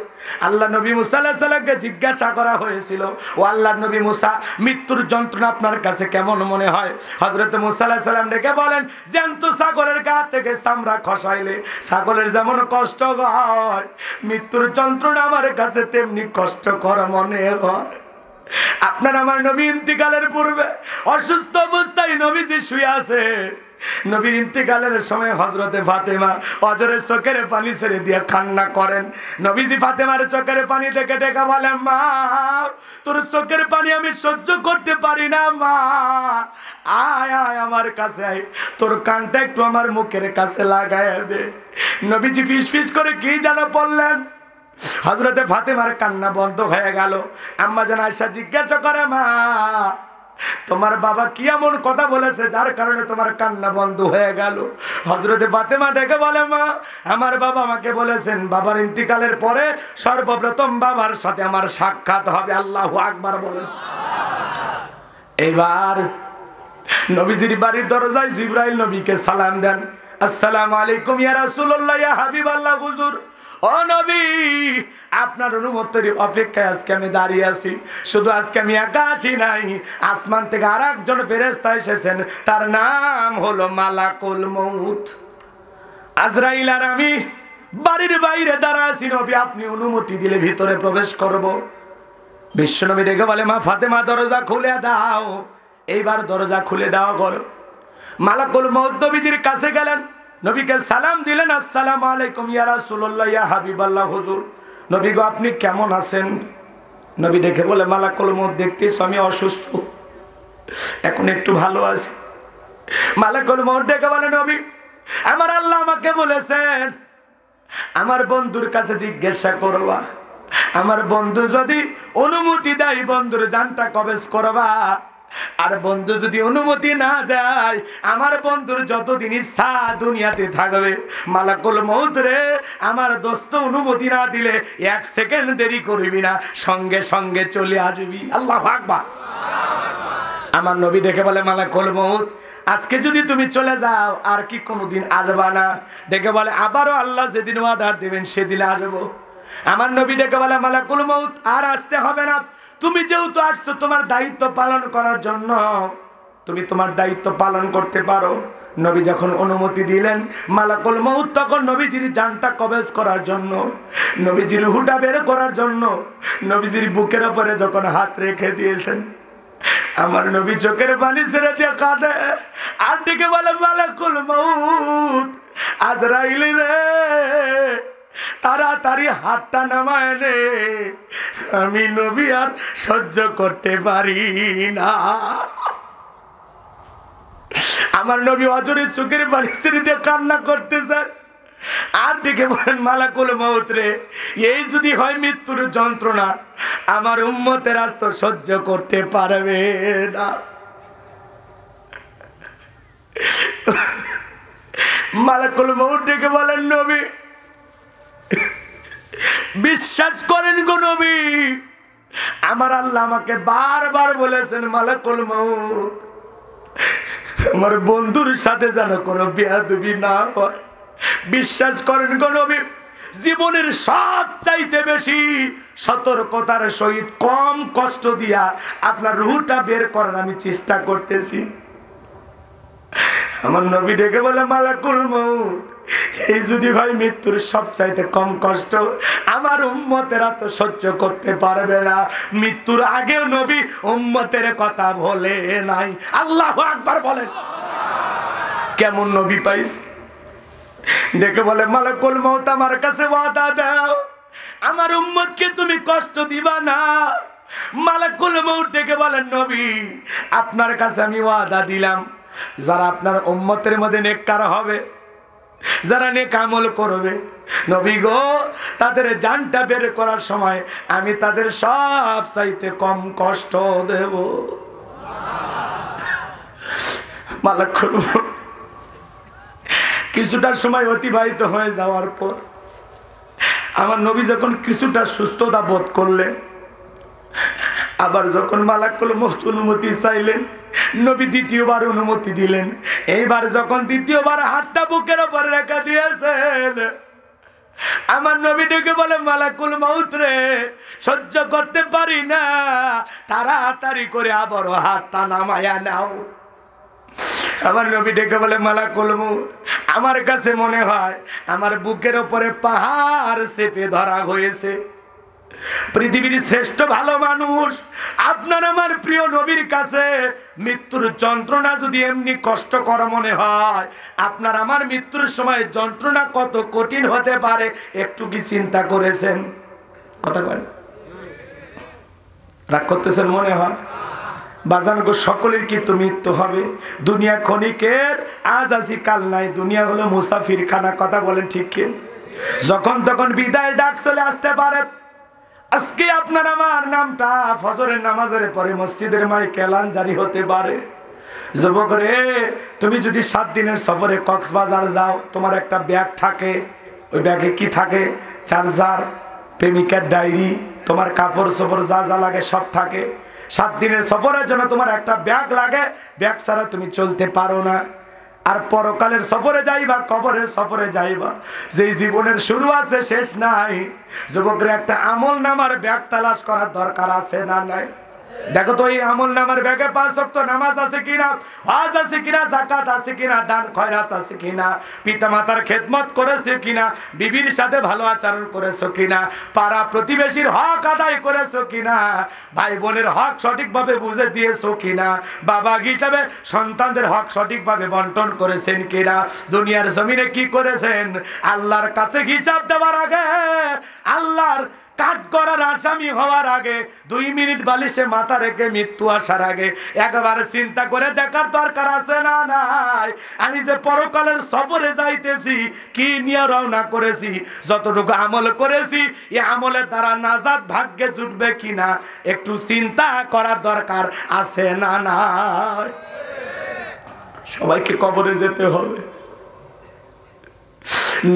আল্লাহ নবী মুসা আলাইহিস সালামকে জিজ্ঞাসা করা হয়েছিল, ও আল্লাহর নবী মুসা, মৃত্যুর যন্ত্রণা আপনার কাছে কেমন মনে হয়? হযরত মুসা আলাইহিস সালাম ডেকে বলেন, জ্যান্ত ছাগলের গা থেকে চামড়া খসাইলে ছাগলের যেমন কষ্ট হয়, মৃত্যুর যন্ত্রণা আমার কাছে তেমনি কষ্টকর মনে হয়। আপনার আমার নবী ইন্তিকালের পূর্বে অসুস্থ অবস্থায় নবীজি শুয়ে আছে। নবীর ইন্তিকালের সময় হযরতে ফাতেমা অজরের চোখের পানি ছেড়ে দিয়ে কান্না করেন। নবীজি ফাতেমার চোখের পানি দেখে ডেকে বলেন, মা তোর চোখের পানি আমি সহ্য করতে পারি না, মা আয় আয় আমার কাছে আয়, তোর কানটা একটু আমার মুখের কাছে লাগায় দে। নবীজি ফিস ফিস করে কি যেন বললেন, হযরতে ফাতেমার কান্না বন্ধ হয়ে গেল। আম্মা জান আয়েশা জিজ্ঞাসা করে, মা তোমার বাবা কি এমন কথা বলেছে যার কারণে তোমার কান্না বন্ধ হয়ে গেল? হযরতে ফাতেমা ডেকে বলে, মা আমার বাবা আমাকে বলেছেন বাবার ইন্তিকালের পরে সর্বপ্রথম বাবার সাথে আমার সাক্ষাৎ হবে। আল্লাহু আকবার বলেন। এবার নবীজির বাড়ির দরজায় জিবরাইল নবীকে সালাম দেন, আসসালামু আলাইকুম ইয়া রাসূলুল্লাহ ইয়া হাবিবাল্লাহ হুজুর। ও নবী, আপনার অনুমতির অপেক্ষায় আজকে আমি দাঁড়িয়ে আছি। শুধু আজকে আমি একা আসি নাই, আসমান থেকে আর একজন ফেরেশতা এসেছেন, তার নাম হলো মালাকুল মউত আজরাইল। আর আমি বাড়ির বাইরে দাঁড়া আছি, নবী আপনি অনুমতি দিলে ভিতরে প্রবেশ করব। বিশ্বনবী ডেকে বলে, মা ফাতেমা দরজা খুলে দাও। এইবার দরজা খুলে দেওয়া গেল। মালাকুল মউত নবীজির কাছে গেলেন, নবীকে সালাম দিলেন, আসসালামু আলাইকুম ইয়া রাসূলুল্লাহ ইয়া হাবিবাল্লাহ হুজুর। নবী গো আপনি কেমন আছেন? নবী দেখে বলে, মালাকুল মউত দেখতেছ আমি অসুস্থ, এখন একটু ভালো আছি। মালাকুল মউত ডেকে বলে, নবী আমার আল্লাহ আমাকে বলেছেন আমার বন্ধুর কাছে জিজ্ঞাসা করবা, আমার বন্ধু যদি অনুমতি দেয় বন্ধুর জানটা কবজ করবা, আর বন্ধু যদি অনুমতি না দেয় আমার বন্ধুর যতদিন ইচ্ছা দুনিয়াতে থাকবে। মালাকুল মউত রে, আমার দোস্ত অনুমতি না দিলে 1 সেকেন্ড দেরি করবি না, সঙ্গে সঙ্গে চলে আসবি। আল্লাহু আকবার। আমার নবী দেখে বলে, মালাকুল মউত আজকে যদি তুমি চলে যাও আর কি কোনোদিন আসবা না? দেখে বলে, আবারও আল্লাহ যেদিন অর্ডার দেবেন সেদিন আসবো। আমার নবী ডেকে বলে, মালাকুল মউত আর আসতে হবে না, তুমি যেহেতু আসছো তোমার দায়িত্ব পালন করার জন্য, তুমি তোমার দায়িত্ব পালন করতে পারো। নবী যখন অনুমতি দিলেন, মালাকুল মউত তখন নবীজির জানটা কবজ করার জন্য, নবীজির রূহটা বের করার জন্য নবীজির বুকের উপরে যখন হাত রেখে দিয়েছেন, আমার নবী চোখের পানি ছেড়ে দিয়ে কাঁদে আর ডেকে বলে, মালাকুল মউত আজরাইল রে, তাড়াতাড়ি হাতটা নামায় নে, আমি নবী আর সহ্য করতে পারি না। আমার নবী অজরে চোখের পানি ছেড়ে দিয়ে কান্না করতেছেন আর ডেকে বলেন, মালাকুল মউত রে, এই যদি হয় মৃত্যুর যন্ত্রণা আমার উম্মতের আর তো সহ্য করতে পারবে না। মালাকুল মউত ডেকে বলেন, নবী বিশ্বাস করেন গো নবী, আমার আল্লাহ আমাকে বারবার বলেছেন, মালাকুল মউত আমার বন্ধুর সাথে যেন কোনো বেয়াদবি না হয়। বিশ্বাস করেন গো নবী, জীবনের সব চাইতে বেশি সতর্কতার সহিত কম কষ্ট দিয়া আপনার রূহটা বের করার আমি চেষ্টা করতেছি। আমার নবী ডেকে বলে, মালাকুল মউত এই যদি হয় মৃত্যুর সব চাইতে কম কষ্ট আমার উম্মতেরা তো সহ্য করতে পারবে না। মৃত্যুর আগেও নবী উম্মতের কথা বলে নাই। আল্লাহু আকবার বলেন। কেমন নবী পাইছে? ডেকে বলে, মালাকুল মউত আমার কাছে ওয়াদা দাও, আমার উম্মতকে তুমি কষ্ট দিবা না। মালাকুল মউত ডেকে বলেন, নবী আপনার কাছে আমি ওয়াদা দিলাম, যারা আপনার উম্মতের মধ্যে নেককার হবে, যারা নেক আমল করবে, নবী গো তাদের জানটা বের করার সময় আমি তাদের সব চাইতে কম কষ্ট দেব। মালাকুল মউত কিছুটা সময় অতিবাহিত হয়ে যাওয়ার পর আমার নবী যখন কিছুটা সুস্থতা বোধ করলেন, আবার যখন মালাকুল মউত অনুমতি চাইলেন, নবী দ্বিতীয়বার অনুমতি দিলেন। এইবার যখন দ্বিতীয়বার হাতটা বুকের উপর রেখে দিয়েছেন, আমার নবী ডেকে বলে, মালাকুল মউত রে, সহ্য করতে পারি না, তাড়াতাড়ি করে আবার হাতটা নামায়া নাও। আমার নবী ডেকে বলে, মালাকুল মউত, আমার কাছে মনে হয় আমার বুকের উপরে পাহাড় চেপে ধরা হয়েছে। পৃথিবীর শ্রেষ্ঠ ভালো মানুষ আপনার আমার প্রিয় নবীর কাছে মৃত্যুর যন্ত্রণা যদি এমনি কষ্টকর মনে হয়, আপনার আমার মৃত্যুর সময় যন্ত্রণা কত কঠিন হতে পারে একটু কি চিন্তা করেছেন? কথা বলেন, রাগ করতেছেন মনে হয়? বাজানগো, সকলের কিন্তু মৃত্যু হবে। দুনিয়া ক্ষণিকের, আজ আছি কাল নাই। দুনিয়া হলো মুসাফির খানা। কথা বলেন ঠিক কি? যখন তখন বিদায় ডাক চলে আসতে পারে। আজকে আপনার আমার নামটা ফজরের নামাজের পরে মসজিদের মাইকে এলান জারি হতে পারে। যুবক রে, তুমি যদি 7 দিনের সফরে কক্সবাজার যাও, তোমার একটা ব্যাগ থাকে। ওই ব্যাগে কি থাকে? চার্জার, প্রেমিকার ডায়েরি, তোমার কাপড় চোপড় যা যা লাগে সব থাকে। 7 দিনের সফরের জন্য তোমার একটা ব্যাগ লাগে। ব্যাগ ছাড়া তুমি চলতে পারো না। আর পরকালের সফরে যাইবা, কবরের সফরে যাইবা, যেই জীবনের শুরু আছে শেষ নাই। যুবকরা, একটা আমল নামার ব্যাগ তালাশ করার দরকার আছে না নাই? দেখো তো এই আমল নামার ব্যাগে 5 ওয়াক্ত নামাজ আছে কিনা, হজ আছে কিনা, যাকাত আছে কিনা, দান খয়রাত আছে কিনা, পিতামাতার খেদমত করেছে কিনা, বিবির সাথে ভালো আচরণ করেছো কিনা, পাড়া প্রতিবেশীর হক আদায় করেছো কিনা, ভাই বোনের হক সঠিকভাবে বুঝে দিয়েছো কিনা, বাবা হিসাবে সন্তানদের হক সঠিকভাবে বন্টন করেছেন কিনা, দুনিয়ার জমিনে কি করেছেন, আল্লাহর কাছে হিসাব দেওয়ার আগে, আল্লাহর কাজ করার আসামি হওয়ার আগে, 2 মিনিট বালিশে মাথা রেখে মৃত্যু আসার আগে একবার চিন্তা করে দেখার দরকার আছে না নাই? আমি যে পরকালের সফরে যাইতেছি, কি নিয়ে রওনা করেছি, যতটুকু আমল করেছি, এই আমলের দ্বারা নাজাত ভাগ্যে জুটবে কিনা একটু চিন্তা করার দরকার আছে না নাই? সবাইকে কবরে যেতে হবে।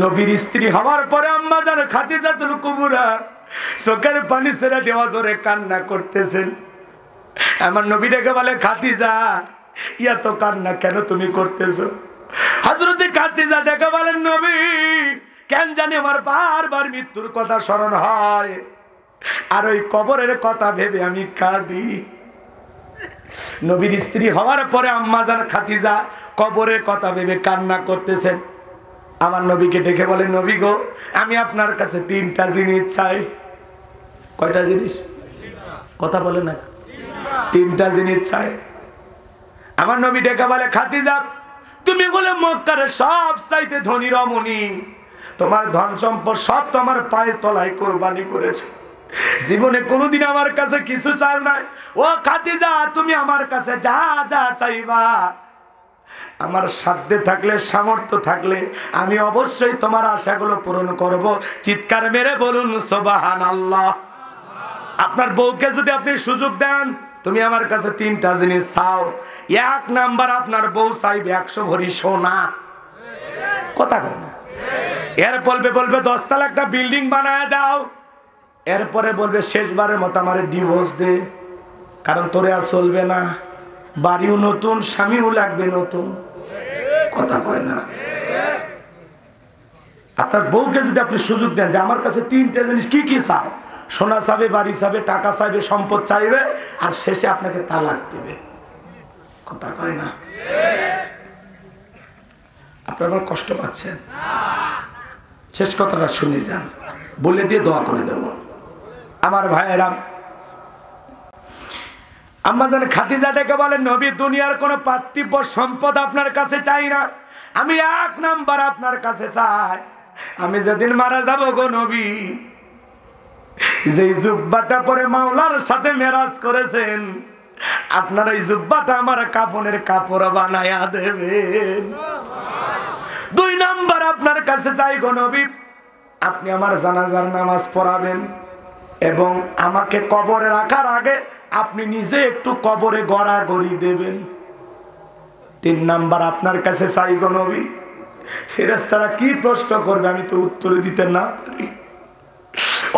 নবীর স্ত্রী হওয়ার পরে আম্মা জান খাদিজাতুল কুবরা চোখের পানি ছেড়ে দেওয়া জোরে কান্না করতেছেন। আমার নবী ডেকে বলে, খাদিজা, ইয়া তো কান্না কেন তুমি করতেছো? হযরতে খাদিজা ডেকে বলেন, নবী, কেন জানি আমার বারবার মৃত্যুর কথা স্মরণ হয়, আর ওই কবরের কথা ভেবে আমি কাঁদি। নবীর স্ত্রী হওয়ার পরে আম্মা জান খাদিজা কবরের কথা ভেবে কান্না করতেছেন। আমার নবীকে ডেকে বলেন, নবী গো, আমি আপনার কাছে 3টা জিনিস চাই। কয়টা জিনিস? কথা বলে না। 3টা জিনিস চাই। আমার নবী ডেকে বলে, খাদিজা, তুমি বলে মক্কার সব চাইতে ধনী রমণী, তোমার ধন সম্পদ সব তোমার পায়ের তলায় কোরবানি করেছো, জীবনে কোনোদিন আমার কাছে কিছু চাও না। ও খাদিজা, তুমি আমার কাছে যা যা চাইবা, আমার সাধ্যে থাকলে, সামর্থ্য থাকলে আমি অবশ্যই তোমার আশাগুলো পূরণ করব। চিৎকার মেরে বলুন সুবহানাল্লাহ। আপনার বউকে যদি আপনি সুযোগ দেন, তুমি আমার কাছে 3টা জিনিস চাও, 1 নাম্বার আপনার বউ চাইবে 100 ভরি সোনা। কথা কয় না? এর বলবে 10 তলা একটা বিল্ডিং বানায় দাও। এরপরে বলবে শেষবারের মতো আমার ডিভোর্স দে, কারণ তোরে আর চলবে না, বাড়িও নতুন, স্বামীও লাগবে নতুন। কথা কয় না? আপনার বউকে যদি আপনি সুযোগ দেন যে আমার কাছে 3টা জিনিস কি কি চাও, সোনা চাইবে, বাড়ি চাইবে, টাকা চাইবে, সম্পদ চাইবে, আর শেষে আপনাকে তালাক দিবে। কথা কয় না? আপনারা আমার কষ্ট পাচ্ছেন? শেষ কথাটা শুনে যান, বলে দিয়ে দোয়া করে দেব। আমার ভাইয়েরা, আম্মা জান খাদিজা ডেকে বলেন, নবী, দুনিয়ার কোনো পার্থিব সম্পদ আপনার কাছে চাই না, আমি 1 নাম্বার আপনার কাছে চাই, আমি যেদিন মারা যাব গো নবী, যেই জুব্বাটা পরে মাওলার সাথে মেরাজ করেছেন, আপনার এই জুব্বাটা আমার কাফনের কাপড় বানায়া দেবেন। 2 নাম্বার আপনার কাছে চাই গো নবী, আপনি আমার জানাজার নামাজ পড়াবেন এবং আমাকে কবরে রাখার আগে আপনি নিজে একটু কবরে গড়াগড়ি দেবেন। 3 নাম্বার আপনার কাছে চাই গো নবী, ফেরেশতারা কি প্রশ্ন করবে আমি তো উত্তর দিতে না পারি।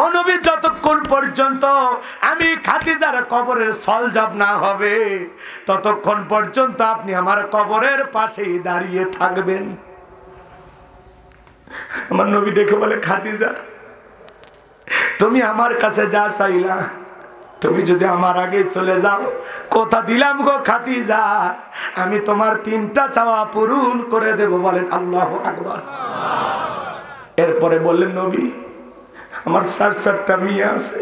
ও নবী, যতক্ষণ পর্যন্ত আমি খাদিজার কবরের সলজব না হবে ততক্ষণ পর্যন্ত আপনি আমার কবরের পাশেই দাঁড়িয়ে থাকবেন। আমার নবী দেখে বলে, খাদিজা তুমি আমার কাছে যা চাইলা, তুমি যদি আমার আগে চলে যাও, কথা দিলাম গো খাদিজা, আমি তোমার 3টা চাওয়া পূরণ করে দেব। বলেন আল্লাহু আকবার। এরপরে বললেন, নবী আমার 4টা মেয়ে আছে,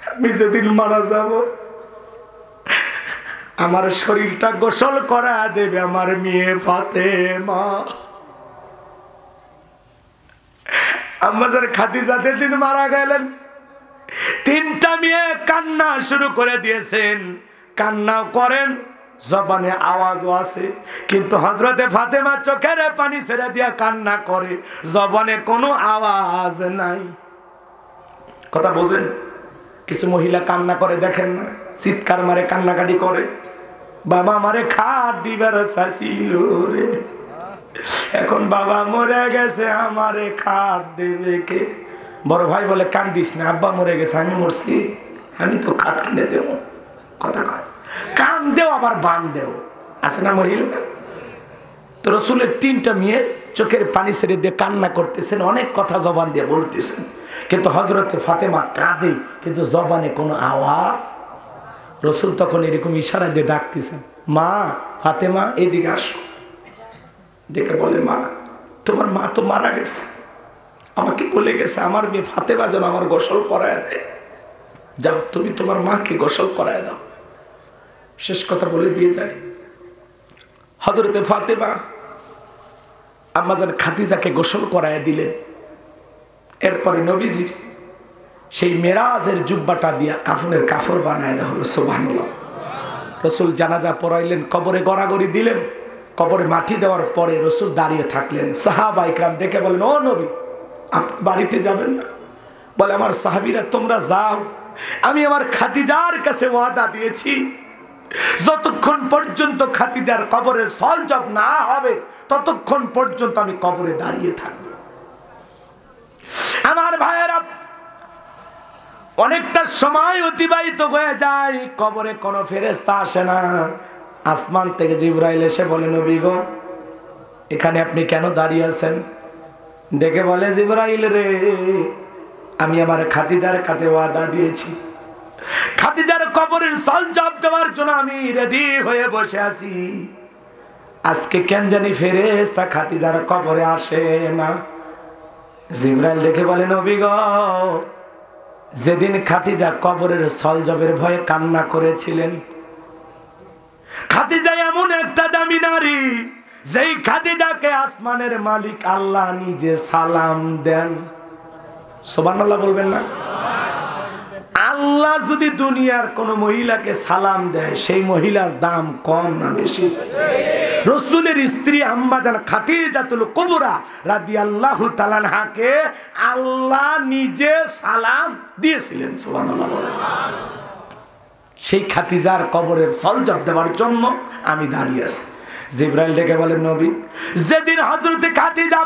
আমি যেদিন মারা যাব আমার শরীরটা গোসল করা দেবে আমার মেয়ে ফাতেমা। আম্মাজান খাদিজা যেদিন মারা গেলেন 3টা মেয়ে কান্না শুরু করে দিয়েছেন। কান্নাও করেন, জবানে আওয়াজও আছে, কিন্তু হযরতে ফাতেমা চোখের পানি ছেড়ে দিয়া কান্না করে, জবানে কোনো আওয়াজ নাই। কথা বোঝেন? কিছু মহিলা কান্না করে দেখেন না, চিৎকার মারে কান্নাকাটি করে, বাবা আমারে খাট দিবার চাইছিল রে, এখন বাবা মরে গেছে আমারে খাট দেবে কে? বড় ভাই বলে, কান্দিস না, আব্বা মরে গেছে, আমি মরছি, আমি তো খাট কিনে দেব। কথা কয়, কান দেও আবার বান দেও, আছে না মহিলা? তো রসুলের 3টা মেয়ে চোখের পানি ছেড়ে দিয়ে কান্না করতেছেন, অনেক কথা জবান দিয়ে বলতেছেন, কিন্তু হযরতে ফাতেমা কাঁদে, কিন্তু জবানে কোনো আওয়াজ। রসুল তখন এরকম ইশারা দিয়ে ডাকতেছেন, মা ফাতেমা এইদিকে আসো। ডেকে বলে, মা তোমার মা তো মারা গেছে, আমাকে বলে গেছে আমার মেয়ে ফাতেমা যেন আমার গোসল করায় দেয়, যাও তুমি তোমার মাকে গোসল করায় দাও। শেষ কথা বলে দিয়ে যায়। হযরতে ফাতেমা আম্মাজান খাদিজাকে গোসল করায় দিলেন। এরপরে নবীজির সেই মেরাজের জুব্বাটা দিয়া কাফনের কাফর বানায় দেওয়া হলো। সুবহানাল্লাহ। রসুল জানাজা পড়াইলেন, কবরে গড়াগড়ি দিলেন। কবরে মাটি দেওয়ার পরে রসুল দাঁড়িয়ে থাকলেন। সাহাবা ইকরাম ডেকে বলেন, ও নবী আপনি বাড়িতে যাবেন না? বলে, আমার সাহাবীরা তোমরা যাও, আমি আমার খাদিজার কাছে ওয়াদা দিয়েছি যতক্ষণ পর্যন্ত খাদিজার কবরের সলজব না হবে ততক্ষণ পর্যন্ত আমি কবরে দাঁড়িয়ে থাকব। আমার ভাইয়েরা, অনেকটা সময় অতিবাহিত হয়ে যায়, কবরে কোনো ফেরেশতা আসে না। আসমান থেকে জিবরাইল এসে বলে, নবী গো এখানে আপনি কেন দাঁড়িয়ে আছেন? ডেকে বলে, জিবরাইল রে, আমি আমার খাদিজার কাছে ওয়াদা দিয়েছি, খাদিজার কবরের সলজব দেওয়ার জন্য আমি রেডি হয়ে বসে আছি। আজকে কেন জানি ফেরেশতা খাদিজার কবরে আসে না। জিবরাইল ডেকে বলে, নবী গো যেদিন খাদিজা কবরের সলজবের ভয়ে কান্না করেছিলেন, খাদিজা এমন একটা দামি নারী, যেই খাদিজাকে আসমানের মালিক আল্লাহ নিজে সালাম দেন। সুবহানাল্লাহ বলবেন না? আল্লাহ যদি দুনিয়ার কোন মহিলাকে সালাম দেয়, সেই মহিলার দাম কম না বেশি? রাসূলের স্ত্রী আম্মাজান খাদিজাতুল কুবরা রাদিয়াল্লাহু তাআলা আনহাকে আল্লাহ নিজে সালাম দিয়েছিলেন। সুবহানাল্লাহ। সেই খাদিজার কবরের সলজব দেওয়ার জন্য আমি দাঁড়িয়ে আছি। জিবরাইল ডেকে বলেন, নবী যেদিন হযরতে খাদিজা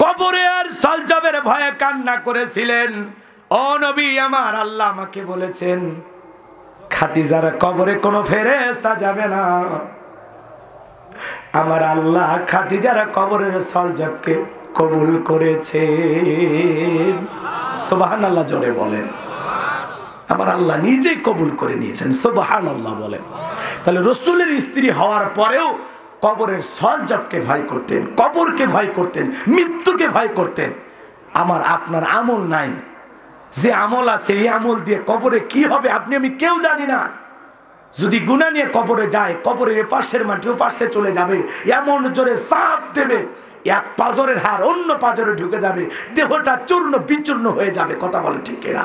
কবরের সলজবের ভয়ে কান্না করেছিলেন, ও নবী আমার আল্লাহ আমাকে বলেছেন খাদিজার কবরে কোনো ফেরেশতা যাবে না। আমার আল্লাহ খাদিজার কবরের সলজবকে কবুল করেছেন। সুবহানাল্লাহ জোরে বলেন। আমার আল্লাহ নিজেই কবুল করে নিয়েছেন। সুবহানাল্লাহ বলেন। তাহলে রাসূলের স্ত্রী হওয়ার পরেও কবরের সলজবকে ভয় করতেন, কবরকে ভয় করতেন, মৃত্যুকে ভয় করতেন। আমার আপনার আমল নাই, যে আমল আছে এই আমল দিয়ে কবরে কি হবে আপনি আমি কেউ জানি না। যদি গুনাহ নিয়ে কবরে যায়, কবরের এপাশের মাটি ওপাশে চলে যাবে, এমন জোরে চাপ দেবে, এক পাজরের হাড় অন্য পাজরে ঢুকে যাবে, দেহটা চূর্ণ বিচূর্ণ হয়ে যাবে। কথা বলে ঠিক কিনা?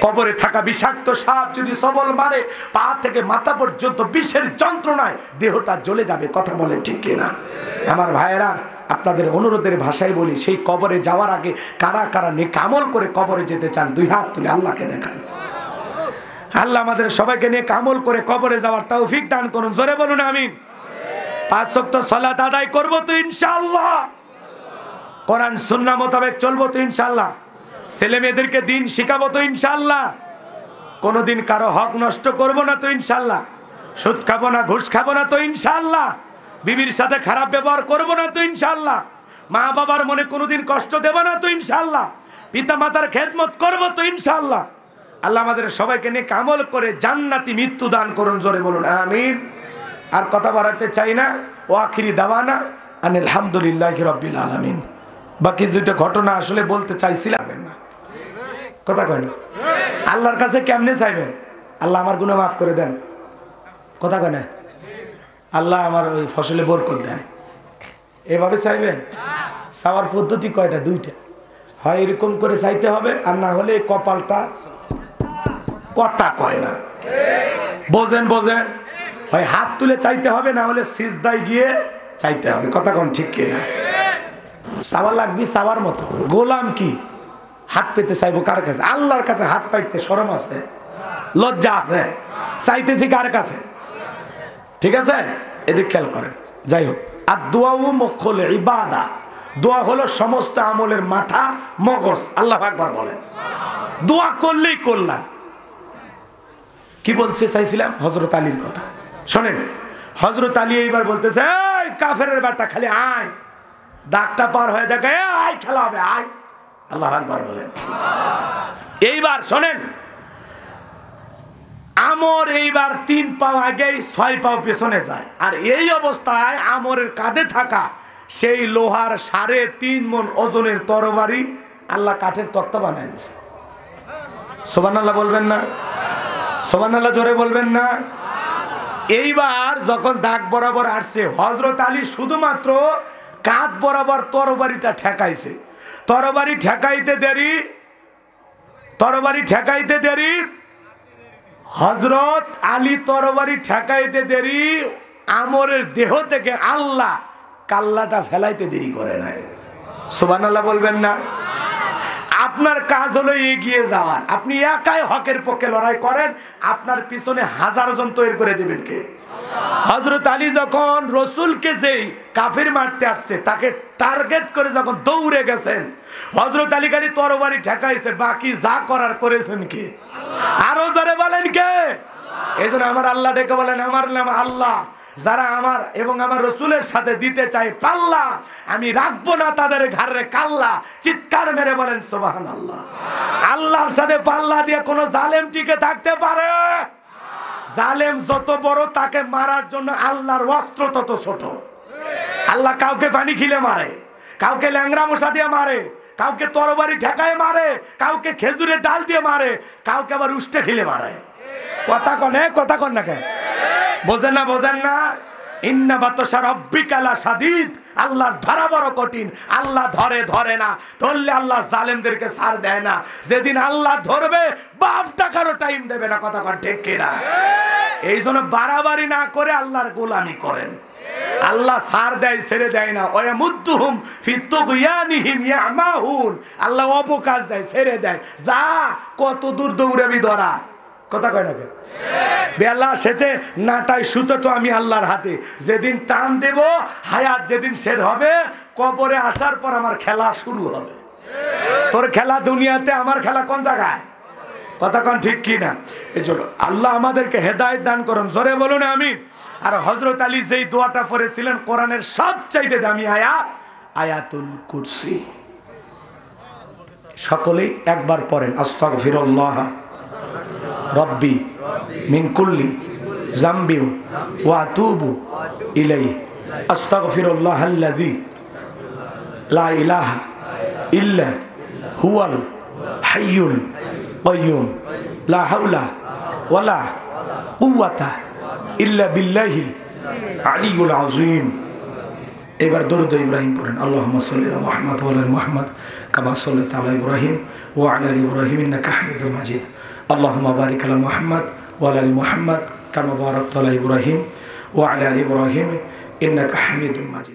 কবরে থাকা বিষাক্ত সাপ যদি সবল মারে, পা থেকে মাথা পর্যন্ত বিষের যন্ত্রণায় দেহটা জ্বলে যাবে। কথা বলে ঠিক কিনা? আমার ভাইয়েরা, আপনাদের অনুরোধের ভাষায় বলি, সেই কবরে যাওয়ার আগে কারা কারা নেক আমল করে কবরে যেতে চান দুই হাত তুলে আল্লাহকে দেখান। আল্লাহ আমাদের সবাইকে নিয়ে আমল করে কবরে যাওয়ার তৌফিক দান করুন। জোরে বলুন আমিন। 5 ওয়াক্ত সালাত আদায় করব তো ইনশাআল্লাহ, কোরআন সুন্নাহ মোতাবেক চলবো তো ইনশাআল্লাহ, ছেলে মেয়েদেরকে দিন শিখাবো তো ইনশাআল্লাহ, কোনোদিন কারো হক নষ্ট করব না তো ইনশাআল্লাহ, সুদ খাবো না, ঘুষ খাবো না তো ইনশাআল্লাহ, বিবির সাথে খারাপ ব্যবহার করব না তো ইনশাআল্লাহ, মা বাবার মনে কোনোদিন কষ্ট দেব না তো ইনশাআল্লাহ, পিতা মাতার খেদমত করব তো ইনশাআল্লাহ। আল্লাহ আমাদের সবাইকে নিয়ে আমল করে জান্নাতি মৃত্যু দান করুন। জোরে বলুন আমিন। আর কথা বাড়াতে চাই না। ও আখিরি দাওয়ানা আনিল হামদুলিল্লাহি রাব্বিল আলামিন। বাকি যেটা ঘটনা আসলে বলতে চাইছিলাম না, কথা কয় না। আল্লাহর কাছে কেমনে চাইবেন? আল্লাহ আমার গুনাহ মাফ করে দেন, কথা কয় না। আল্লাহ আমার ওই ফসলে বরকত দেন, এভাবে চাইবেন? চাওয়ার পদ্ধতি কয়টা? 2টা। হয় এরকম করে চাইতে হবে, আর না হলে কপালটা কথা কয় না, বোঝেন বোঝেন, হয় হাত তুলে চাইতে হবে, না হলে সিজদায় গিয়ে চাইতে হবে, কথা কোন ঠিক কিনা? চাওয়া লাগবে চাওয়ার মতো। গোলাম কি হাত পেতে চাইবো কার কাছে? আল্লাহর কাছে হাত পাইতে শরম আছে, লজ্জা আছে, চাইতেছি কার কাছে? ঠিক আছে, এদিক খেয়াল করেন। যাই হোক, আর দোয়াও মুখল ইবাদা, দোয়া হলো সমস্ত আমলের মাথা মগজ। আল্লাহু আকবার বলেন। দোয়া করলেই কল্যাণ। কি বলছে চাইছিলাম? হযরত আলীর কথা শোনেন। হযরত আলী এইবার বলতেছে, এই কাফেরের বাটা খালি আয়, ডাকটা পার হয়ে দেখে আয় খেলা হবে, আয়। আল্লাহু আকবার বলেন। এইবার শোনেন, আমর এইবার 3 পাও আগে 6 পাও পেছনে যায়, আর এই অবস্থায় আমরের কাঁধে থাকা সেই লোহার 3.5 মণ ওজনের তরবারি আল্লাহ কাঠের তক্তা বানায় দিয়েছে। সুবহানাল্লাহ বলবেন না? সুবহানাল্লাহ জোরে বলবেন না? এইবার যখন দাগ বরাবর আসছে, হযরত আলী শুধুমাত্র কাঁধ বরাবর তরবারিটা ঠেকাইছে। তরবারি ঠেকাইতে দেরি, হযরত আলী তরবারি ঠেকাইতে দেরি, আমরের দেহ থেকে আল্লাহ কাল্লাটা ফেলাইতে দেরি করে নাই। সুবহানাল্লাহ বলবেন না? আপনার কাজ হলো এগিয়ে যাওয়ার। আপনি একাই হকের পক্ষে লড়াই করেন, আপনার পিছনে 1000 জন তৈরি করে দেবেন কে? হযরত আলী যখন রসুলকে যেই কাফির মারতে আসছে তাকে টার্গেট করে যখন দৌড়ে গেছেন, হযরত আলী খালি তরবারি ঠেকাইছে, বাকি যা করার করেছেন কে? আরো জোরে বলেন কে? এইজন্য আমার আল্লাহ ডেকে বলেন, আমার নাম আল্লাহ, যারা আমার এবং আমার রসুলের সাথে দিতে চাই পাল্লা, আমি রাখবো না তাদের ঘাড়ে কাল্লা। চিৎকার মেরে বলেন সুবহানাল্লাহ। আল্লাহর সাথে পাল্লা দিয়ে কোন জালেম টিকে থাকতে পারে? জালেম যত বড়, তাকে মারার জন্য আল্লাহর অস্ত্র তত ছোট। আল্লাহ কাউকে পানি খিলে মারে, কাউকে ল্যাংড়া মশা দিয়ে মারে, কাউকে তরবারি ঠেকায় মারে, কাউকে খেজুরের ডাল দিয়ে মারে, কাউকে আবার উষ্টে খিলে মারে। কথা কন না কেন? বোঝেন না? ইন্না বাতশা রাব্বিকা লাশাদীদ। আল্লাহর ধরা বড় কঠিন। আল্লাহ ধরে না, ধরলে আল্লাহ জালেমদেরকে ছাড় দেয় না। যেদিন আল্লাহ ধরবে, বাপ টাকারও টাইম দেবে না, কথা কন ঠিক কিনা? এই জন্য বাড়াবাড়ি না করে আল্লাহর গোলামি করেন। আল্লাহ ছাড় দেয়, ছেড়ে দেয় না। ওয়ামুদ্দুহুম ফি তুগয়ানিহিম ইয়ামাহুন। আল্লাহ অবকাশ দেয়, ছেড়ে দেয়, যা কত দূর দৌড়াবি ধরা, কথা কয় না? বেলা সেতে নাটাই সুতো তো আমি আল্লাহর হাতে। যেদিন টান দেব, হায়াত যেদিন শেষ হবে, কবরে আসার পর আমার খেলা শুরু হবে। তোর খেলা দুনিয়াতে, আমার খেলা কোন জায়গায়? কথা কোন ঠিক কি না? এজন্য আল্লাহ আমাদেরকে হেদায়েত দান করুন। জোরে বলুন আমিন। আর হযরত আলী যেই দোয়াটা পড়েছিলেন, কোরআনের সবচাইতে দামি আয়াত আয়াতুল কুরসি। সকলেই একবার পড়েন, আস্তাগফিরুল্লাহ রব্বি মিন কুল্লি যামবি ওয়া আতুবু ইলাইহি আস্তাগফিরুল্লাহাল্লাযী লা ইলাহা ইল্লা হুয়াল হাইয়ুল কাইয়্যুম লা হাওলা ওয়ালা কুওয়াতা ইল্লা বিল্লাহিল আলিয়্যুল আযীম। এবার দরুদ ইব্রাহিম পড়েন। আল্লাহুম্মা সাল্লি আলা মুহাম্মাদ ওয়া আলা মুহাম্মাদ কামা সাল্লাইতা আলা ইব্রাহিম ওয়া আলা আলি ইব্রাহিম ইন্নাকা হামিদুম মাজিদ। আল্লাহুম্মা বারিক আলা মুহাম্মাদ ওয়া আলা আলি মুহাম্মাদ কামা বারাকতা আলা ইব্রাহিম ওয়া আলা আলি ইব্রাহিম ইন্নাকা হামিদুম মাজিদ।